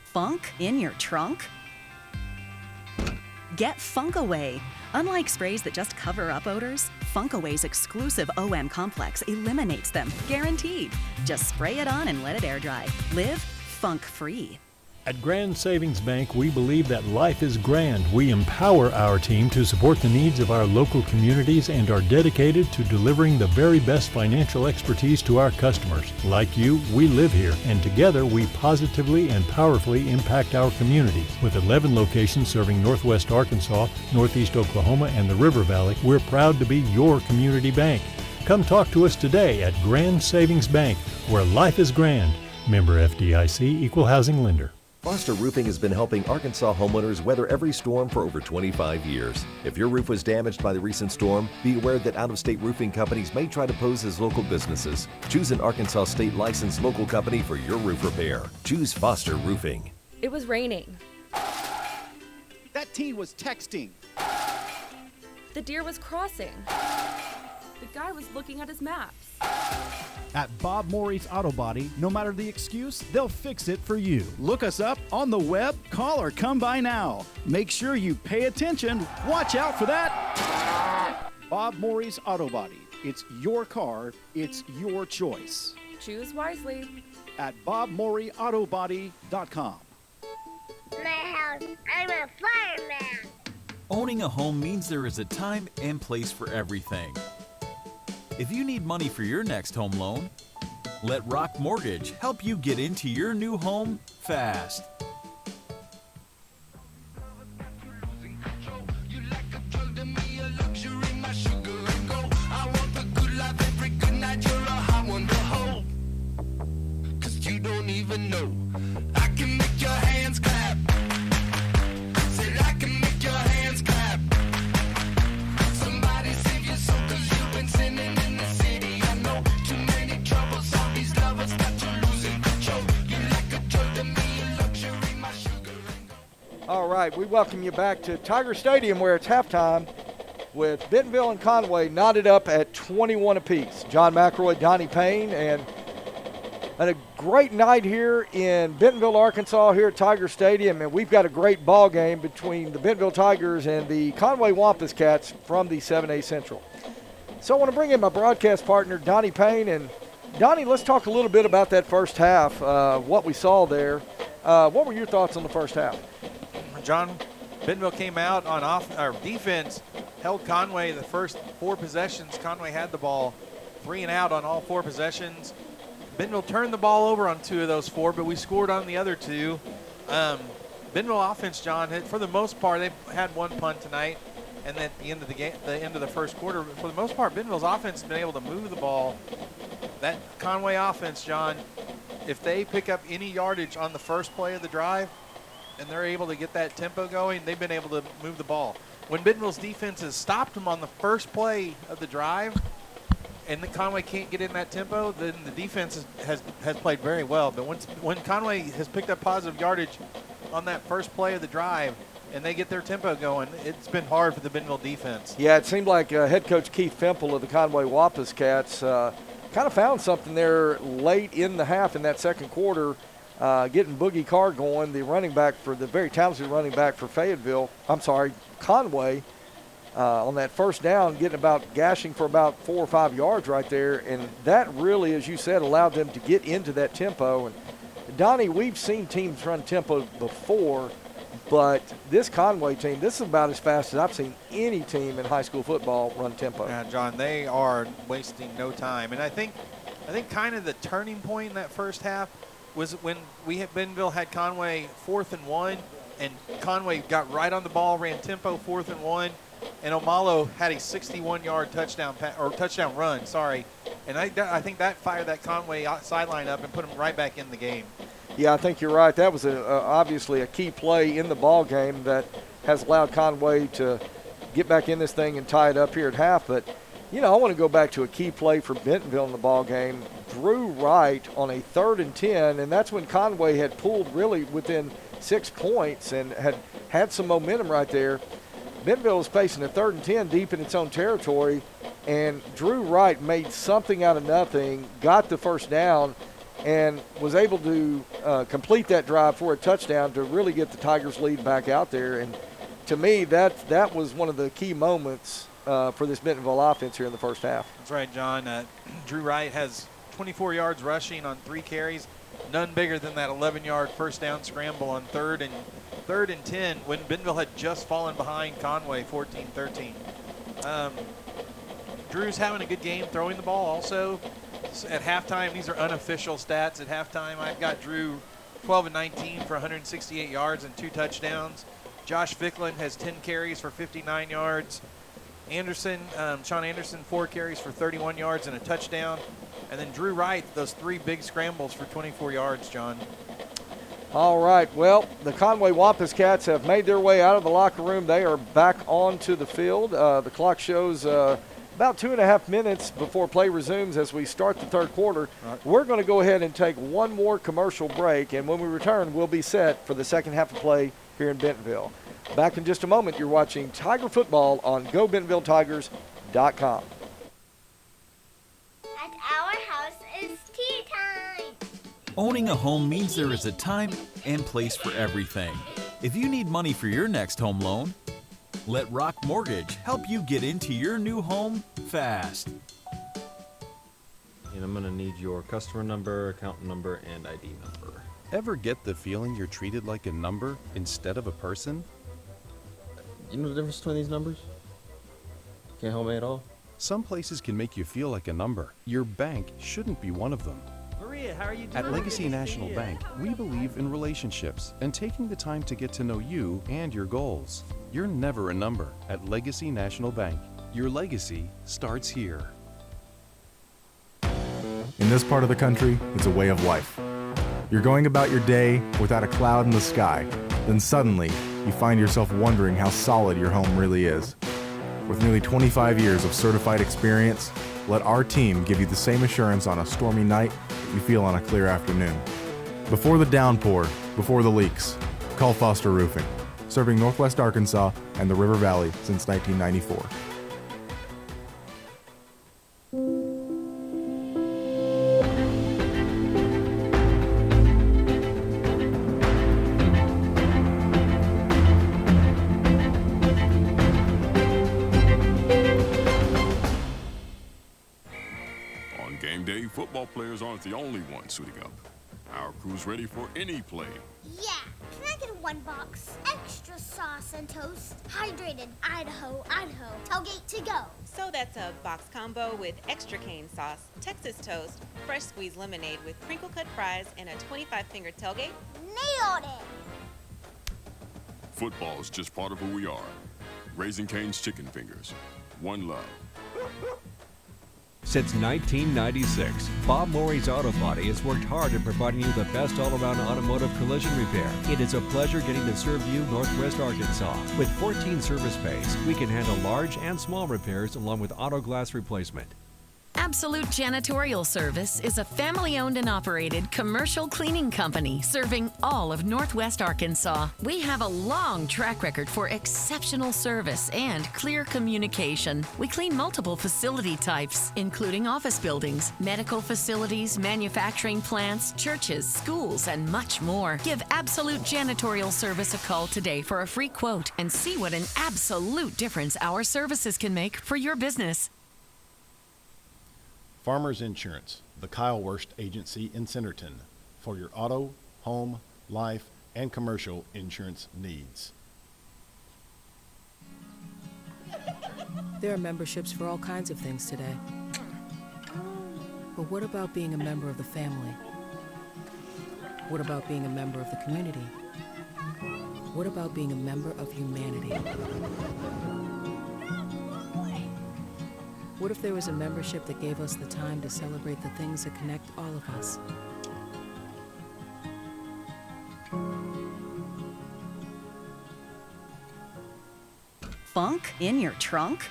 Funk in your trunk? Get Funk Away. Unlike sprays that just cover up odors, Funk Away's exclusive OM complex eliminates them, guaranteed. Just spray it on and let it air dry. Live funk-free. At Grand Savings Bank, we believe that life is grand. We empower our team to support the needs of our local communities and are dedicated to delivering the very best financial expertise to our customers. Like you, we live here, and together we positively and powerfully impact our communities. With 11 locations serving Northwest Arkansas, Northeast Oklahoma, and the River Valley, we're proud to be your community bank. Come talk to us today at Grand Savings Bank, where life is grand. Member FDIC, Equal Housing Lender. Foster Roofing has been helping Arkansas homeowners weather every storm for over 25 years. If your roof was damaged by the recent storm, be aware that out-of-state roofing companies may try to pose as local businesses. Choose an Arkansas state licensed local company for your roof repair. Choose Foster Roofing. It was raining. That teen was texting. The deer was crossing. The guy was looking at his maps. At Bob Morey's Auto Body, no matter the excuse, they'll fix it for you. Look us up on the web, call or come by now. Make sure you pay attention. Watch out for that. Bob Morey's Auto Body. It's your car. It's your choice. Choose wisely. At BobMoreyAutoBody.com. My house, I'm a fireman. Owning a home means there is a time and place for everything. If you need money for your next home loan, let Rock Mortgage help you get into your new home fast. You don't even know. I can make your hands clap. Said I can make your hands clap. Somebody save your soul, 'cause you've been sinning in the city. I know too many troubles. All these lovers got you losing control. You like a joy to me, a luxury, my sugar. All right, we welcome you back to Tiger Stadium where it's halftime with Bentonville and Conway knotted up at 21 apiece. John McElroy, Donnie Payne, and a great night here in Bentonville, Arkansas, here at Tiger Stadium, and we've got a great ball game between the Bentonville Tigers and the Conway Wampus Cats from the 7A Central. So I want to bring in my broadcast partner, Donnie Payne. And Donnie, let's talk a little bit about that first half, what we saw there. What were your thoughts on the first half? John, Bentonville came out on our defense, held Conway the first 4 possessions. Conway had the ball 3 and out on all 4 possessions. Bentonville turned the ball over on 2 of those 4, but we scored on the other 2. Bentonville offense, John, for the most part, they had 1 punt tonight. And then at the end of the game, the end of the first quarter, for the most part, Bentonville's offense has been able to move the ball. That Conway offense, John, if they pick up any yardage on the first play of the drive and they're able to get that tempo going, they've been able to move the ball. When Bentonville's defense has stopped them on the first play of the drive and the Conway can't get in that tempo, then the defense has played very well. But when Conway has picked up positive yardage on that first play of the drive and they get their tempo going, it's been hard for the Bentonville defense. Yeah, it seemed like head coach Keith Fempel of the Conway Wampus Cats kind of found something there late in the half in that second quarter, getting Boogie Carr going, the running back for the very talented running back for Conway, on that first down, gashing for about 4 or 5 yards right there. And that really, as you said, allowed them to get into that tempo. And Donnie, we've seen teams run tempo before, but this Conway team, this is about as fast as I've seen any team in high school football run tempo. Yeah, John, they are wasting no time. And I think kind of the turning point in that first half was when Bentonville had Conway 4th and 1, and Conway got right on the ball, ran tempo 4th and 1, and Omalo had a 61-yard touchdown run, and I think that fired that Conway sideline up and put him right back in the game. Yeah, I think you're right. That was obviously a key play in the ball game that has allowed Conway to get back in this thing and tie it up here at half. But, I want to go back to a key play for Bentonville in the ball game. Drew Wright on a 3rd and 10, and that's when Conway had pulled really within 6 points and had some momentum right there. Bentonville was facing a 3rd and 10 deep in its own territory, and Drew Wright made something out of nothing, got the first down, and was able to complete that drive for a touchdown to really get the Tigers lead back out there. And to me, that was one of the key moments for this Bentonville offense here in the first half. That's right, John. Drew Wright has 24 yards rushing on 3 carries, none bigger than that 11-yard first down scramble on 3rd and 10 when Bentonville had just fallen behind Conway 14-13. Drew's having a good game throwing the ball also. At halftime, these are unofficial stats. At halftime, I've got Drew 12 and 19 for 168 yards and 2 touchdowns. Josh Ficklin has 10 carries for 59 yards. Sean Anderson, 4 carries for 31 yards and a touchdown. And then Drew Wright, those 3 big scrambles for 24 yards, John. All right, well, the Conway Wampus Cats have made their way out of the locker room. They are back onto the field. The clock shows about 2.5 minutes before play resumes as we start the third quarter. Right. We're going to go ahead and take one more commercial break, and when we return, we'll be set for the second half of play here in Bentonville. Back in just a moment, you're watching Tiger Football on GoBentonvilleTigers.com. At our house is tea time. Owning a home means there is a time and place for everything. If you need money for your next home loan, let Rock Mortgage help you get into your new home fast. And I'm going to need your customer number, account number, and ID number. Ever get the feeling you're treated like a number instead of a person? You know the difference between these numbers? Can't help me at all? Some places can make you feel like a number. Your bank shouldn't be one of them. Maria, how are you doing? At Legacy National Bank, we believe in relationships and taking the time to get to know you and your goals. You're never a number at Legacy National Bank. Your legacy starts here. In this part of the country, it's a way of life. You're going about your day without a cloud in the sky. Then suddenly, you find yourself wondering how solid your home really is. With nearly 25 years of certified experience, let our team give you the same assurance on a stormy night that you feel on a clear afternoon. Before the downpour, before the leaks, call Foster Roofing, serving Northwest Arkansas and the River Valley since 1994. Football players aren't the only ones suiting up. Our crew's ready for any play. Yeah, can I get 1 box? Extra sauce and toast. Hydrated Idaho, tailgate to go. So that's a box combo with extra cane sauce, Texas toast, fresh squeezed lemonade with crinkle cut fries, and a 25-finger tailgate. Nailed it! Football's just part of who we are. Raising Cane's Chicken Fingers. One love. Since 1996, Bob Morey's Auto Body has worked hard at providing you the best all-around automotive collision repair. It is a pleasure getting to serve you Northwest Arkansas. With 14 service bays, we can handle large and small repairs along with auto glass replacement. Absolute Janitorial Service is a family-owned and operated commercial cleaning company serving all of Northwest Arkansas. We have a long track record for exceptional service and clear communication. We clean multiple facility types, including office buildings, medical facilities, manufacturing plants, churches, schools, and much more. Give Absolute Janitorial Service a call today for a free quote and see what an absolute difference our services can make for your business. Farmers Insurance, the Kyle Worst Agency in Centerton, for your auto, home, life, and commercial insurance needs. There are memberships for all kinds of things today. But what about being a member of the family? What about being a member of the community? What about being a member of humanity? What if there was a membership that gave us the time to celebrate the things that connect all of us? Funk in your trunk?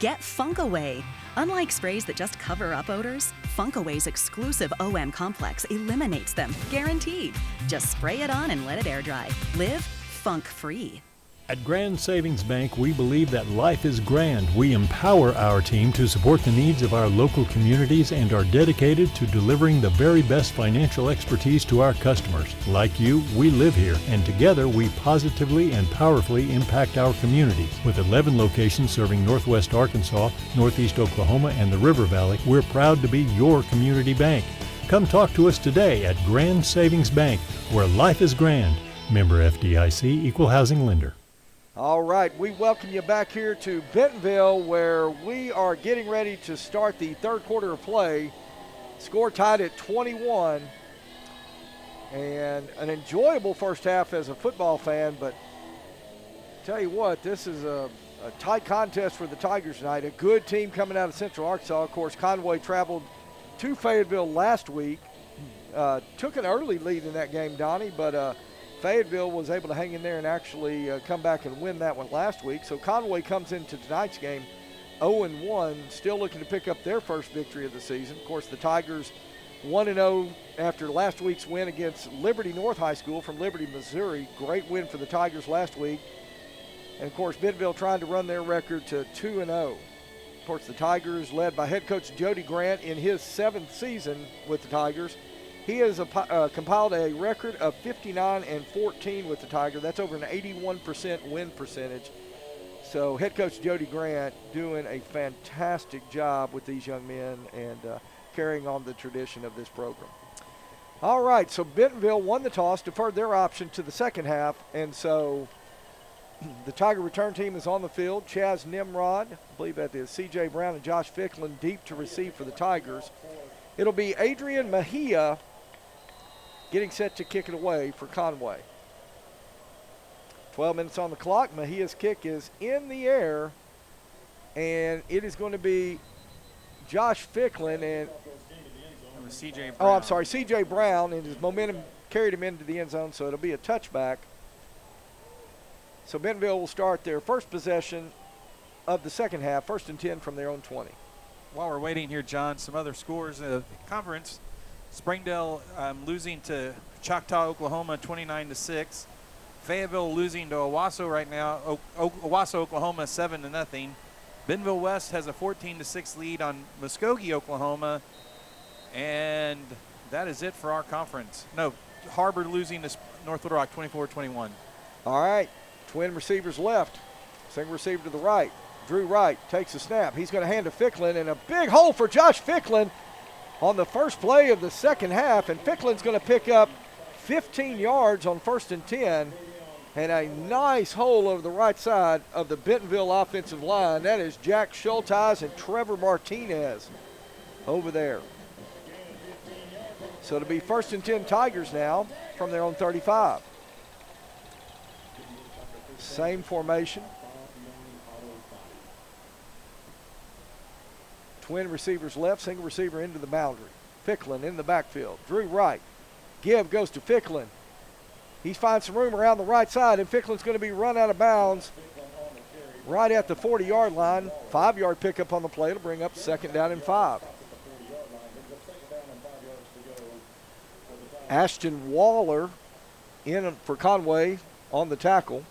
Get Funk Away. Unlike sprays that just cover up odors, Funk Away's exclusive OM complex eliminates them, guaranteed. Just spray it on and let it air dry. Live funk-free. At Grand Savings Bank, we believe that life is grand. We empower our team to support the needs of our local communities and are dedicated to delivering the very best financial expertise to our customers. Like you, we live here, and together we positively and powerfully impact our communities. With 11 locations serving Northwest Arkansas, Northeast Oklahoma, and the River Valley, we're proud to be your community bank. Come talk to us today at Grand Savings Bank, where life is grand. Member FDIC, Equal Housing Lender. All right, we welcome you back here to Bentonville, where we are getting ready to start the third quarter of play. Score tied at 21, and an enjoyable first half as a football fan, but tell you what, this is a tight contest for the Tigers tonight. A good team coming out of Central Arkansas. Of course, Conway traveled to Fayetteville last week, took an early lead in that game, Donnie, but Fayetteville was able to hang in there and actually come back and win that one last week. So Conway comes into tonight's game 0-1, still looking to pick up their first victory of the season. Of course, the Tigers 1-0 after last week's win against Liberty North High School from Liberty, Missouri. Great win for the Tigers last week. And, of course, Bentonville trying to run their record to 2-0. Of course, the Tigers led by head coach Jody Grant in his 7th season with the Tigers. He has compiled a record of 59-14 with the Tiger. That's over an 81% win percentage. So head coach Jody Grant doing a fantastic job with these young men and carrying on the tradition of this program. All right, so Bentonville won the toss, deferred their option to the second half, and so the Tiger return team is on the field. Chaz Nimrod, I believe that is C.J. Brown and Josh Ficklin deep to receive for the Tigers. It'll be Adrian Mejia getting set to kick it away for Conway. 12 minutes on the clock. Mejia's kick is in the air, and it is going to be Josh Ficklin and C.J. Brown. Oh, I'm sorry, C.J. Brown, and his momentum carried him into the end zone, so it'll be a touchback. So Bentonville will start their first possession of the second half, 1st and 10 from their own 20. While we're waiting here, John, some other scores in the conference. Springdale losing to Choctaw, Oklahoma, 29-6. Fayetteville losing to Owasso right now. Owasso, Oklahoma, 7-0. Bentonville West has a 14-6 lead on Muskogee, Oklahoma. And that is it for our conference. No, Harbor losing to North Little Rock, 24-21. All right, twin receivers left. Single receiver to the right. Drew Wright takes a snap. He's going to hand to Ficklin, and a big hole for Josh Ficklin on the first play of the second half. And Ficklin's going to pick up 15 yards on 1st and 10. And a nice hole over the right side of the Bentonville offensive line. That is Jack Schulteis and Trevor Martinez over there. So it'll be 1st and 10 Tigers now from their own 35. Same formation. Twin receivers left, single receiver into the boundary. Ficklin in the backfield. Drew right. Give goes to Ficklin. He finds some room around the right side, and Ficklin's going to be run out of bounds right at the 40-yard line. 5-yard pickup on the play to bring up 2nd down and 5. Ashton Waller in for Conway on the tackle.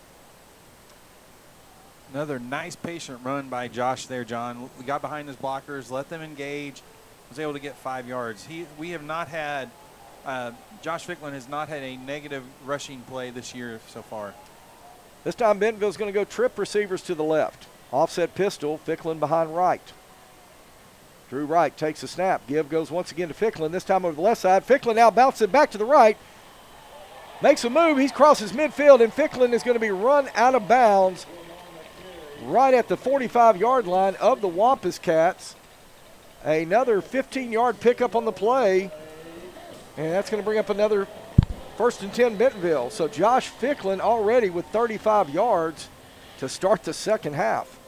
Another nice patient run by Josh there, John. We got behind his blockers, let them engage, was able to get 5 yards. We have not had, Josh Ficklin has not had a negative rushing play this year so far. This time Bentonville's going to go trip receivers to the left. Offset pistol, Ficklin behind right. Drew Wright takes a snap. Give goes once again to Ficklin, this time over the left side. Ficklin now bounces it back to the right. Makes a move. He crosses midfield, and Ficklin is going to be run out of bounds right at the 45-yard line of the Wampus Cats. Another 15-yard pickup on the play, and that's going to bring up another 1st and 10 Bentonville. So Josh Ficklin already with 35 yards to start the second half.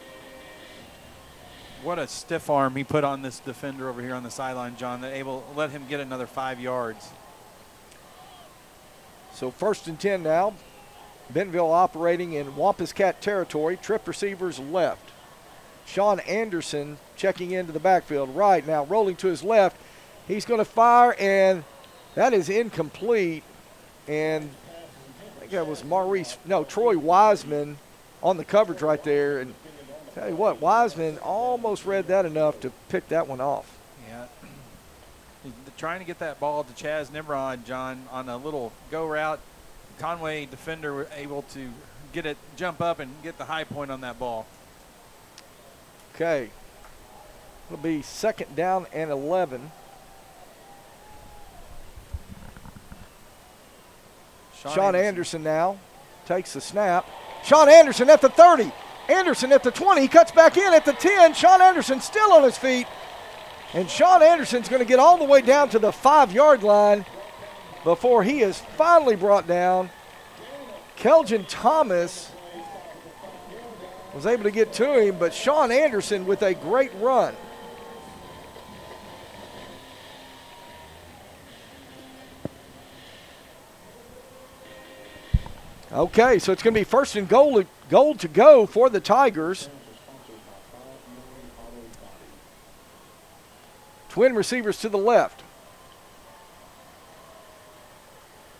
What a stiff arm he put on this defender over here on the sideline, John, that able to let him get another 5 yards. So 1st and 10 now. Bentonville operating in Wampus Cat territory. Trip receivers left. Sean Anderson checking into the backfield. Right now rolling to his left. He's going to fire, and that is incomplete. And I think that was Troy Wiseman on the coverage right there. And tell you what, Wiseman almost read that enough to pick that one off. Yeah. Trying to get that ball to Chaz Nimrod, John, on a little go route. Conway defender were able to get it, jump up and get the high point on that ball. Okay. It'll be 2nd down and 11. Sean Anderson now takes the snap. Sean Anderson at the 30. Anderson at the 20. He cuts back in at the 10. Sean Anderson still on his feet. And Sean Anderson's going to get all the way down to the 5-yard line before he is finally brought down. Kelvin Thomas was able to get to him, but Sean Anderson with a great run. Okay, so it's going to be 1st and goal to go for the Tigers. Twin receivers to the left.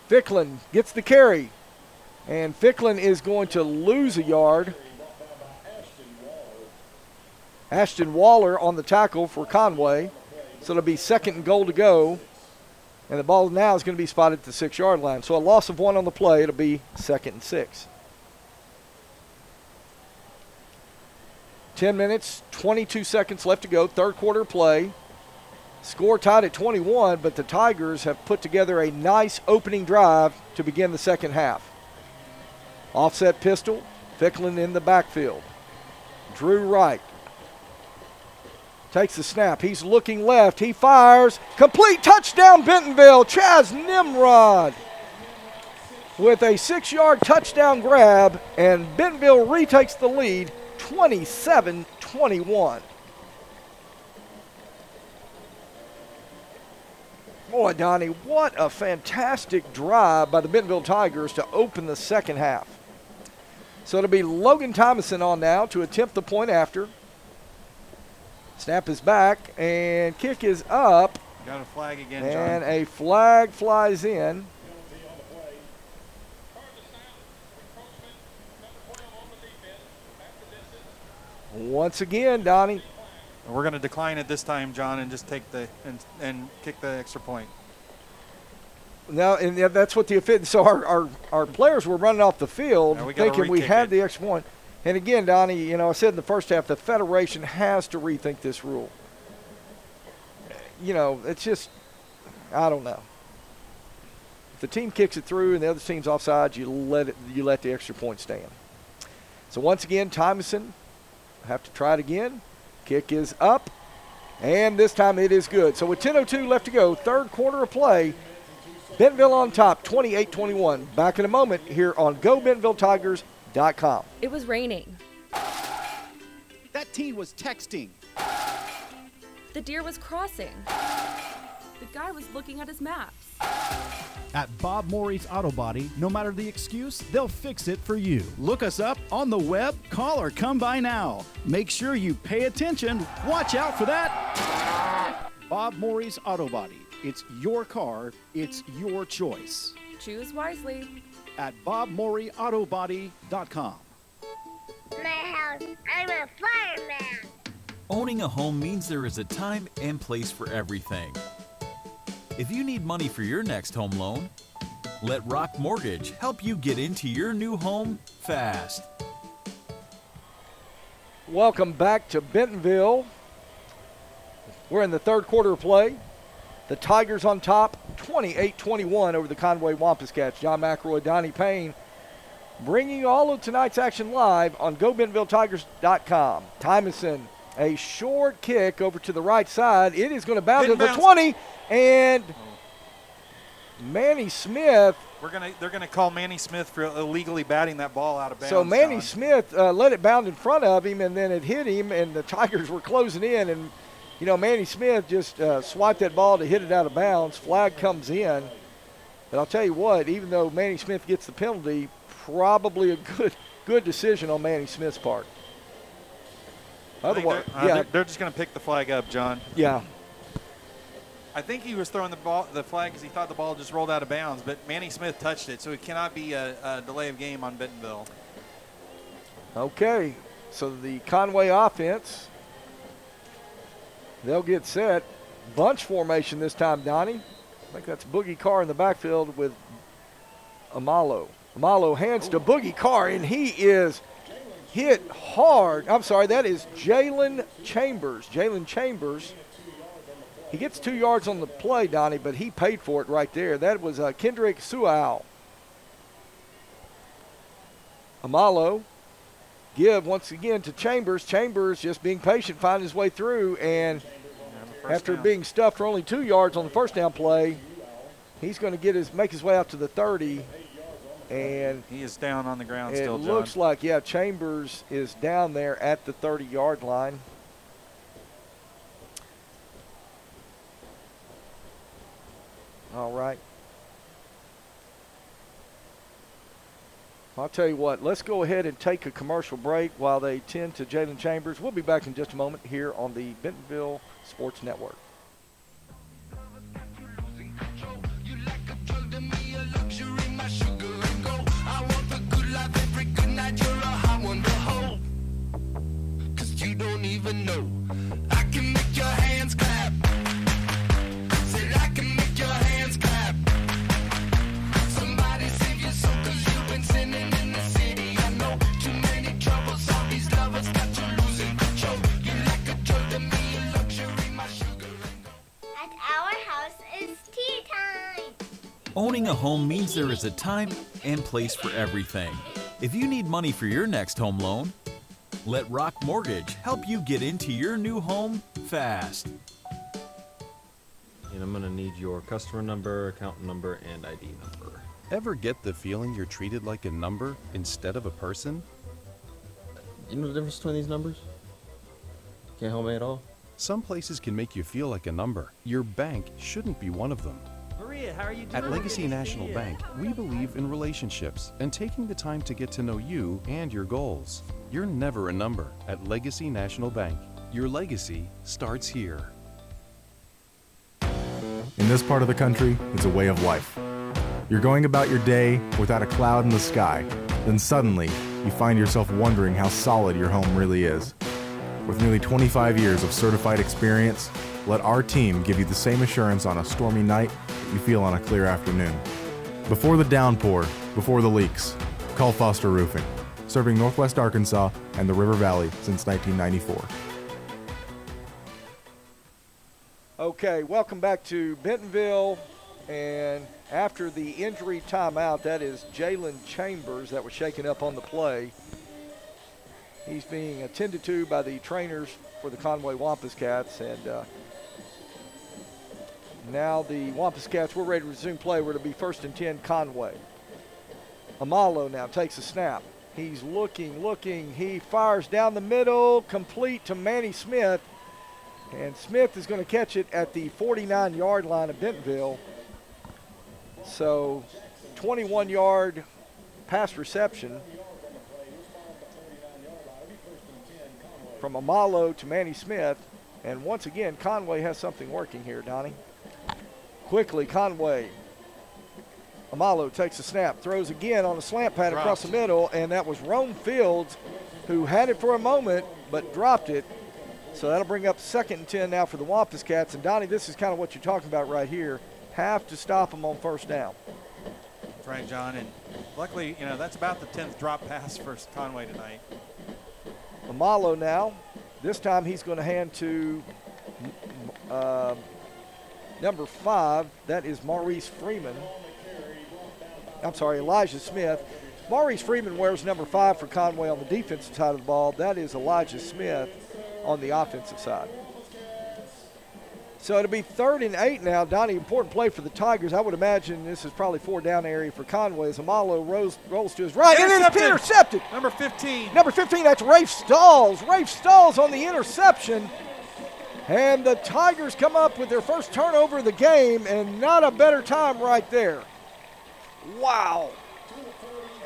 Ficklin gets the carry, and Ficklin is going to lose a yard. Ashton Waller on the tackle for Conway. So it'll be 2nd and goal to go. And the ball now is going to be spotted at the 6-yard line. So a loss of 1 on the play. It'll be 2nd and 6. 10 minutes, 22 seconds left to go. 3rd quarter play. Score tied at 21, but the Tigers have put together a nice opening drive to begin the second half. Offset pistol, Ficklin in the backfield. Drew Wright takes the snap. He's looking left. He fires. Complete touchdown, Bentonville. Chaz Nimrod with a 6-yard touchdown grab, and Bentonville retakes the lead 27-21. Boy, Donnie, what a fantastic drive by the Bentonville Tigers to open the second half. So it'll be Logan Thomason on now to attempt the point after. Snap is back, and kick is up. Got a flag again, John. And a flag flies in. Once again, Donnie. We're going to decline it this time, John, and just take and kick the extra point. No, and that's what the so our players were running off the field thinking we had the extra point. And again, Donnie, I said in the first half the Federation has to rethink this rule. It's just, I don't know. If the team kicks it through and the other team's offside, you let the extra point stand. So once again, Thomason have to try it again. Kick is up, and this time it is good. So with 10:02 left to go, 3rd quarter of play, Bentonville on top, 28-21. Back in a moment here on Go Bentonville Tigers, TigerStadiumOnTheCampusOfBentonvilleHighSchool.com. It was raining. That teen was texting. The deer was crossing. The guy was looking at his maps. At Bob Morey's Auto Body, no matter the excuse, they'll fix it for you. Look us up on the web, call or come by now. Make sure you pay attention. Watch out for that. Bob Morey's Auto Body. It's your car. It's your choice. Choose wisely. At BobMoreyAutoBody.com. My house, I'm a fireman. Owning a home means there is a time and place for everything. If you need money for your next home loan, let Rock Mortgage help you get into your new home fast. Welcome back to Bentonville. We're in the third quarter of play. The Tigers on top, 28-21 over the Conway Wampus Cats. John McElroy, Donnie Payne, bringing you all of tonight's action live on GoBentonvilleTigers.com. Tymason, a short kick over to the right side. It is going to bounce to the 20, and Manny Smith. They're gonna call Manny Smith for illegally batting that ball out of bounds. So Manny John. Smith let it bound in front of him, and then it hit him, and the Tigers were closing in, and Manny Smith just swiped that ball to hit it out of bounds. Flag comes in. But I'll tell you what, even though Manny Smith gets the penalty, probably a good decision on Manny Smith's part. Otherwise, they're just going to pick the flag up, John. Yeah. I think he was throwing the flag because he thought the ball just rolled out of bounds, but Manny Smith touched it, so it cannot be a delay of game on Bentonville. Okay, so the Conway offense, they'll get set. Bunch formation this time, Donnie. I think that's Boogie Carr in the backfield with Amalo. Amalo hands to Boogie Carr, and he is hit hard. I'm sorry, that is Jalen Chambers. Jalen Chambers. He gets 2 yards on the play, Donnie, but he paid for it right there. That was Kendrick Suau. Amalo give once again to Chambers. Chambers just being patient, finding his way through, and after being stuffed for only 2 yards on the first down play, he's going to make his way out to the 30. And he is down on the ground still, John. It looks like, Chambers is down there at the 30-yard line. All right. I'll tell you what, let's go ahead and take a commercial break while they tend to Jalen Chambers. We'll be back in just a moment here on the Bentonville Sports Network. You don't even know. I can make your hands clap. Said I can make your hands clap. Somebody save your soul, 'cause you've been sinning in the city. I know too many troubles. All these lovers got you losing control. You like a joy to me, a luxury, my sugar and gold. At our house, it's tea time. Owning a home means there is a time and place for everything. If you need money for your next home loan, let Rock Mortgage help you get into your new home fast. And I'm going to need your customer number, account number, and ID number. Ever get the feeling you're treated like a number instead of a person? You know the difference between these numbers? Can't help me at all? Some places can make you feel like a number. Your bank shouldn't be one of them. Maria, how are you doing? At Legacy National Bank, we believe in relationships and taking the time to get to know you and your goals. You're never a number at Legacy National Bank. Your legacy starts here. In this part of the country, it's a way of life. You're going about your day without a cloud in the sky. Then suddenly, you find yourself wondering how solid your home really is. With nearly 25 years of certified experience, let our team give you the same assurance on a stormy night that you feel on a clear afternoon. Before the downpour, before the leaks, call Foster Roofing, serving Northwest Arkansas and the River Valley since 1994. Okay, welcome back to Bentonville. And after the injury timeout, that is Jalen Chambers that was shaken up on the play. He's being attended to by the trainers for the Conway Wampus Cats. And now the Wampus Cats, we're ready to resume play. We're to be 1st and 10 Conway. Amalo now takes a snap. He's looking. He fires down the middle, complete to Manny Smith. And Smith is going to catch it at the 49-yard line of Bentonville. So 21-yard pass reception from Amalo to Manny Smith. And once again, Conway has something working here, Donnie. Quickly, Conway. Amalo takes a snap, throws again on a slant pattern across the middle, and that was Rome Fields who had it for a moment but dropped it. So that'll bring up 2nd and 10 now for the Wampus Cats. And, Donnie, this is kind of what you're talking about right here. Have to stop them on first down. That's right, John. And luckily, that's about the 10th drop pass for Conway tonight. Amalo now. This time he's going to hand to number 5. That is Maurice Freeman. I'm sorry, Elijah Smith. Maurice Freeman wears number 5 for Conway on the defensive side of the ball. That is Elijah Smith on the offensive side. So it'll be 3rd and 8 now. Donnie, important play for the Tigers. I would imagine this is probably 4-down area for Conway as Amalo rolls to his right. And it is intercepted. Number 15. Number 15, that's Rafe Stalls. Rafe Stalls on the interception. And the Tigers come up with their first turnover of the game, and not a better time right there. Wow.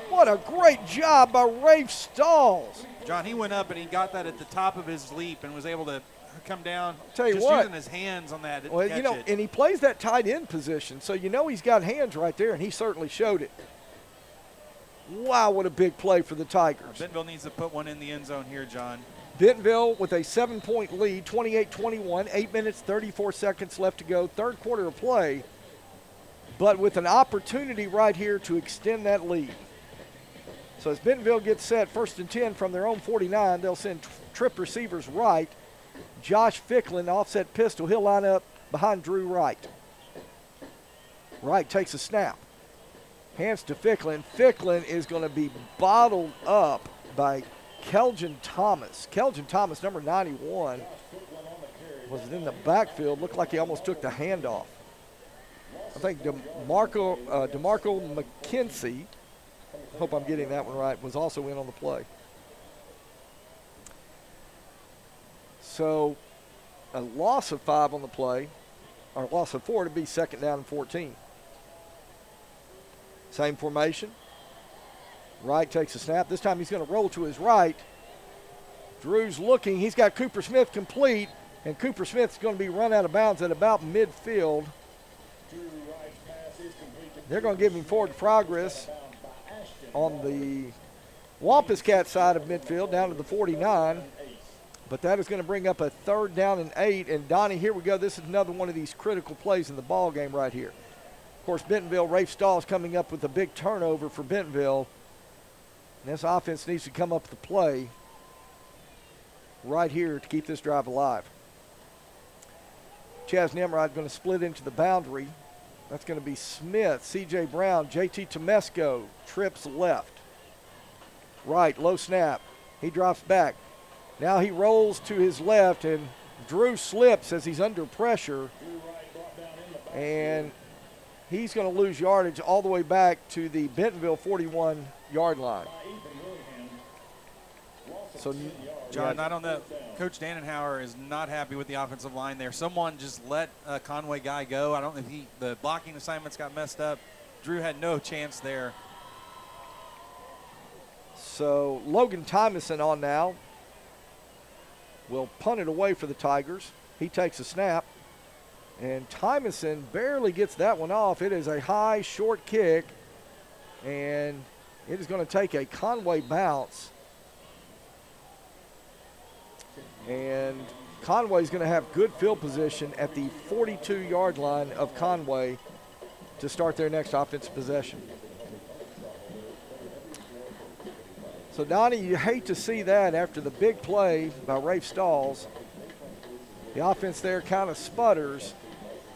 What a great job by Rafe Stalls. John, he went up and he got that at the top of his leap and was able to come down Tell you just what, using his hands on that. Well, and he plays that tight end position, so he's got hands right there, and he certainly showed it. Wow, what a big play for the Tigers. Bentonville needs to put one in the end zone here, John. Bentonville with a 7-point lead, 28-21, 8 minutes, 34 seconds left to go, third quarter of play, but with an opportunity right here to extend that lead. So as Bentonville gets set, 1st and 10 from their own 49, they'll send trip receivers right. Josh Ficklin, offset pistol, he'll line up behind Drew Wright. Wright takes a snap. Hands to Ficklin. Ficklin is going to be bottled up by Kelvin Thomas. Kelvin Thomas, number 91, was in the backfield. Looked like he almost took the handoff. I think DeMarco McKenzie, hope I'm getting that one right, was also in on the play. So a loss of 5 on the play, or a loss of 4 to be 2nd down and 14. Same formation. Wright takes a snap. This time he's going to roll to his right. Drew's looking. He's got Cooper Smith complete, and Cooper Smith's going to be run out of bounds at about midfield. They're going to give him forward progress on the Wampus Cat side of midfield down to the 49. But that is going to bring up a 3rd down and 8. And, Donnie, here we go. This is another one of these critical plays in the ball game right here. Of course, Bentonville, Rafe Stalls coming up with a big turnover for Bentonville. And this offense needs to come up with the play right here to keep this drive alive. Chaz Nimrod going to split into the boundary. That's going to be Smith, C.J. Brown, J.T. Tomesco, trips left. Right, low snap. He drops back. Now he rolls to his left, and Drew slips as he's under pressure. And he's going to lose yardage all the way back to the Bentonville 41-yard line. So, John, not on that. Coach Dannenhauer is not happy with the offensive line there. Someone just let a Conway guy go. I don't know if the blocking assignments got messed up. Drew had no chance there. So Logan Tymason on now. Will punt it away for the Tigers. He takes a snap. And Tymason barely gets that one off. It is a high, short kick. And it is going to take a Conway bounce. And Conway's going to have good field position at the 42-yard line of Conway to start their next offensive possession. So, Donnie, you hate to see that after the big play by Rafe Stalls. The offense there kind of sputters.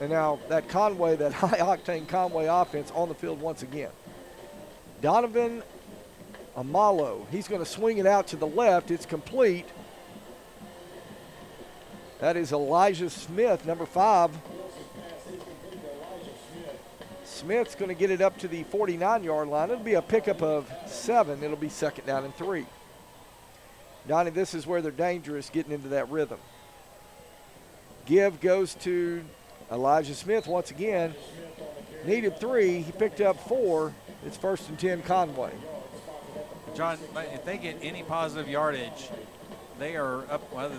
And now that Conway, that high-octane Conway offense on the field once again. Donovan Amalo, he's going to swing it out to the left. It's complete. That is Elijah Smith, number 5. Smith's going to get it up to the 49-yard line. It'll be a pickup of 7. It'll be 2nd down and 3. Donnie, this is where they're dangerous, getting into that rhythm. Give goes to Elijah Smith once again. Needed 3. He picked up 4. It's 1st and 10 Conway. John, if they get any positive yardage, they are up. Well,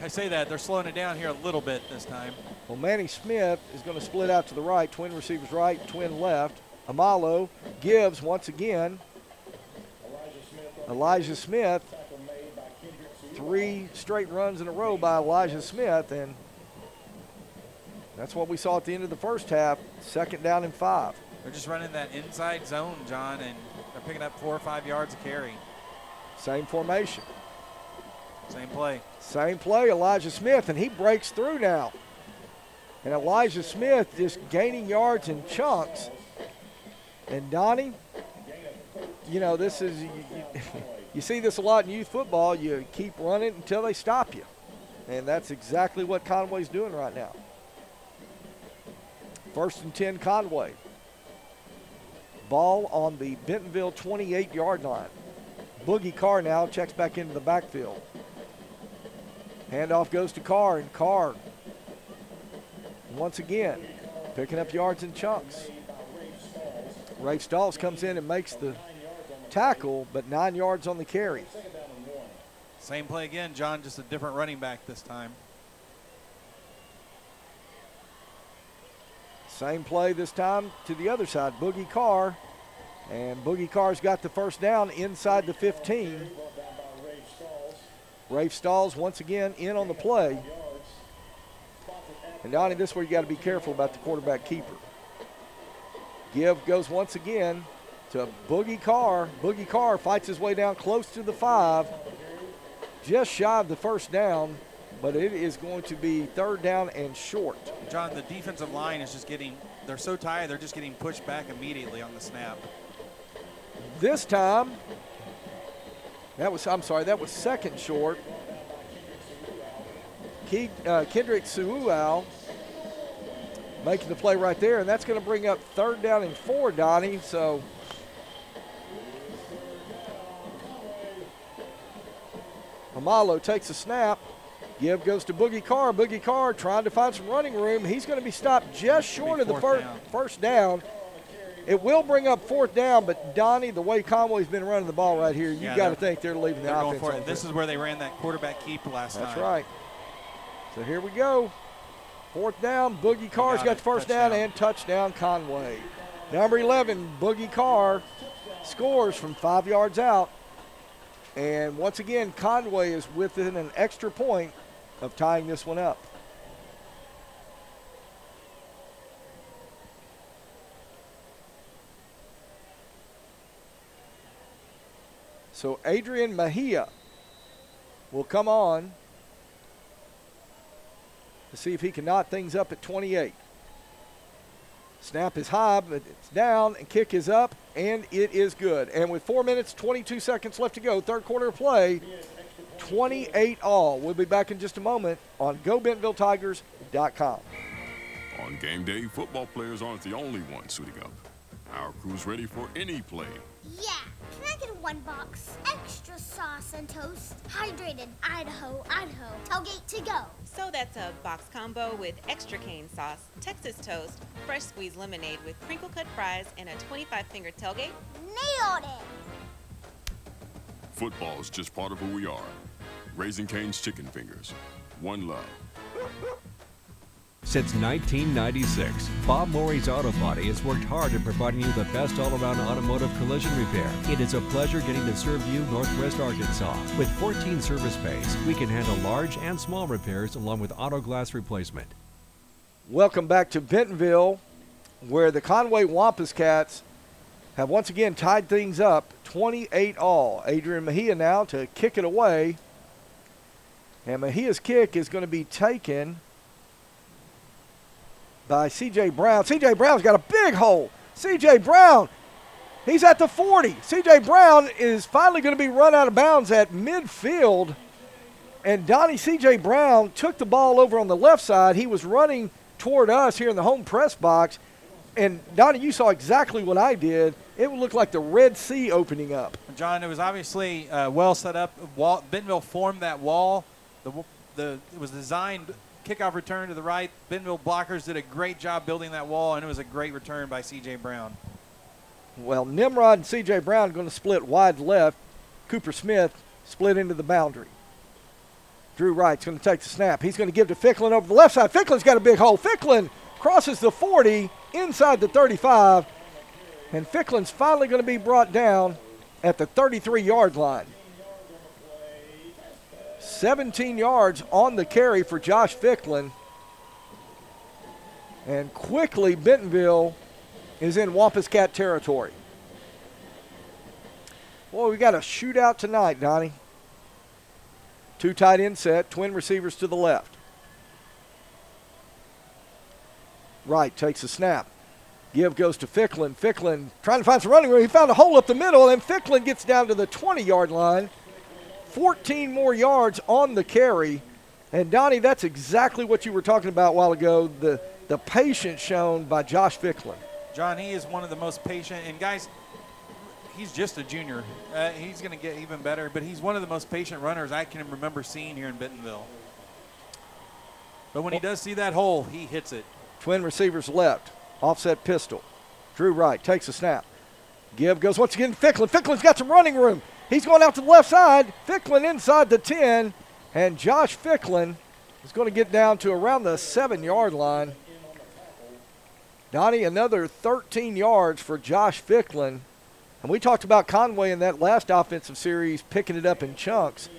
I say that, they're slowing it down here a little bit this time. Well, Manny Smith is going to split out to the right. Twin receivers right, twin left. Amalo gives once again. Elijah Smith. 3 straight runs in a row by Elijah Smith, and that's what we saw at the end of the first half. 2nd down and 5. They're just running that inside zone, John, and they're picking up 4 or 5 yards of carry. Same formation. Same play. Same play, Elijah Smith, and he breaks through now. And Elijah Smith just gaining yards in chunks. And Donnie, you know, this is, you see this a lot in youth football. You keep running until they stop you. And that's exactly what Conway's doing right now. 1st and 10 Conway. Ball on the Bentonville 28-yard line. Boogie Carr now checks back into the backfield. Handoff goes to Carr, and Carr once again picking up yards in chunks. Rafe Stalls comes in and makes the tackle, but 9 yards on the carry. Same play again, John, just a different running back this time. Same play this time to the other side, Boogie Carr. And Boogie Carr's got the 1st down inside the 15. Rafe Stalls once again in on the play. And Donnie, this is where you got to be careful about the quarterback keeper. Give goes once again to Boogie Carr. Boogie Carr fights his way down close to the 5. Just shy of the 1st down, but it is going to be 3rd down and short. John, the defensive line is just getting, they're so tired, they're just getting pushed back immediately on the snap. This time, that was 2nd short. Kendrick Suuau making the play right there, and that's going to bring up 3rd down and 4, Donnie. So Amalo takes a snap. Give goes to Boogie Carr. Boogie Carr trying to find some running room. He's going to be stopped just short of the 1st down. It will bring up 4th down, but Donnie, the way Conway's been running the ball right here, you got to think they're leaving the offense going for it. This is where they ran that quarterback keep last time. That's right. So here we go. 4th down. Boogie Carr's got the 1st down and touchdown Conway. Number 11, Boogie Carr scores from 5 yards out. And once again, Conway is within an extra point of tying this one up. So Adrian Mejia will come on to see if he can knot things up at 28. Snap is high, but it's down, and kick is up, and it is good. And with 4 minutes, 22 seconds left to go, 3rd quarter of play, 28 all. We'll be back in just a moment on GoBentonvilleTigers.com. On game day, football players aren't the only ones suiting up. Our crew's ready for any play. Yeah, can I get 1 box? Extra sauce and toast. Hydrated Idaho, tailgate to go. So that's a box combo with extra cane sauce, Texas toast, fresh squeezed lemonade with crinkle cut fries, and a 25-finger tailgate. Nailed it! Football is just part of who we are. Raising Cane's Chicken Fingers. One love. Since 1996, Bob Morey's Auto Body has worked hard at providing you the best all-around automotive collision repair. It is a pleasure getting to serve you Northwest Arkansas. With 14 service bays, we can handle large and small repairs along with auto glass replacement. Welcome back to Bentonville, where the Conway Wampus Cats have once again tied things up 28 all. Adrian Mejia now to kick it away. And Mejia's kick is going to be taken by C.J. Brown. C.J. Brown's got a big hole. C.J. Brown, he's at the 40. C.J. Brown is finally going to be run out of bounds at midfield. And Donnie, C.J. Brown took the ball over on the left side. He was running toward us here in the home press box. And Donnie, you saw exactly what I did. It would look like the Red Sea opening up. John, it was obviously well set up. Bentonville formed that wall. It was designed kickoff return to the right. Bentonville blockers did a great job building that wall, and it was a great return by C.J. Brown. Well, Nimrod and C.J. Brown are going to split wide left. Cooper Smith split into the boundary. Drew Wright's going to take the snap. He's going to give to Ficklin over the left side. Ficklin's got a big hole. Ficklin crosses the 40 inside the 35, and Ficklin's finally going to be brought down at the 33-yard line. 17 yards on the carry for Josh Ficklin. And quickly Bentonville is in Wampus Cat territory. Boy, we got a shootout tonight, Donnie. 2 tight end set, twin receivers to the left. Wright takes a snap. Give goes to Ficklin. Ficklin trying to find some running room. He found a hole up the middle, and Ficklin gets down to the 20-yard line. 14 more yards on the carry. And, Donnie, that's exactly what you were talking about a while ago, the patience shown by Josh Ficklin. John, he is one of the most patient. And, guys, he's just a junior. He's going to get even better. But he's one of the most patient runners I can remember seeing here in Bentonville. But when he does see that hole, he hits it. Twin receivers left. Offset pistol. Drew Wright takes a snap. Give goes once again to Ficklin. Ficklin's got some running room. He's going out to the left side. Ficklin inside the 10. And Josh Ficklin is going to get down to around the 7-yard line. Donnie, another 13 yards for Josh Ficklin. And we talked about Conway in that last offensive series picking it up in chunks.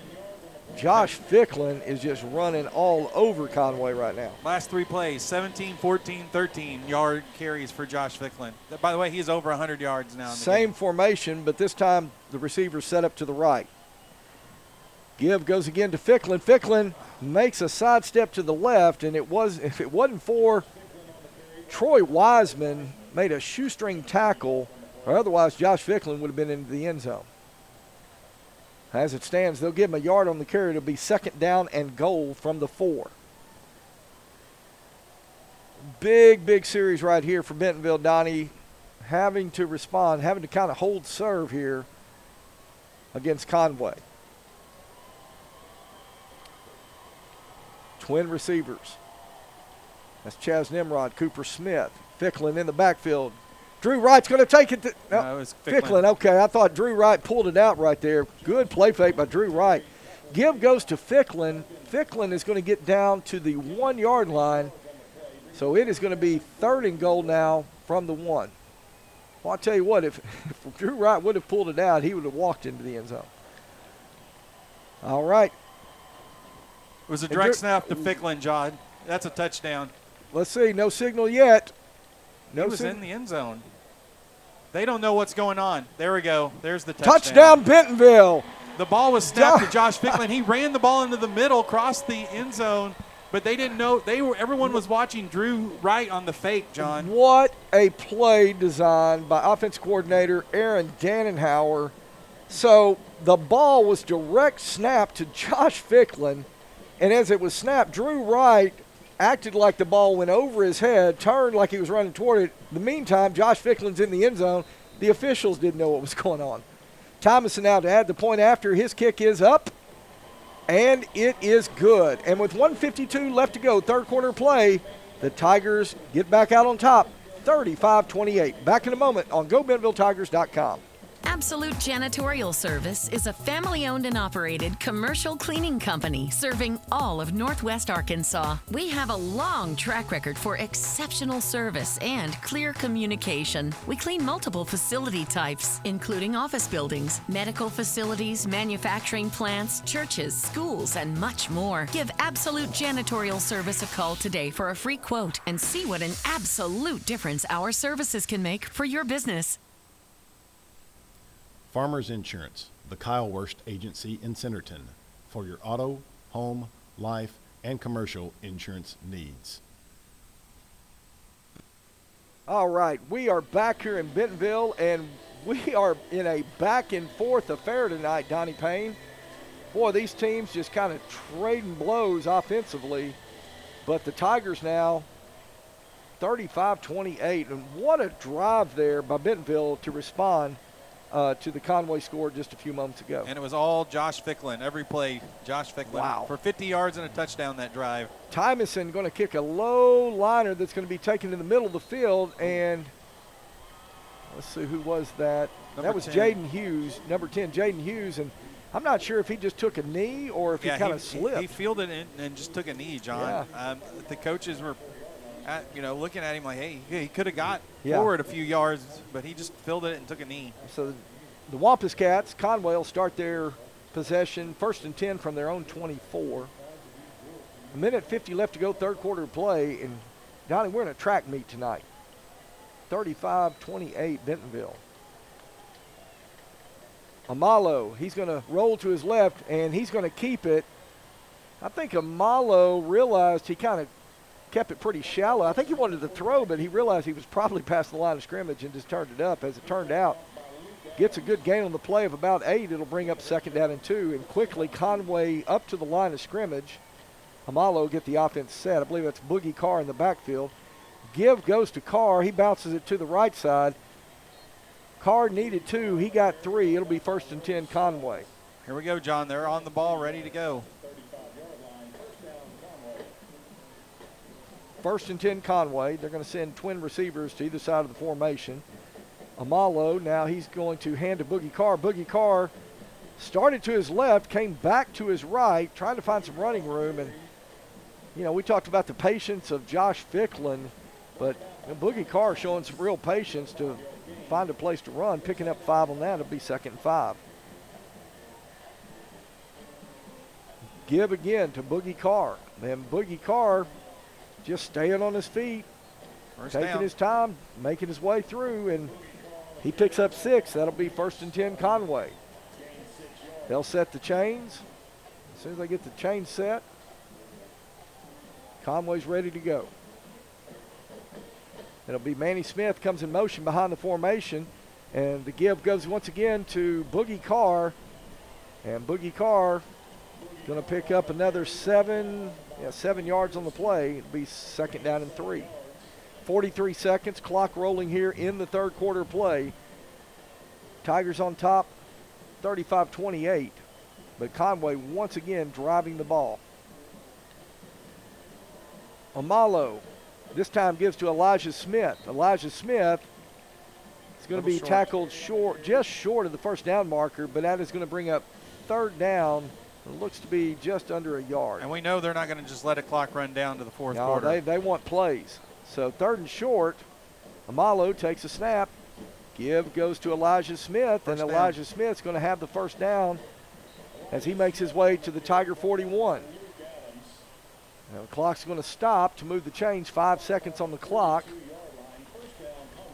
Josh Ficklin is just running all over Conway right now. Last 3 plays, 17, 14, 13-yard carries for Josh Ficklin. By the way, he's over 100 yards now. Same formation, but this time the receiver's set up to the right. Give goes again to Ficklin. Ficklin makes a sidestep to the left, and if it wasn't for Troy Wiseman made a shoestring tackle, or otherwise Josh Ficklin would have been into the end zone. As it stands, they'll give him a yard on the carry. It'll be 2nd down and goal from the 4. Big series right here for Bentonville, Donnie. Having to respond, having to kind of hold serve here against Conway. Twin receivers. That's Chaz Nimrod, Cooper Smith, Ficklin in the backfield. Drew Wright's going to take it to no, it was Ficklin. Okay, I thought Drew Wright pulled it out right there. Good play fake by Drew Wright. Give goes to Ficklin. Ficklin is going to get down to the 1-yard line. So it is going to be 3rd and goal now from the 1. Well, I'll tell you what, if Drew Wright would have pulled it out, he would have walked into the end zone. All right. It was a direct snap to Ficklin, John. That's a touchdown. Let's see. No signal yet. He was in the end zone. They don't know what's going on. There we go. There's the touchdown. Touchdown, Bentonville. The ball was snapped to Josh Ficklin. He ran the ball into the middle, crossed the end zone, but they didn't know. Everyone was watching Drew Wright on the fake, John. What a play designed by offensive coordinator Aaron Dannenhauer. So the ball was direct snap to Josh Ficklin, and as it was snapped, Drew Wright acted like the ball went over his head, turned like he was running toward it. In the meantime, Josh Ficklin's in the end zone. The officials didn't know what was going on. Thomason now to add the point after. His kick is up, and it is good. And with 1:52 left to go, 3rd quarter play, the Tigers get back out on top, 35-28. Back in a moment on GoBentonvilleTigers.com. Absolute Janitorial Service is a family-owned and operated commercial cleaning company serving all of Northwest Arkansas. We have a long track record for exceptional service and clear communication. We clean multiple facility types, including office buildings, medical facilities, manufacturing plants, churches, schools, and much more. Give Absolute Janitorial Service a call today for a free quote and see what an absolute difference our services can make for your business. Farmers Insurance, the Kyle Worst Agency in Centerton, for your auto, home, life, and commercial insurance needs. All right, we are back here in Bentonville, and we are in a back-and-forth affair tonight, Donnie Payne. Boy, these teams just kind of trading blows offensively, but the Tigers now 35-28. And what a drive there by Bentonville to respond to the Conway score just a few moments ago. And it was all Josh Ficklin. Every play, Josh Ficklin. Wow. For 50 yards and a touchdown that drive. Tymason going to kick a low liner that's going to be taken in the middle of the field. And let's see, who was that? That was Jaden Hughes, number 10, Jaden Hughes. And I'm not sure if he just took a knee or if he kind of slipped. He fielded it and just took a knee, John. Yeah. The coaches were, looking at him like, hey, he could have got forward a few yards, but he just fielded it and took a knee. So the Wampus Cats, Conway will start their possession, 1st and 10 from their own 24. A minute 50 left to go, third quarter play. And, Donnie, we're in a track meet tonight. 35-28 Bentonville. Amalo, he's going to roll to his left, and he's going to keep it. I think Amalo realized he kind of kept it pretty shallow. I think he wanted to throw, but he realized he was probably past the line of scrimmage and just turned it up. As it turned out, gets a good gain on the play of about 8. It'll bring up 2nd down and 2. And quickly, Conway up to the line of scrimmage. Amalo get the offense set. I believe that's Boogie Carr in the backfield. Give goes to Carr. He bounces it to the right side. Carr needed 2. He got 3. It'll be 1st and 10 Conway. Here we go, John. They're on the ball, ready to go. 1st and 10 Conway. They're going to send twin receivers to either side of the formation. Amalo, now he's going to hand to Boogie Carr. Boogie Carr started to his left, came back to his right, trying to find some running room. And, we talked about the patience of Josh Ficklin, but Boogie Carr showing some real patience to find a place to run, picking up 5 on that. It'll be 2nd and 5. Give again to Boogie Carr. Then Boogie Carr just staying on his feet, taking his time, making his way through, and he picks up 6. That'll be 1st and 10 Conway. They'll set the chains. As soon as they get the chain set, Conway's ready to go. It'll be Manny Smith comes in motion behind the formation, and the give goes once again to Boogie Carr, and Boogie Carr going to pick up another 7 yards on the play. It'll be 2nd down and 3. 43 seconds, clock rolling here in the third quarter play. Tigers on top, 35-28, but Conway once again driving the ball. Amalo this time gives to Elijah Smith. Elijah Smith is going to be tackled just short of the 1st down marker, but that is going to bring up 3rd down. It looks to be just under a yard. And we know they're not going to just let a clock run down to the 4th No, quarter. They want plays. So 3rd and short, Amalo takes a snap. Give goes to Elijah Smith, and Elijah Smith's going to have the 1st down as he makes his way to the Tiger 41. Now the clock's going to stop to move the chains. 5 seconds on the clock.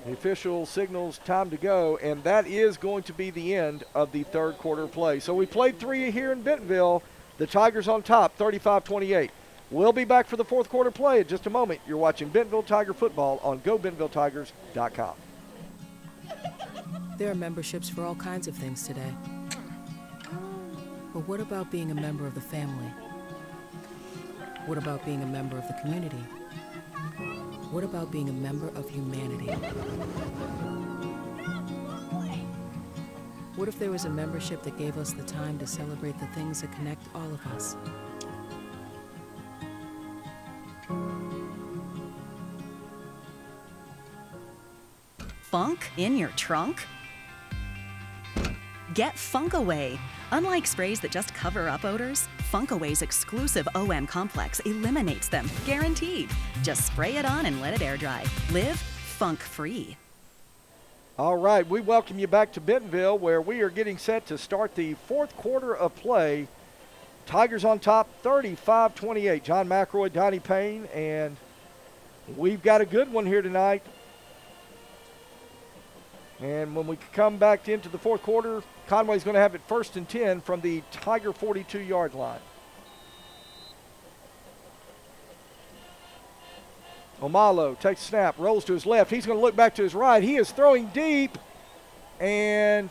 The official signals time to go, and that is going to be the end of the third quarter play. So we played 3 here in Bentonville. The Tigers on top, 35-28. We'll be back for the fourth quarter play in just a moment. You're watching Bentonville Tiger football on GoBentonvilleTigers.com. There are memberships for all kinds of things today. But what about being a member of the family? What about being a member of the community? What about being a member of humanity? What if there was a membership that gave us the time to celebrate the things that connect all of us? Funk in your trunk? Get Funk Away. Unlike sprays that just cover up odors, Funk Away's exclusive OM complex eliminates them, guaranteed. Just spray it on and let it air dry. Live funk-free. All right, we welcome you back to Bentonville, where we are getting set to start the fourth quarter of play. Tigers on top, 35-28. John McElroy, Donnie Payne, and we've got a good one here tonight. And when we come back into the fourth quarter, Conway's going to have it 1st and 10 from the Tiger 42-yard line. Omalo takes a snap, rolls to his left. He's going to look back to his right. He is throwing deep, and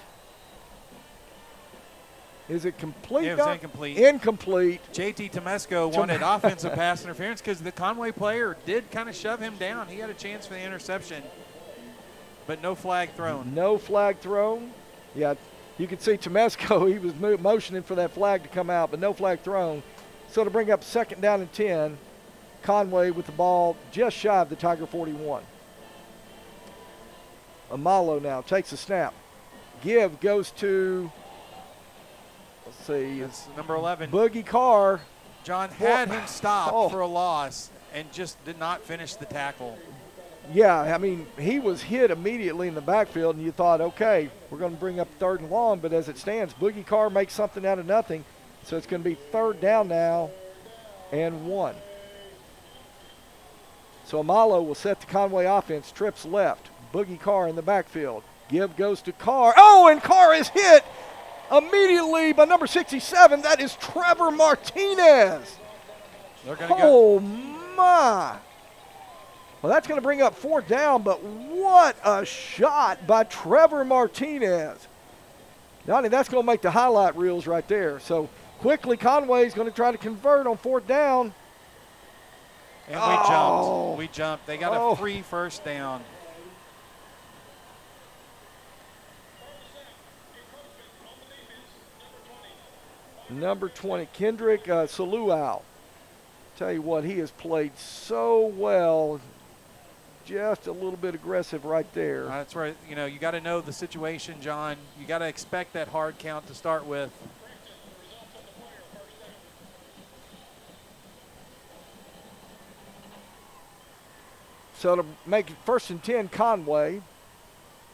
Is it complete? It was incomplete. Incomplete. JT Tomesco wanted offensive pass interference because the Conway player did kind of shove him down. He had a chance for the interception, but no flag thrown. No flag thrown. Yeah, you could see Tomesco, he was motioning for that flag to come out, but no flag thrown. So to bring up 2nd down and 10, Conway with the ball just shy of the Tiger 41. Amalo now takes a snap. Give goes to, let's see. It's number 11. Boogie Carr. John had him stopped for a loss and just did not finish the tackle. Yeah, I mean, he was hit immediately in the backfield, and you thought, okay, we're going to bring up 3rd and long, but as it stands, Boogie Carr makes something out of nothing, so it's going to be 3rd down now and 1. So Amalo will set the Conway offense, trips left, Boogie Carr in the backfield. Give goes to Carr. Oh, and Carr is hit immediately by number 67. That is Trevor Martinez. Oh, my. Well, that's going to bring up 4th down, but what a shot by Trevor Martinez. Donnie, that's going to make the highlight reels right there. So quickly, Conway's going to try to convert on 4th down. And we jumped. We jumped. They got a free 1st down. Number 20, Kendrick Saluau. Tell you what, he has played so well. Just a little bit aggressive right there. That's right. You know, you got to know the situation, John. You got to expect that hard count to start with. So to make it 1st and 10, Conway.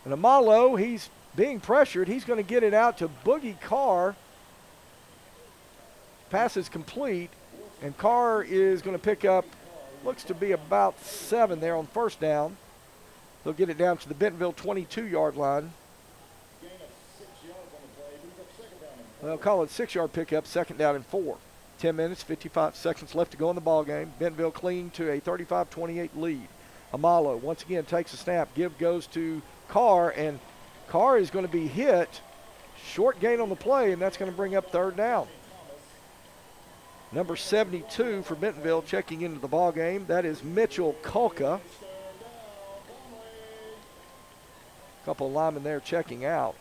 And Amalo, he's being pressured. He's going to get it out to Boogie Carr. Pass is complete, and Carr is going to pick up, looks to be about 7 there on 1st down. They'll get it down to the Bentonville 22-yard line. They'll call it 6-yard pickup, 2nd down and 4. 10 minutes, 55 seconds left to go in the ball game. Bentonville clinging to a 35-28 lead. Amalo once again takes a snap. Give goes to Carr, and Carr is going to be hit. Short gain on the play, and that's going to bring up 3rd down. Number 72 for Bentonville checking into the ball game. That is Mitchell Kulka. A couple of linemen there checking out.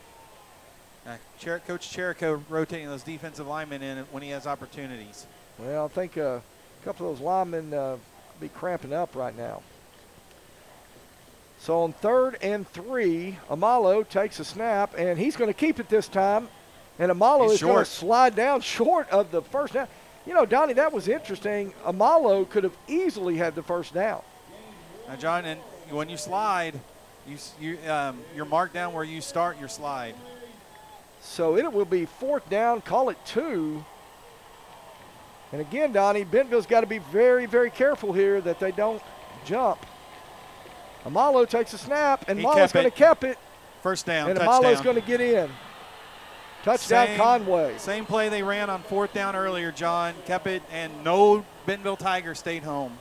Coach Cherico rotating those defensive linemen in when he has opportunities. Well, I think a couple of those linemen be cramping up right now. So on 3rd and 3, Amalo takes a snap, and he's going to keep it this time. And Amalo is going to slide down short of the 1st down. You know, Donnie, that was interesting. Amalo could have easily had the 1st down. Now, John, and when you slide, you're marked down where you start your slide. So it will be 4th down, call it 2. And again, Donnie, Bentonville's got to be very, very careful here that they don't jump. Amalo takes a snap, and Amalo's going to cap it. 1st down, and touchdown. Amalo's going to get in. Touchdown, Conway. Same play they ran on 4th down earlier, John. Kept it, and no Bentonville Tigers stayed home.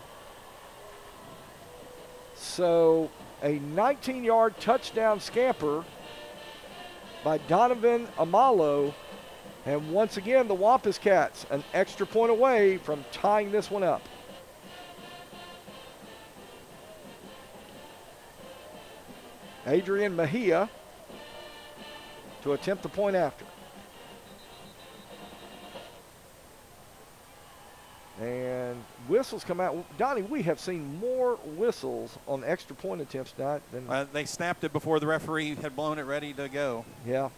So a 19-yard touchdown scamper by Donovan Amalo. And once again, the Wampus Cats an extra point away from tying this one up. Adrian Mejia to attempt the point after. And whistles come out. Donnie, we have seen more whistles on extra point attempts tonight than they snapped it before the referee had blown it ready to go. Yeah.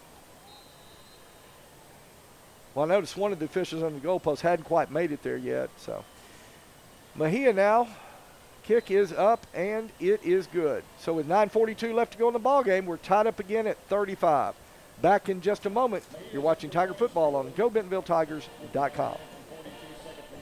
Well, I noticed one of the officials on the goalpost hadn't quite made it there yet. So Mejia now, kick is up, and it is good. So with 9:42 left to go in the ball game, we're tied up again at 35. Back in just a moment. You're watching Tiger Football on GoBentonvilleTigers.com.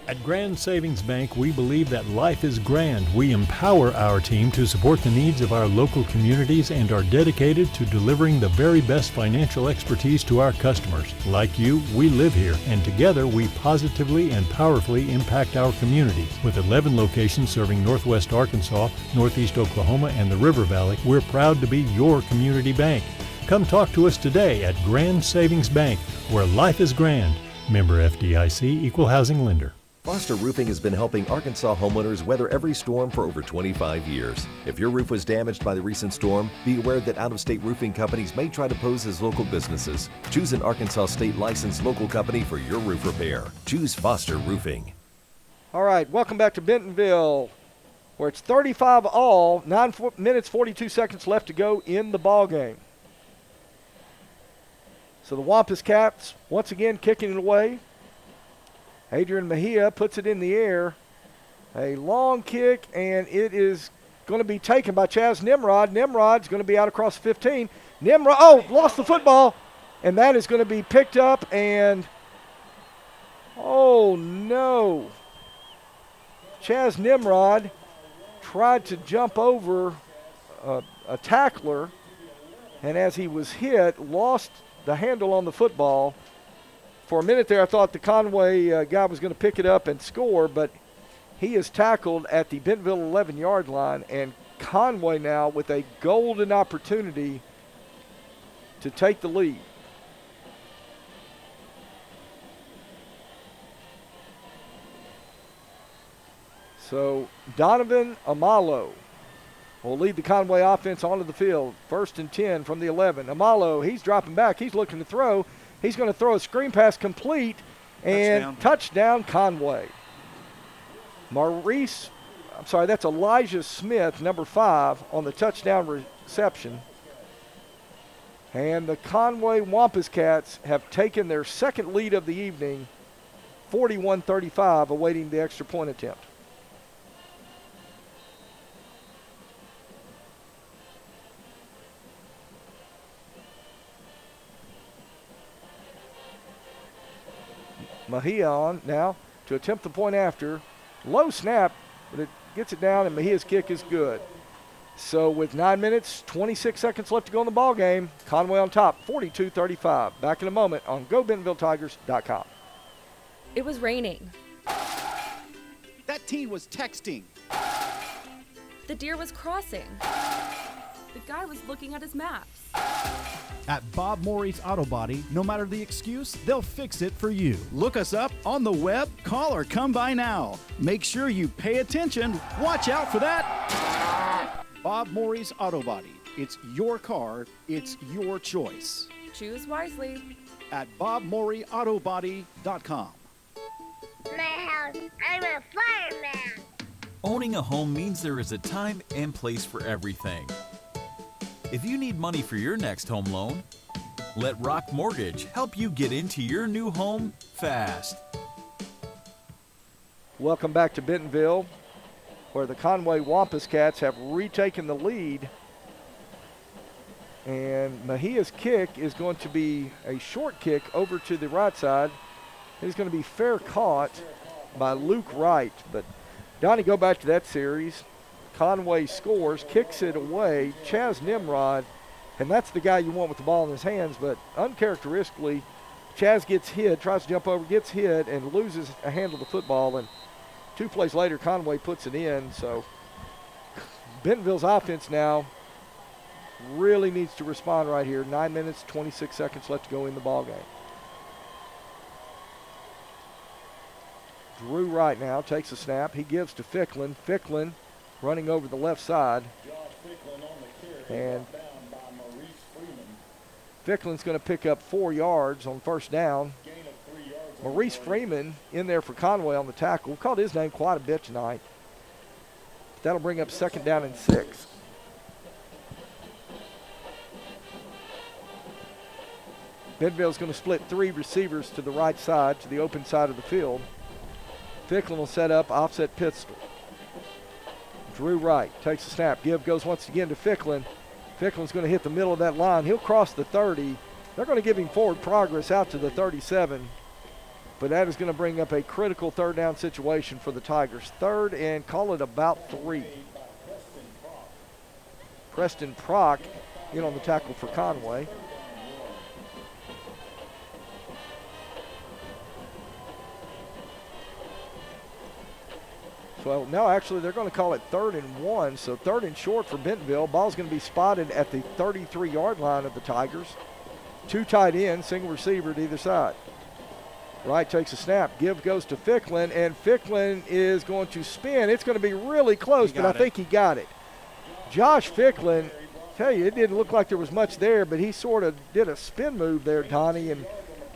At Grand Savings Bank, we believe that life is grand. We empower our team to support the needs of our local communities and are dedicated to delivering the very best financial expertise to our customers. Like you, we live here, and together we positively and powerfully impact our communities. With 11 locations serving Northwest Arkansas, Northeast Oklahoma, and the River Valley, we're proud to be your community bank. Come talk to us today at Grand Savings Bank, where life is grand. Member FDIC, Equal Housing Lender. Foster Roofing has been helping Arkansas homeowners weather every storm for over 25 years. If your roof was damaged by the recent storm, be aware that out-of-state roofing companies may try to pose as local businesses. Choose an Arkansas state licensed local company for your roof repair. Choose Foster Roofing. All right, welcome back to Bentonville, where it's 35 all, 9 minutes 42 seconds left to go in the ball game. So the Wampus Cats once again kicking it away. Adrian Mejia puts it in the air. A long kick, and it is going to be taken by Chaz Nimrod. Nimrod's going to be out across 15. Nimrod, lost the football, and that is going to be picked up, and oh no. Chaz Nimrod tried to jump over a tackler, and as he was hit, lost the handle on the football. For a minute there, I thought the Conway guy was going to pick it up and score, but he is tackled at the Bentonville 11-yard line, and Conway now with a golden opportunity to take the lead. So Donovan Amalo will lead the Conway offense onto the field. 1st and 10 from the 11. Amalo, he's dropping back. He's looking to throw. He's going to throw a screen pass complete, and touchdown Conway. That's Elijah Smith, number 5, on the touchdown reception. And the Conway Wampus Cats have taken their second lead of the evening, 41-35, awaiting the extra point attempt. Mejia on now to attempt the point after. Low snap, but it gets it down, and Mejia's kick is good. So with 9 minutes, 26 seconds left to go in the ball game, Conway on top, 42-35. Back in a moment on GoBentonvilleTigers.com. It was raining. That teen was texting. The deer was crossing. The guy was looking at his maps. At Bob Morey's Auto Body, no matter the excuse, they'll fix it for you. Look us up on the web, call or come by now. Make sure you pay attention. Watch out for that. Bob Morey's Auto Body. It's your car. It's your choice. Choose wisely. At BobMoreyAutoBody.com. My house, I'm a fireman. Owning a home means there is a time and place for everything. If you need money for your next home loan, let Rock Mortgage help you get into your new home fast. Welcome back to Bentonville, where the Conway Wampus Cats have retaken the lead. And Mejia's kick is going to be a short kick over to the right side. It's going to be fair caught by Luke Wright. But, Donnie, go back to that series. Conway scores, kicks it away. Chaz Nimrod, and that's the guy you want with the ball in his hands, but uncharacteristically, Chaz gets hit, tries to jump over, gets hit, and loses a handle of the football. And 2 plays later, Conway puts it in. So Bentonville's offense now really needs to respond right here. 9 minutes, 26 seconds left to go in the ball game. Drew Wright now takes a snap. He gives to Ficklin. Ficklin running over the left side. And Ficklin's going to pick up 4 yards on first down. Maurice Freeman in there for Conway on the tackle. We've called his name quite a bit tonight. That'll bring up 2nd down and 6. Bentonville's going to split 3 receivers to the right side, to the open side of the field. Ficklin will set up offset pistol. Drew Wright takes the snap. Give goes once again to Ficklin. Ficklin's going to hit the middle of that line. He'll cross the 30. They're going to give him forward progress out to the 37. But that is going to bring up a critical 3rd down situation for the Tigers. 3rd and call it about 3. Preston Prock in on the tackle for Conway. So, no, actually, they're going to call it 3rd and 1. So 3rd and short for Bentonville. Ball's going to be spotted at the 33-yard line of the Tigers. 2 tight ends, single receiver to either side. Wright takes a snap. Give goes to Ficklin, and Ficklin is going to spin. It's going to be really close, but I think he got it. Josh Ficklin, tell you, it didn't look like there was much there, but he sort of did a spin move there, Donnie, and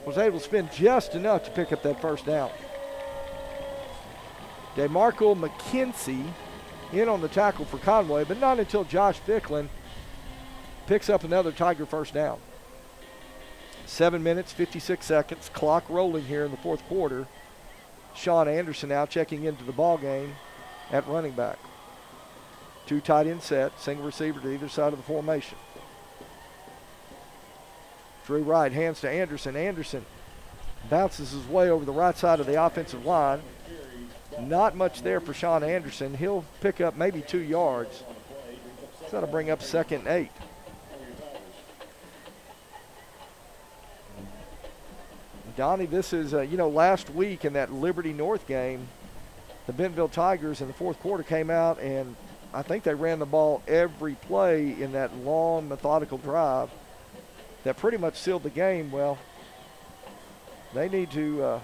was able to spin just enough to pick up that first down. DeMarco McKenzie in on the tackle for Conway, but not until Josh Ficklin picks up another Tiger first down. 7 minutes, 56 seconds, clock rolling here in the fourth quarter. Sean Anderson now checking into the ball game at running back. 2 tight end set, single receiver to either side of the formation. Drew Wright hands to Anderson. Anderson bounces his way over the right side of the offensive line. Not much there for Sean Anderson. He'll pick up maybe 2 yards. So that'll bring up 2nd and 8. Donnie, this is, last week in that Liberty North game, the Bentonville Tigers in the fourth quarter came out, and I think they ran the ball every play in that long, methodical drive that pretty much sealed the game. Well, they need to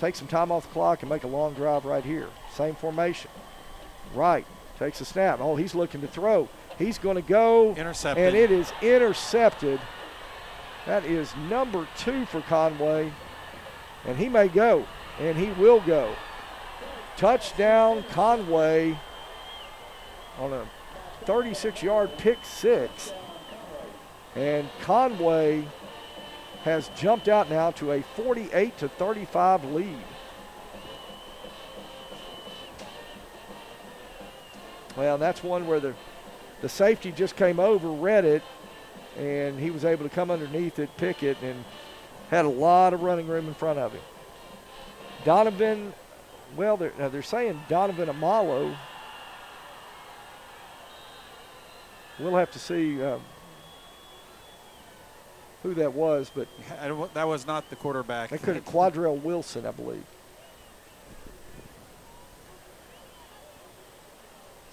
take some time off the clock and make a long drive right here. Same formation. Wright takes a snap. Oh, he's looking to throw. He's going to go. Intercepted. And it is intercepted. That is number 2 for Conway. And he may go, and he will go. Touchdown, Conway, on a 36-yard pick six. And Conway has jumped out now to a 48-35 lead. Well, that's one where the safety just came over, read it, and he was able to come underneath it, pick it, and had a lot of running room in front of him. Donovan, well, they're saying Donovan Amalo. We'll have to see who that was, but that was not the quarterback. They could have Quadrell Wilson, I believe.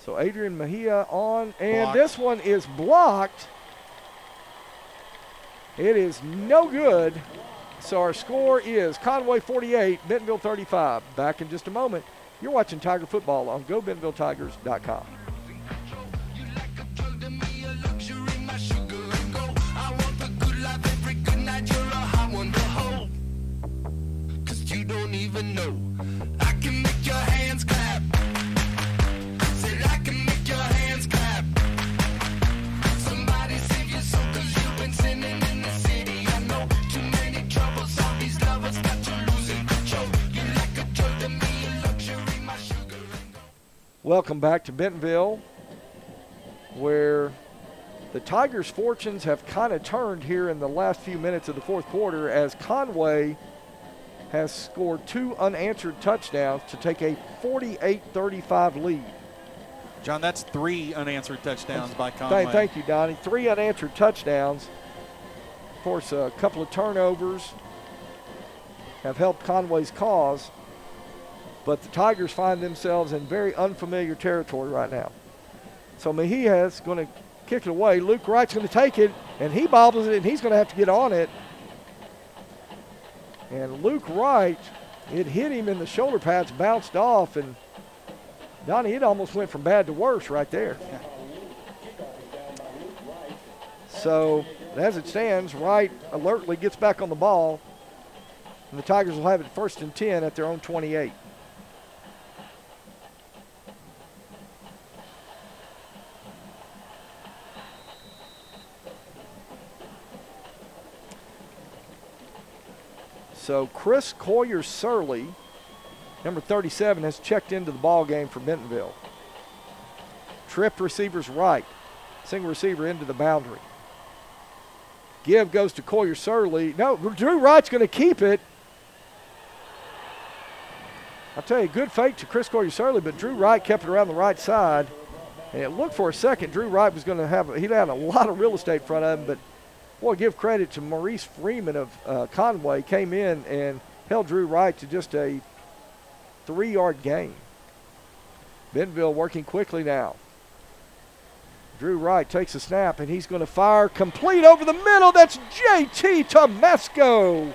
So Adrian Mejia on, and blocked. This one is blocked. It is no good. So our score is Conway 48, Bentonville 35. Back in just a moment. You're watching Tiger Football on GoBentonvilleTigers.com. You don't even know. I can make your hands clap. Said I can make your hands clap. Somebody save your soul, 'cause you've been sinning in the city. I know too many troubles. All these lovers got you losing control. You like a joy to me, a luxury, my sugar. Welcome back to Bentonville, where the Tigers' fortunes have kind of turned here in the last few minutes of the fourth quarter as Conway has scored 2 unanswered touchdowns to take a 48-35 lead. John, that's 3 unanswered touchdowns by Conway. Thank you, Donnie. 3 unanswered touchdowns. Of course, a couple of turnovers have helped Conway's cause, but the Tigers find themselves in very unfamiliar territory right now. So Mejia is going to kick it away. Luke Wright's going to take it, and he bobbles it, and he's going to have to get on it. And Luke Wright, it hit him in the shoulder pads, bounced off, and Donnie, it almost went from bad to worse right there. So as it stands, Wright alertly gets back on the ball, and the Tigers will have it 1st and 10 at their own 28. So Chris Coyer-Surley, number 37, has checked into the ball game for Bentonville. Tripped receivers right. Single receiver into the boundary. Give goes to Coyer-Surley. No, Drew Wright's going to keep it. I'll tell you, good fake to Chris Coyer-Surley, but Drew Wright kept it around the right side. And it looked for a second Drew Wright was going to have, he had a lot of real estate in front of him, but boy, give credit to Maurice Freeman of Conway, came in and held Drew Wright to just a 3-yard gain. Bentonville working quickly now. Drew Wright takes a snap, and he's going to fire complete over the middle. That's J.T. Tomesco.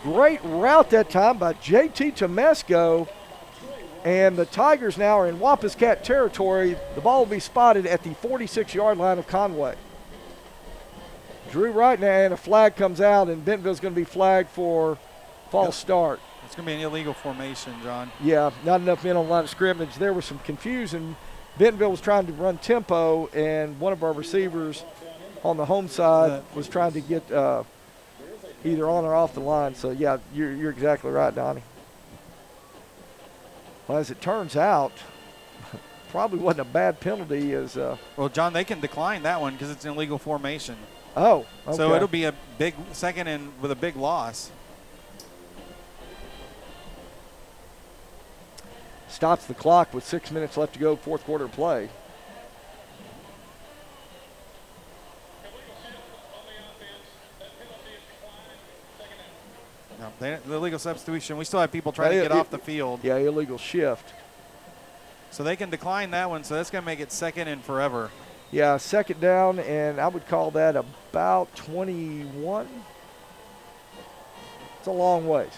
Great route that time by J.T. Tomesco. And the Tigers now are in Wampus Cat territory. The ball will be spotted at the 46-yard line of Conway. Drew Wright now, and a flag comes out, and Bentonville's going to be flagged for false start. It's going to be an illegal formation, John. Yeah, not enough men on the line of scrimmage. There was some confusion. Bentonville was trying to run tempo, and one of our receivers on the home side was trying to get either on or off the line. So, yeah, you're exactly right, Donnie. Well, as it turns out, probably wasn't a bad penalty. Well, John, they can decline that one because it's an illegal formation. Oh, okay. So it'll be a big second and with a big loss. Stops the clock with 6 minutes left to go, fourth quarter play. No, the illegal substitution. We still have people trying to get off the field. Yeah, illegal shift. So they can decline that one, so that's going to make it second and forever. Yeah, second down, and I would call that about 21. It's a long ways.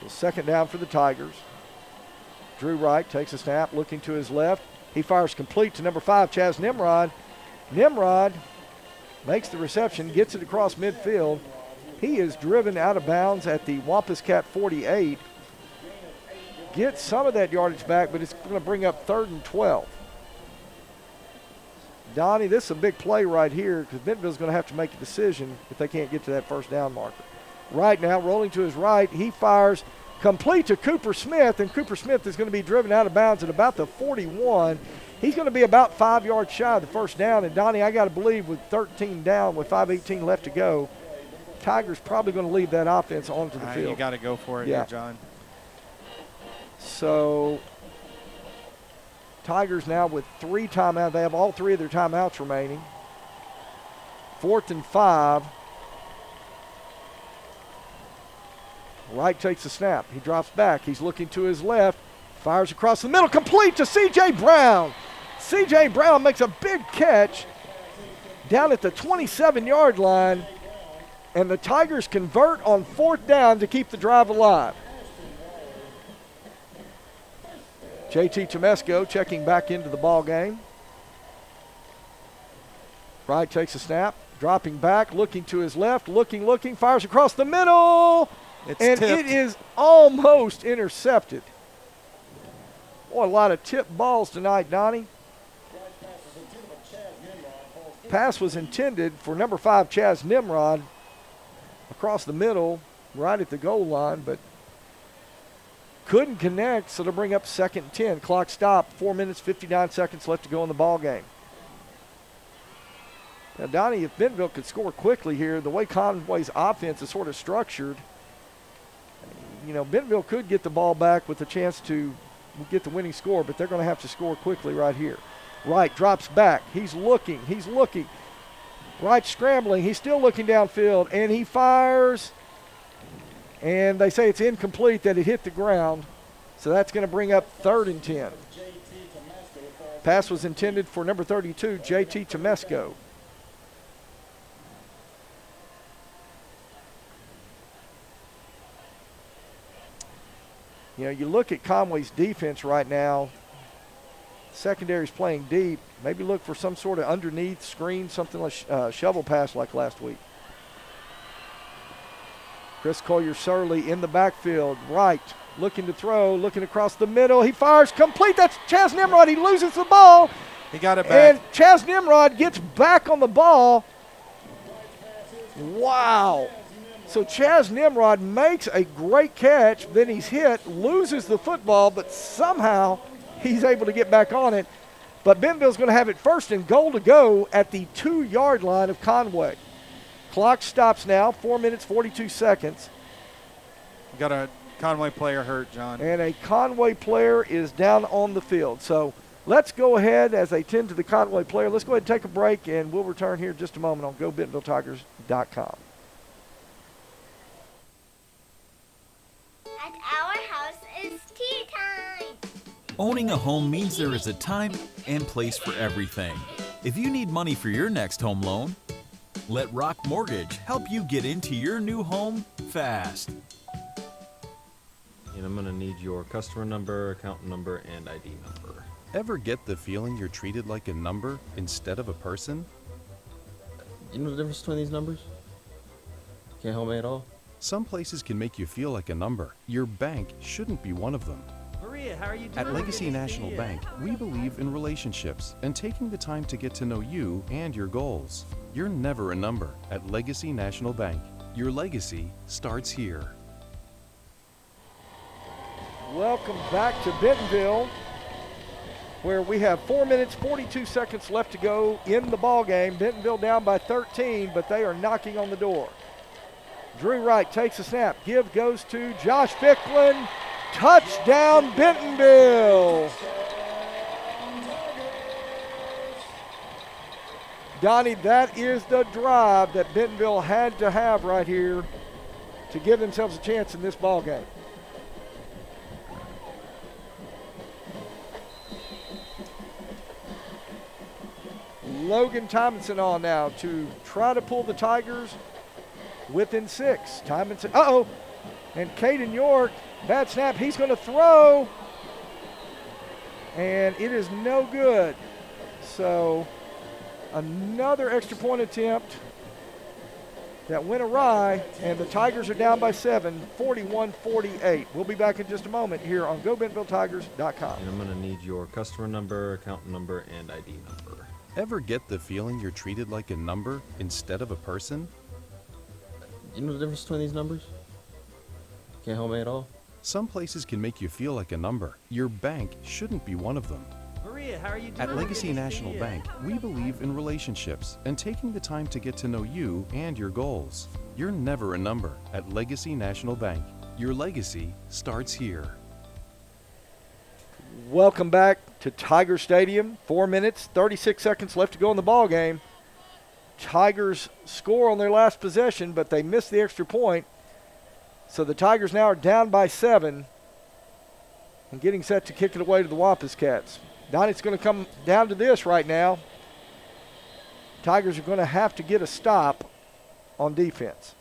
So second down for the Tigers. Drew Wright takes a snap, looking to his left. He fires complete to number 5, Chaz Nimrod. Nimrod makes the reception, gets it across midfield. He is driven out of bounds at the Wampus Cat 48. Gets some of that yardage back, but it's going to bring up 3rd and 12. Donnie, this is a big play right here because Bentonville's going to have to make a decision if they can't get to that first down marker. Right now, rolling to his right, he fires complete to Cooper Smith, and Cooper Smith is going to be driven out of bounds at about the 41. He's going to be about 5 yards shy of the first down, and Donnie, I got to believe with 13 down, with 5:18 left to go, Tigers probably going to leave that offense onto the field. You got to go for it here, John. So Tigers now with 3 timeouts. They have all 3 of their timeouts remaining. 4th and 5. Wright takes the snap. He drops back. He's looking to his left. Fires across the middle. Complete to C.J. Brown. C.J. Brown makes a big catch down at the 27-yard line. And the Tigers convert on 4th down to keep the drive alive. J.T. Tomesco checking back into the ball game. Wright takes a snap, dropping back, looking to his left, looking, fires across the middle. It's and tipped. It is almost intercepted. Boy, a lot of tipped balls tonight, Donnie. Pass was intended for number 5, Chaz Nimrod, across the middle, right at the goal line, but couldn't connect, so to bring up 2nd and 10. Clock stopped, 4 minutes, 59 seconds left to go in the ball game. Now, Donnie, if Bentonville could score quickly here, the way Conway's offense is sort of structured, you know, Bentonville could get the ball back with a chance to get the winning score, but they're going to have to score quickly right here. Wright drops back. He's looking. Wright scrambling. He's still looking downfield, and he fires. And they say it's incomplete, that it hit the ground. So that's going to bring up 3rd and 10. Pass was intended for number 32, J.T. Tomesco. You know, you look at Conway's defense right now. Secondary's playing deep. Maybe look for some sort of underneath screen, something like shovel pass like last week. Chris Collier-Surley in the backfield. Wright looking to throw, looking across the middle. He fires complete. That's Chaz Nimrod. He loses the ball. He got it back. And Chaz Nimrod gets back on the ball. Wow. So Chaz Nimrod makes a great catch. Then he's hit, loses the football, but somehow he's able to get back on it. But Bentonville's going to have it 1st and goal to go at the 2-yard line of Conway. Clock stops now, 4 minutes, 42 seconds. Got a Conway player hurt, John. And a Conway player is down on the field. So let's go ahead as they tend to the Conway player. Let's go ahead and take a break, and we'll return here in just a moment on GoBentonvilleTigers.com. At our house is Owning a home means there is a time and place for everything. If you need money for your next home loan, let Rock Mortgage help you get into your new home fast. And I'm going to need your customer number, account number, and ID number. Ever get the feeling you're treated like a number instead of a person? You know the difference between these numbers? Can't help me at all? Some places can make you feel like a number. Your bank shouldn't be one of them. Maria, how are you doing? At Legacy National Bank, we believe in relationships and taking the time to get to know you and your goals. You're never a number at Legacy National Bank. Your legacy starts here. Welcome back to Bentonville, where we have 4 minutes, 42 seconds left to go in the ball game. Bentonville down by 13, but they are knocking on the door. Drew Wright takes a snap. Give goes to Josh Ficklin. Touchdown, Bentonville. Donnie, that is the drive that Bentonville had to have right here to give themselves a chance in this ball game. Logan Tomlinson on now to try to pull the Tigers within 6. Tomlinson, and Caden York, bad snap, he's going to throw, and it is no good. So another extra point attempt that went awry, and the Tigers are down by 7, 41-48. We'll be back in just a moment here on GoBentonvilleTigers.com. And I'm going to need your customer number, account number, and ID number. Ever get the feeling you're treated like a number instead of a person? You know the difference between these numbers? Can't help me at all? Some places can make you feel like a number. Your bank shouldn't be one of them. Maria, how are you doing? At Legacy National Bank, we believe in relationships and taking the time to get to know you and your goals. You're never a number at Legacy National Bank. Your legacy starts here. Welcome back to Tiger Stadium. 4 minutes, 36 seconds left to go in the ball game. Tigers score on their last possession, but they missed the extra point. So the Tigers now are down by 7 and getting set to kick it away to the Wampus Cats. Donnie, it's going to come down to this right now. Tigers are going to have to get a stop on defense.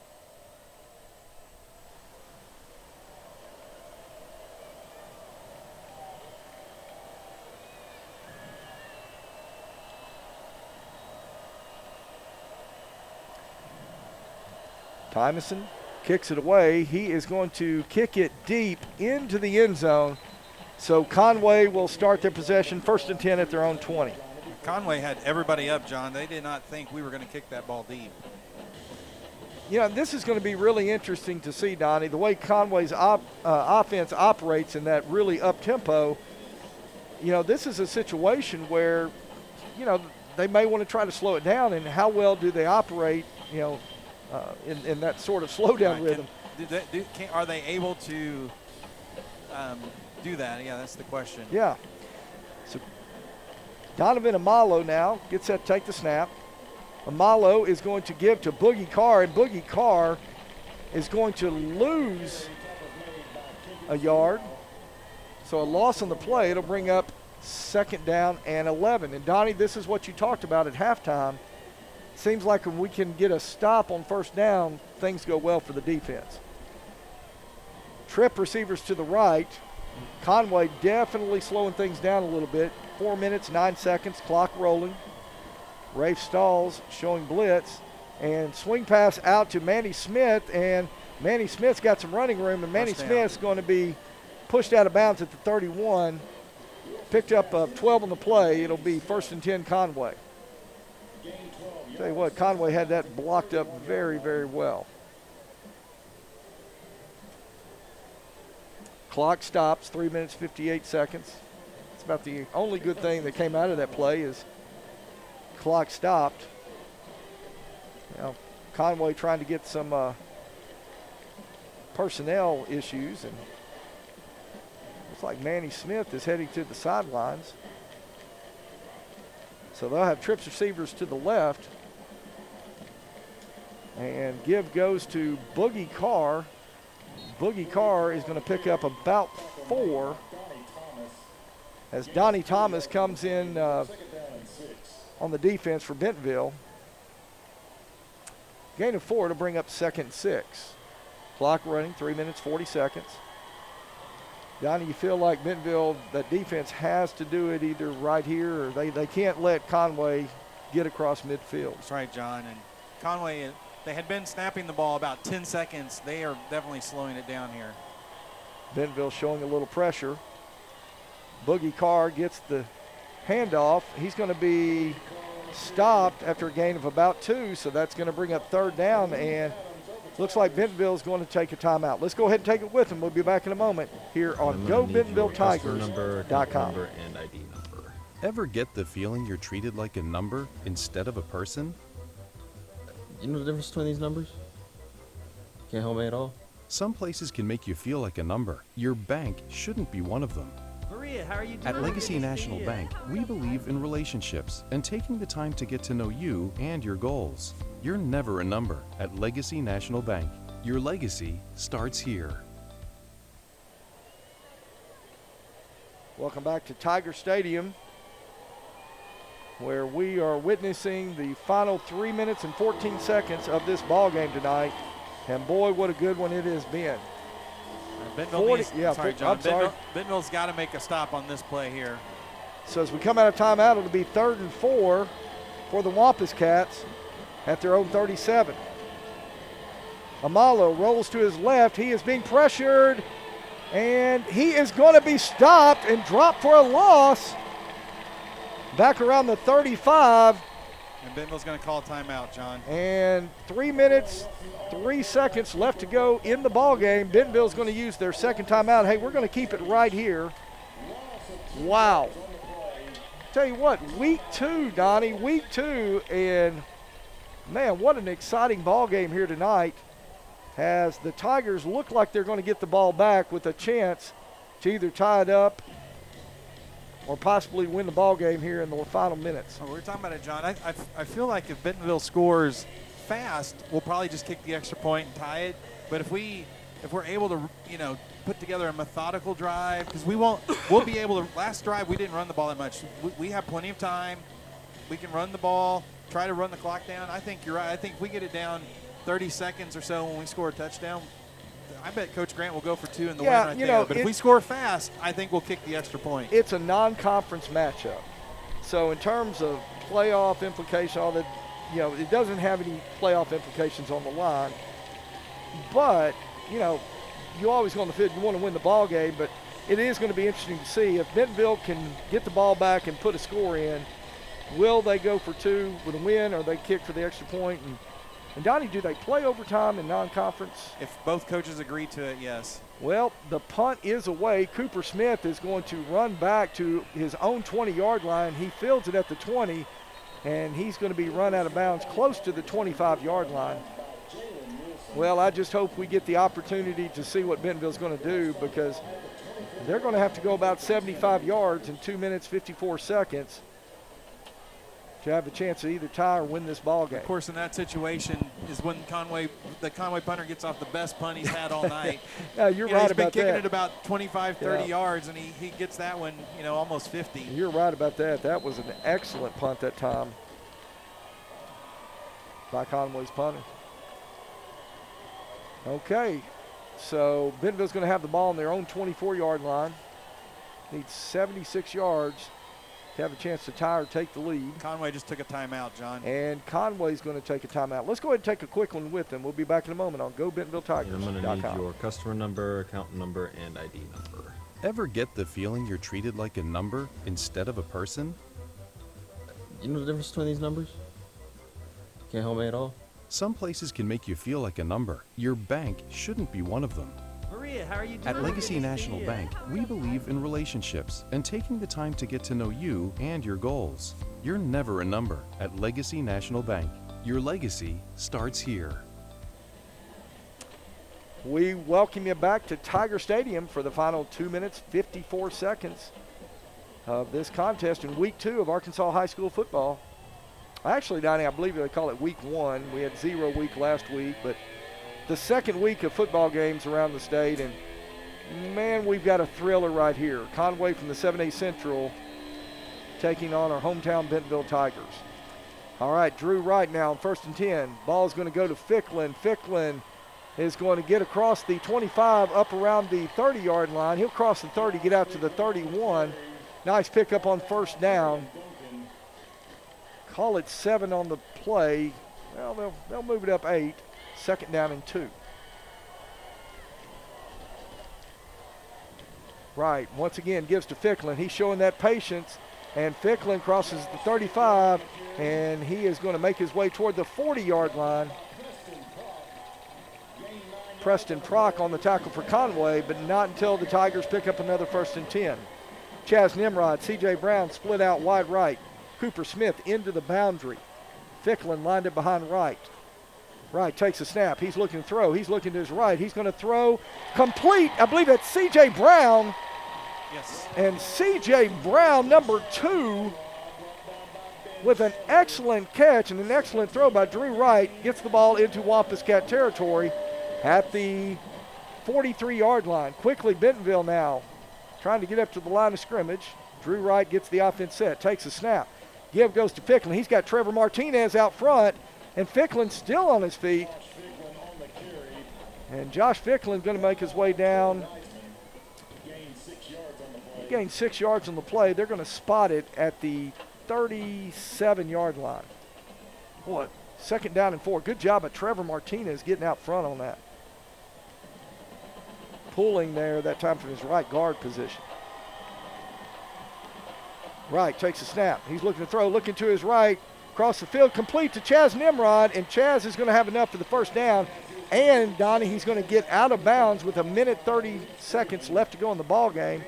Tymason kicks it away. He is going to kick it deep into the end zone. So Conway will start their possession, 1st and 10 at their own 20. Conway had everybody up, John. They did not think we were going to kick that ball deep. You know, this is going to be really interesting to see, Donnie, the way Conway's offense operates in that really up-tempo. You know, this is a situation where, you know, they may want to try to slow it down, and how well do they operate, you know, in that sort of slowdown rhythm. Are they able to do that? Yeah, that's the question. Yeah. So Donovan Amalo now gets set to take the snap. Amalo is going to give to Boogie Carr, and Boogie Carr is going to lose a yard. So a loss on the play. It'll bring up 2nd down and 11. And Donnie, this is what you talked about at halftime. Seems like when we can get a stop on 1st down, things go well for the defense. Trip receivers to the right. Conway definitely slowing things down a little bit. 4 minutes, 9 seconds, clock rolling. Rafe Stalls showing blitz. And swing pass out to Manny Smith. And Manny Smith's got some running room. And Manny Smith's going to be pushed out of bounds at the 31. Picked up 12 on the play. It'll be 1st and 10 Conway. Tell you what, Conway had that blocked up very, very well. Clock stops, 3 minutes, 58 seconds. It's about the only good thing that came out of that play is clock stopped. Now, Conway trying to get some personnel issues, and looks like Manny Smith is heading to the sidelines. So they'll have trips receivers to the left. And give goes to Boogie Carr. Boogie Carr is going to pick up about 4. as Donnie Thomas comes in on the defense for Bentonville. Gain of 4 to bring up 2nd and 6. Clock running, 3 minutes, 40 seconds. Donnie, you feel like Bentonville, that defense has to do it either right here or they can't let Conway get across midfield. That's right, John. And Conway, they had been snapping the ball about 10 seconds. They are definitely slowing it down here. Bentonville showing a little pressure. Boogie Carr gets the handoff. He's going to be stopped after a gain of about 2, so that's going to bring up 3rd down, and looks like Bentonville is going to take a timeout. Let's go ahead and take it with them. We'll be back in a moment here on GoBentonvilleTigers.com. And ID number. Ever get the feeling you're treated like a number instead of a person? You know the difference between these numbers? Can't help me at all. Some places can make you feel like a number. Your bank shouldn't be one of them. Maria, how are you doing? At Legacy National Bank, we believe in relationships and taking the time to get to know you and your goals. You're never a number at Legacy National Bank. Your legacy starts here. Welcome back to Tiger Stadium, where we are witnessing the final 3 minutes and 14 seconds of this ball game tonight. And boy, what a good one it has been. Bentonville's got to make a stop on this play here. So as we come out of timeout, it'll be 3rd and 4 for the Wampus Cats at their own 37. Amalo rolls to his left. He is being pressured, and he is going to be stopped and dropped for a loss back around the 35. And Bentonville's going to call timeout, John. And 3 minutes, 3 seconds left to go in the ball game. Bentonville's going to use their second timeout. Hey, we're going to keep it right here. Wow. Tell you what, week 2, Donnie, week 2, and man, what an exciting ball game here tonight, as the Tigers look like they're going to get the ball back with a chance to either tie it up or possibly win the ball game here in the final minutes. Oh, we're talking about it, John. I feel like if Bentonville scores fast, we'll probably just kick the extra point and tie it. But if we're able to, put together a methodical drive, because we'll be able to. Last drive we didn't run the ball that much. We have plenty of time. We can run the ball, try to run the clock down. I think you're right. I think if we get it down 30 seconds or so when we score a touchdown, I bet Coach Grant will go for 2 in the win right there. But if we score fast, I think we'll kick the extra point. It's a non-conference matchup. So in terms of playoff implication, all that, it doesn't have any playoff implications on the line. But, you always go on the field, you want to win the ball game, but it is going to be interesting to see if Bentonville can get the ball back and put a score in. Will they go for 2 with a win, or they kick for the extra point? And Donnie, do they play overtime in non-conference? If both coaches agree to it, yes. Well, the punt is away. Cooper Smith is going to run back to his own 20-yard line. He fields it at the 20, and he's going to be run out of bounds close to the 25-yard line. Well, I just hope we get the opportunity to see what Bentonville's going to do, because they're going to have to go about 75 yards in 2 minutes, 54 seconds to have a chance to either tie or win this ball game. Of course, in that situation is when the Conway punter gets off the best punt he's had all night. Yeah, you're right about that. He's been kicking it about 25, 30 yards, and he gets that one, almost 50. You're right about that. That was an excellent punt that time by Conway's punter. Okay, so Bentonville's going to have the ball on their own 24-yard line. Needs 76 yards to have a chance to tie or take the lead. Conway just took a timeout, John. And Conway's going to take a timeout. Let's go ahead and take a quick one with them. We'll be back in a moment on GoBentonvilleTigers.com. I'm going to need your customer number, account number, and ID number. Ever get the feeling you're treated like a number instead of a person? You know the difference between these numbers? Can't help me at all. Some places can make you feel like a number. Your bank shouldn't be one of them. Maria, how are you doing? At Legacy National Bank, we believe in relationships and taking the time to get to know you and your goals. You're never a number at Legacy National Bank. Your legacy starts here. We welcome you back to Tiger Stadium for the final 2 minutes, 54 seconds of this contest in week 2 of Arkansas High School football. Actually, Donnie, I believe they call it week 1. We had 0 week last week, but the second week of football games around the state. And Man, we've got a thriller right here. Conway from the 7A Central taking on our hometown Bentonville Tigers. All right, Drew Wright now on 1st and 10. Ball is going to go to Ficklin. Ficklin is going to get across the 25 up around the 30-yard line. He'll cross the 30, get out to the 31. Nice pickup on 1st down. Call it 7 on the play. Well, they'll move it up 8. 2nd down and 2. Right, once again gives to Ficklin. He's showing that patience, and Ficklin crosses the 35, and he is going to make his way toward the 40-yard line. Preston Prock on the tackle for Conway, but not until the Tigers pick up another 1st and 10. Chaz Nimrod, C.J. Brown split out wide right. Cooper Smith into the boundary. Ficklin lined it behind Wright. Wright takes a snap. He's looking to throw. He's looking to his right. He's going to throw complete. I believe that's C.J. Brown. Yes. And C.J. Brown, number 2, with an excellent catch and an excellent throw by Drew Wright, gets the ball into Wampus Cat territory at the 43-yard line. Quickly, Bentonville now trying to get up to the line of scrimmage. Drew Wright gets the offense set, takes a snap. Give goes to Ficklin. He's got Trevor Martinez out front, and Ficklin still on his feet. And Josh Ficklin going to make his way down. He gained 6 yards on the play. They're going to spot it at the 37-yard line. Boy, 2nd down and 4. Good job of Trevor Martinez getting out front on that. Pulling there that time from his right guard position. Wright takes a snap. He's looking to throw, looking to his right. Across the field, complete to Chaz Nimrod, and Chaz is going to have enough for the 1st down. And, Donnie, he's going to get out of bounds with 1:30 left to go in the ball game.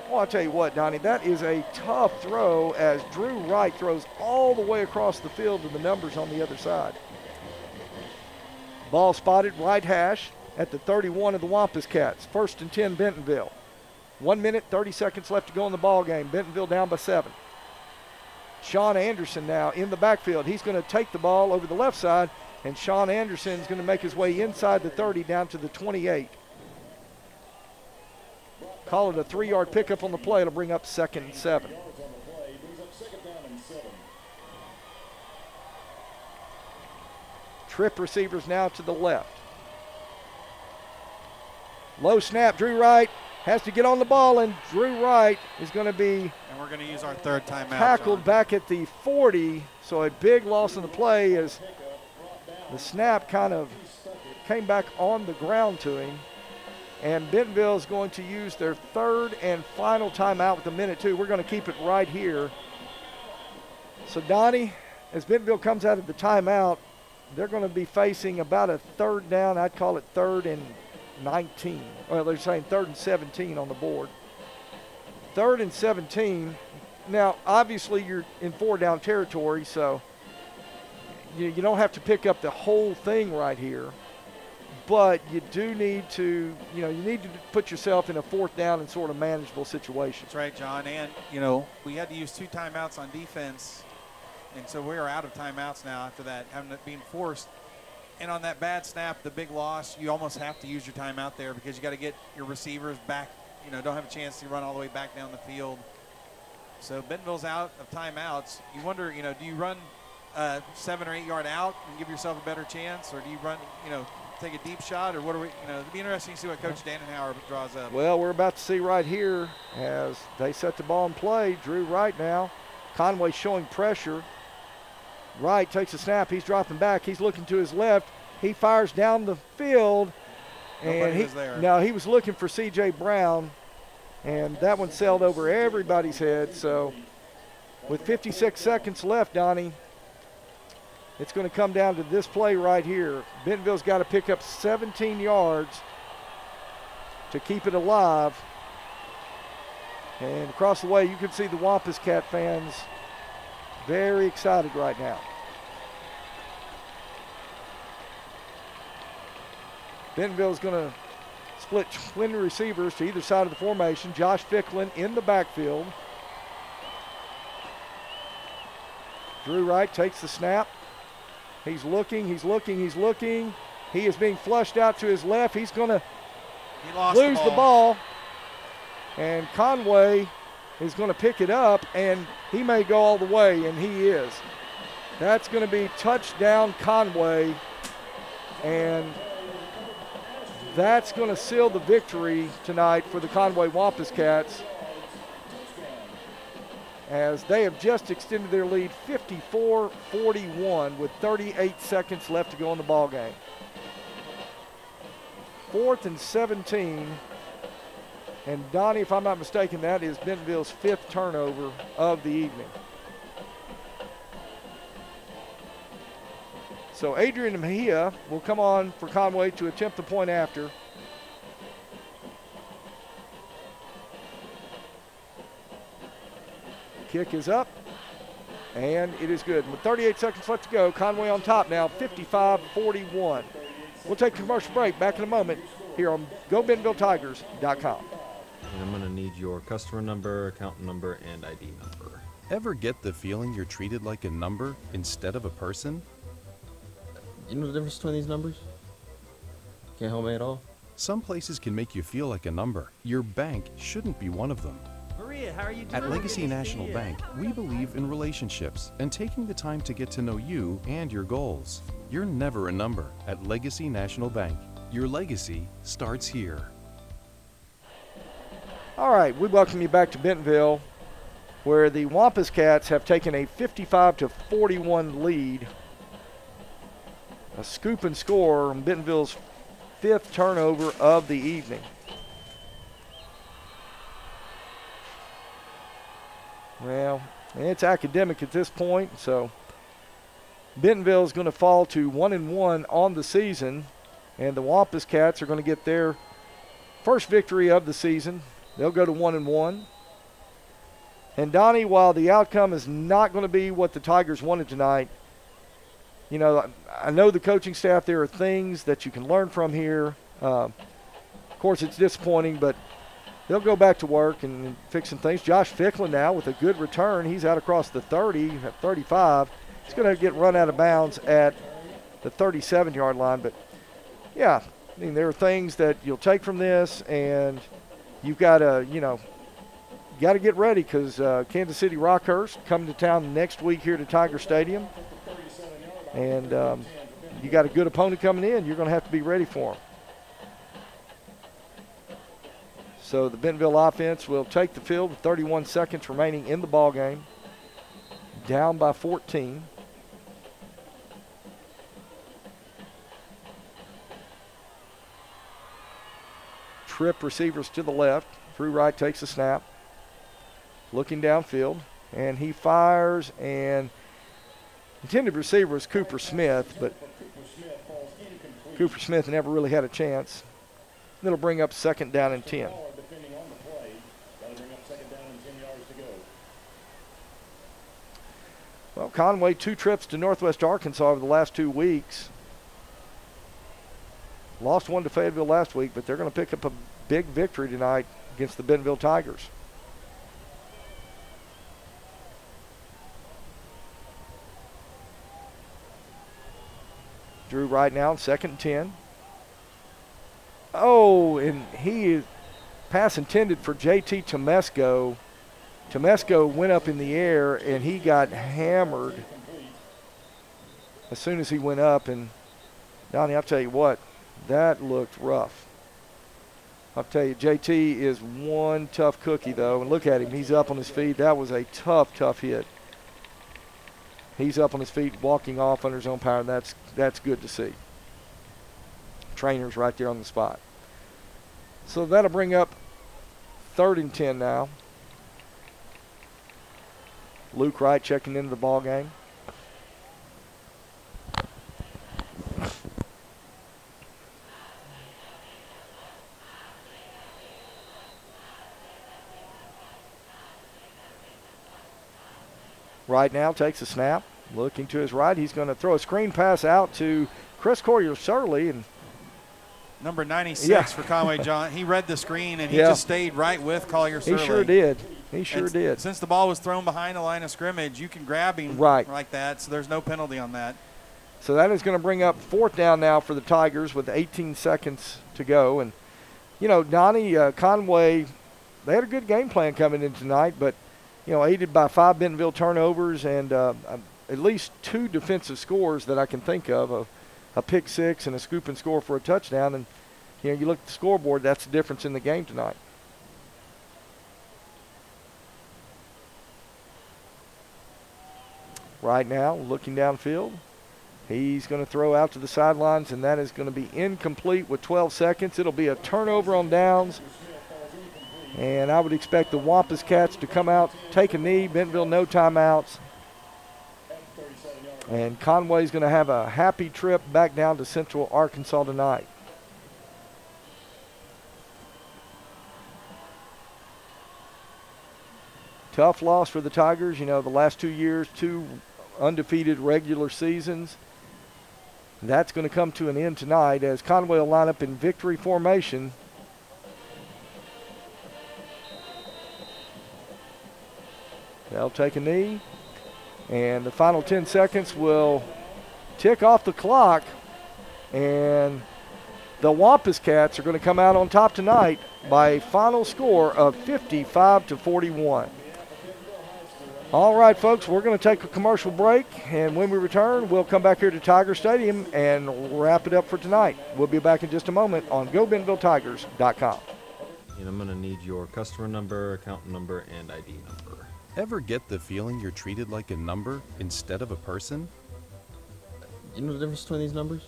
Well, I'll tell you what, Donnie, that is a tough throw as Drew Wright throws all the way across the field to the numbers on the other side. Ball spotted right hash at the 31 of the Wampus Cats. 1st and 10, Bentonville. 1:30 left to go in the ball game. Bentonville down by 7. Sean Anderson now in the backfield. He's going to take the ball over the left side, and Sean Anderson is going to make his way inside the 30 down to the 28. Call it a 3-yard pickup on the play. It'll bring up 2nd and 7. Trip receivers now to the left. Low snap, Drew Wright has to get on the ball, and Drew Wright is going to be and we're going to use our 3rd timeout. Tackled back at the 40, so a big loss in the play as the snap kind of came back on the ground to him. And Bentonville is going to use their 3rd and final timeout with 1:02. We're going to keep it right here. So, Donnie, as Bentonville comes out of the timeout, they're going to be facing about a 3rd down. I'd call it 3rd and 19. Well, they're saying 3rd and 17 on the board. 3rd and 17. Now, obviously, you're in 4-down territory, so you don't have to pick up the whole thing right here. But you do need to, you need to put yourself in a 4th down and sort of manageable situation. That's right, John. And, we had to use 2 timeouts on defense, and so we are out of timeouts now after that, having it being forced. And on that bad snap, the big loss, you almost have to use your timeout there because you got to get your receivers back, don't have a chance to run all the way back down the field. So Bentonville's out of timeouts. You wonder, do you run 7 or 8 yard out and give yourself a better chance, or do you run, take a deep shot, or what are we, it'd be interesting to see what Coach Dannenhauer draws up. Well, we're about to see right here as they set the ball in play. Drew Wright now. Conway showing pressure. Wright takes a snap. He's dropping back. He's looking to his left. He fires down the field. And Nobody was there. No, he was looking for C.J. Brown, and that one sailed over everybody's head. So with 56 seconds left, Donnie, it's going to come down to this play right here. Bentonville's got to pick up 17 yards to keep it alive. And across the way, you can see the Wampus Cat fans very excited right now. Bentonville's going to split 20 receivers to either side of the formation. Josh Ficklin in the backfield. Drew Wright takes the snap. He's looking. He is being flushed out to his left. He's going to He lost lose the ball. And Conway is going to pick it up, and he may go all the way, and he is. That's going to be touchdown Conway, and that's going to seal the victory tonight for the Conway Wampus Cats, as they have just extended their lead 54-41 with 38 seconds left to go in the ball game. 4th and 17. And Donnie, if I'm not mistaken, that is Bentonville's 5th turnover of the evening. So Adrian Mejia will come on for Conway to attempt the point after. Kick is up, and it is good. With 38 seconds left to go, Conway on top now, 55-41. We'll take a commercial break. Back in a moment here on GoBentonvilleTigers.com. And I'm going to need your customer number, account number, and ID number. Ever get the feeling you're treated like a number instead of a person? You know the difference between these numbers? Can't help me at all? Some places can make you feel like a number. Your bank shouldn't be one of them. Maria, how are you doing? At Legacy National Bank, we believe in relationships and taking the time to get to know you and your goals. You're never a number at Legacy National Bank. Your legacy starts here. All right, we welcome you back to Bentonville, where the Wampus Cats have taken a 55-41 lead. A scoop and score on Bentonville's 5th turnover of the evening. Well, it's academic at this point, so Bentonville is going to fall to 1-1 on the season, and the Wampus Cats are going to get their first victory of the season. They'll go to 1-1. And Donnie, while the outcome is not going to be what the Tigers wanted tonight, you know, I know the coaching staff, there are things that you can learn from here. Of course, it's disappointing, but they'll go back to work and fix some things. Josh Ficklin now with a good return. He's out across the 30, at 35. He's going to get run out of bounds at the 37-yard line. But, yeah, I mean, there are things that you'll take from this, and you've got to, you know, got to get ready because Kansas City Rockhurst coming to town next week here to Tiger Stadium. And you got a good opponent coming in. You're going to have to be ready for them. So the Bentonville offense will take the field with 31 seconds remaining in the ball game. Down by 14. Trip receivers to the left. Drew Wright takes the snap. Looking downfield. And he fires, and intended receiver was Cooper Smith, but Cooper Smith never really had a chance. That'll bring up 2nd down and 10. Well, Conway, 2 trips to Northwest Arkansas over the last 2 weeks. Lost one to Fayetteville last week, but they're going to pick up a big victory tonight against the Bentonville Tigers. Drew right now, 2nd and 10. Oh, and he is pass intended for JT Tomesco. Tomesco went up in the air, and he got hammered as soon as he went up. And, Donnie, I'll tell you what, that looked rough. I'll tell you, JT is one tough cookie, though. And look at him. He's up on his feet. That was a tough, tough hit. He's up on his feet, walking off under his own power, and that's good to see. Trainer's right there on the spot. So that'll bring up 3rd and 10 now. Luke Wright checking into the ball game. Right now takes a snap, looking to his right. He's going to throw a screen pass out to Chris Corrier-Shirley. And number 96 for Conway John. He read the screen, and he just stayed right with Collier-Shirley. He sure did. He sure did. Since the ball was thrown behind the line of scrimmage, you can grab him like that, so there's no penalty on that. So that is going to bring up 4th down now for the Tigers with 18 seconds to go. And Donnie, Conway, they had a good game plan coming in tonight, but, aided by 5 Bentonville turnovers and at least 2 defensive scores that I can think of, a pick six and a scoop and score for a touchdown. And, you look at the scoreboard, that's the difference in the game tonight. Right now, looking downfield, he's going to throw out to the sidelines, and that is going to be incomplete with 12 seconds. It'll be a turnover on downs. And I would expect the Wampus Cats to come out, take a knee. Bentonville, no timeouts. And Conway's going to have a happy trip back down to Central Arkansas tonight. Tough loss for the Tigers. The last 2 years, 2 undefeated regular seasons. That's going to come to an end tonight as Conway will line up in victory formation. They'll take a knee, and the final 10 seconds will tick off the clock, and the Wampus Cats are going to come out on top tonight by a final score of 55-41. All right, folks, we're going to take a commercial break, and when we return, we'll come back here to Tiger Stadium and wrap it up for tonight. We'll be back in just a moment on GoBentonvilleTigers.com. And I'm going to need your customer number, account number, and ID number. Ever get the feeling you're treated like a number instead of a person? You know the difference between these numbers?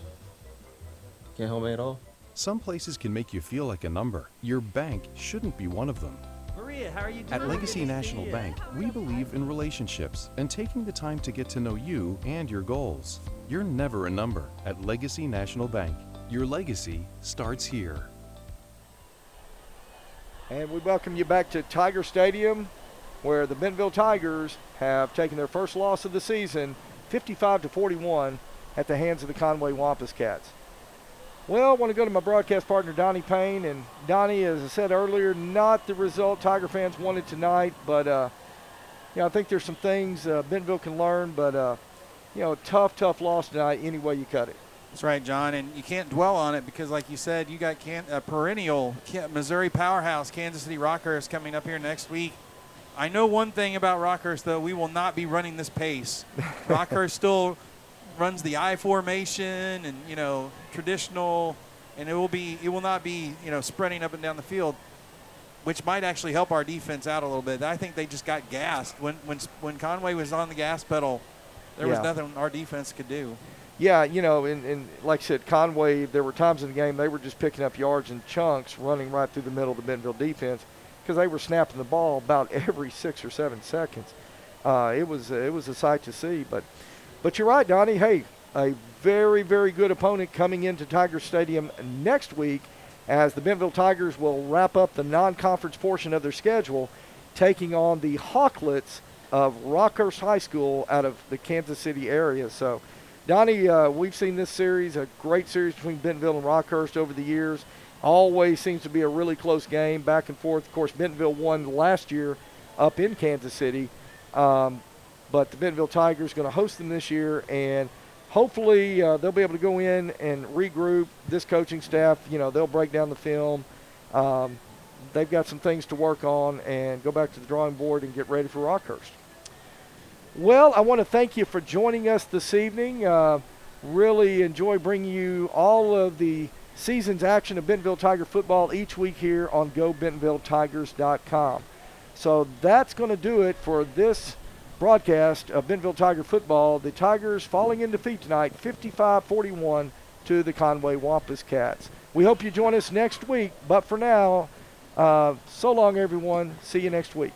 Can't help me at all? Some places can make you feel like a number. Your bank shouldn't be one of them. Maria, how are you doing? At Legacy National Bank, we believe in relationships and taking the time to get to know you and your goals. You're never a number at Legacy National Bank. Your legacy starts here. And we welcome you back to Tiger Stadium, where the Bentonville Tigers have taken their first loss of the season, 55-41, at the hands of the Conway Wampus Cats. Well, I want to go to my broadcast partner, Donnie Payne. And Donnie, as I said earlier, not the result Tiger fans wanted tonight, but I think there's some things Bentonville can learn, but a tough loss tonight any way you cut it. That's right, John, and you can't dwell on it because, like you said, you got a perennial Missouri powerhouse, Kansas City Rockhurst, coming up here next week. I know one thing about Rockhurst, though. We will not be running this pace. Rockhurst still runs the I formation and, traditional, and it will not be, spreading up and down the field, which might actually help our defense out a little bit. I think they just got gassed. When Conway was on the gas pedal, there was nothing our defense could do. Yeah, and like I said, Conway, there were times in the game they were just picking up yards in chunks, running right through the middle of the Bentonville defense, because they were snapping the ball about every 6 or 7 seconds. It was a sight to see. But you're right, Donnie. Hey, a very, very good opponent coming into Tiger Stadium next week, as the Bentonville Tigers will wrap up the non-conference portion of their schedule, taking on the Hawklets of Rockhurst High School out of the Kansas City area. So, Donnie, we've seen this series, a great series between Bentonville and Rockhurst over the years. Always seems to be a really close game, back and forth. Of course, Bentonville won last year up in Kansas City. But the Bentonville Tigers going to host them this year, and hopefully they'll be able to go in and regroup. This coaching staff, they'll break down the film. They've got some things to work on and go back to the drawing board and get ready for Rockhurst. Well, I want to thank you for joining us this evening. Really enjoy bringing you all of the season's action of Bentonville Tiger football each week here on GoBentonvilleTigers.com. So that's going to do it for this broadcast of Bentonville Tiger football. The Tigers falling in defeat tonight, 55-41 to the Conway Wampus Cats. We hope you join us next week, but for now, so long everyone. See you next week.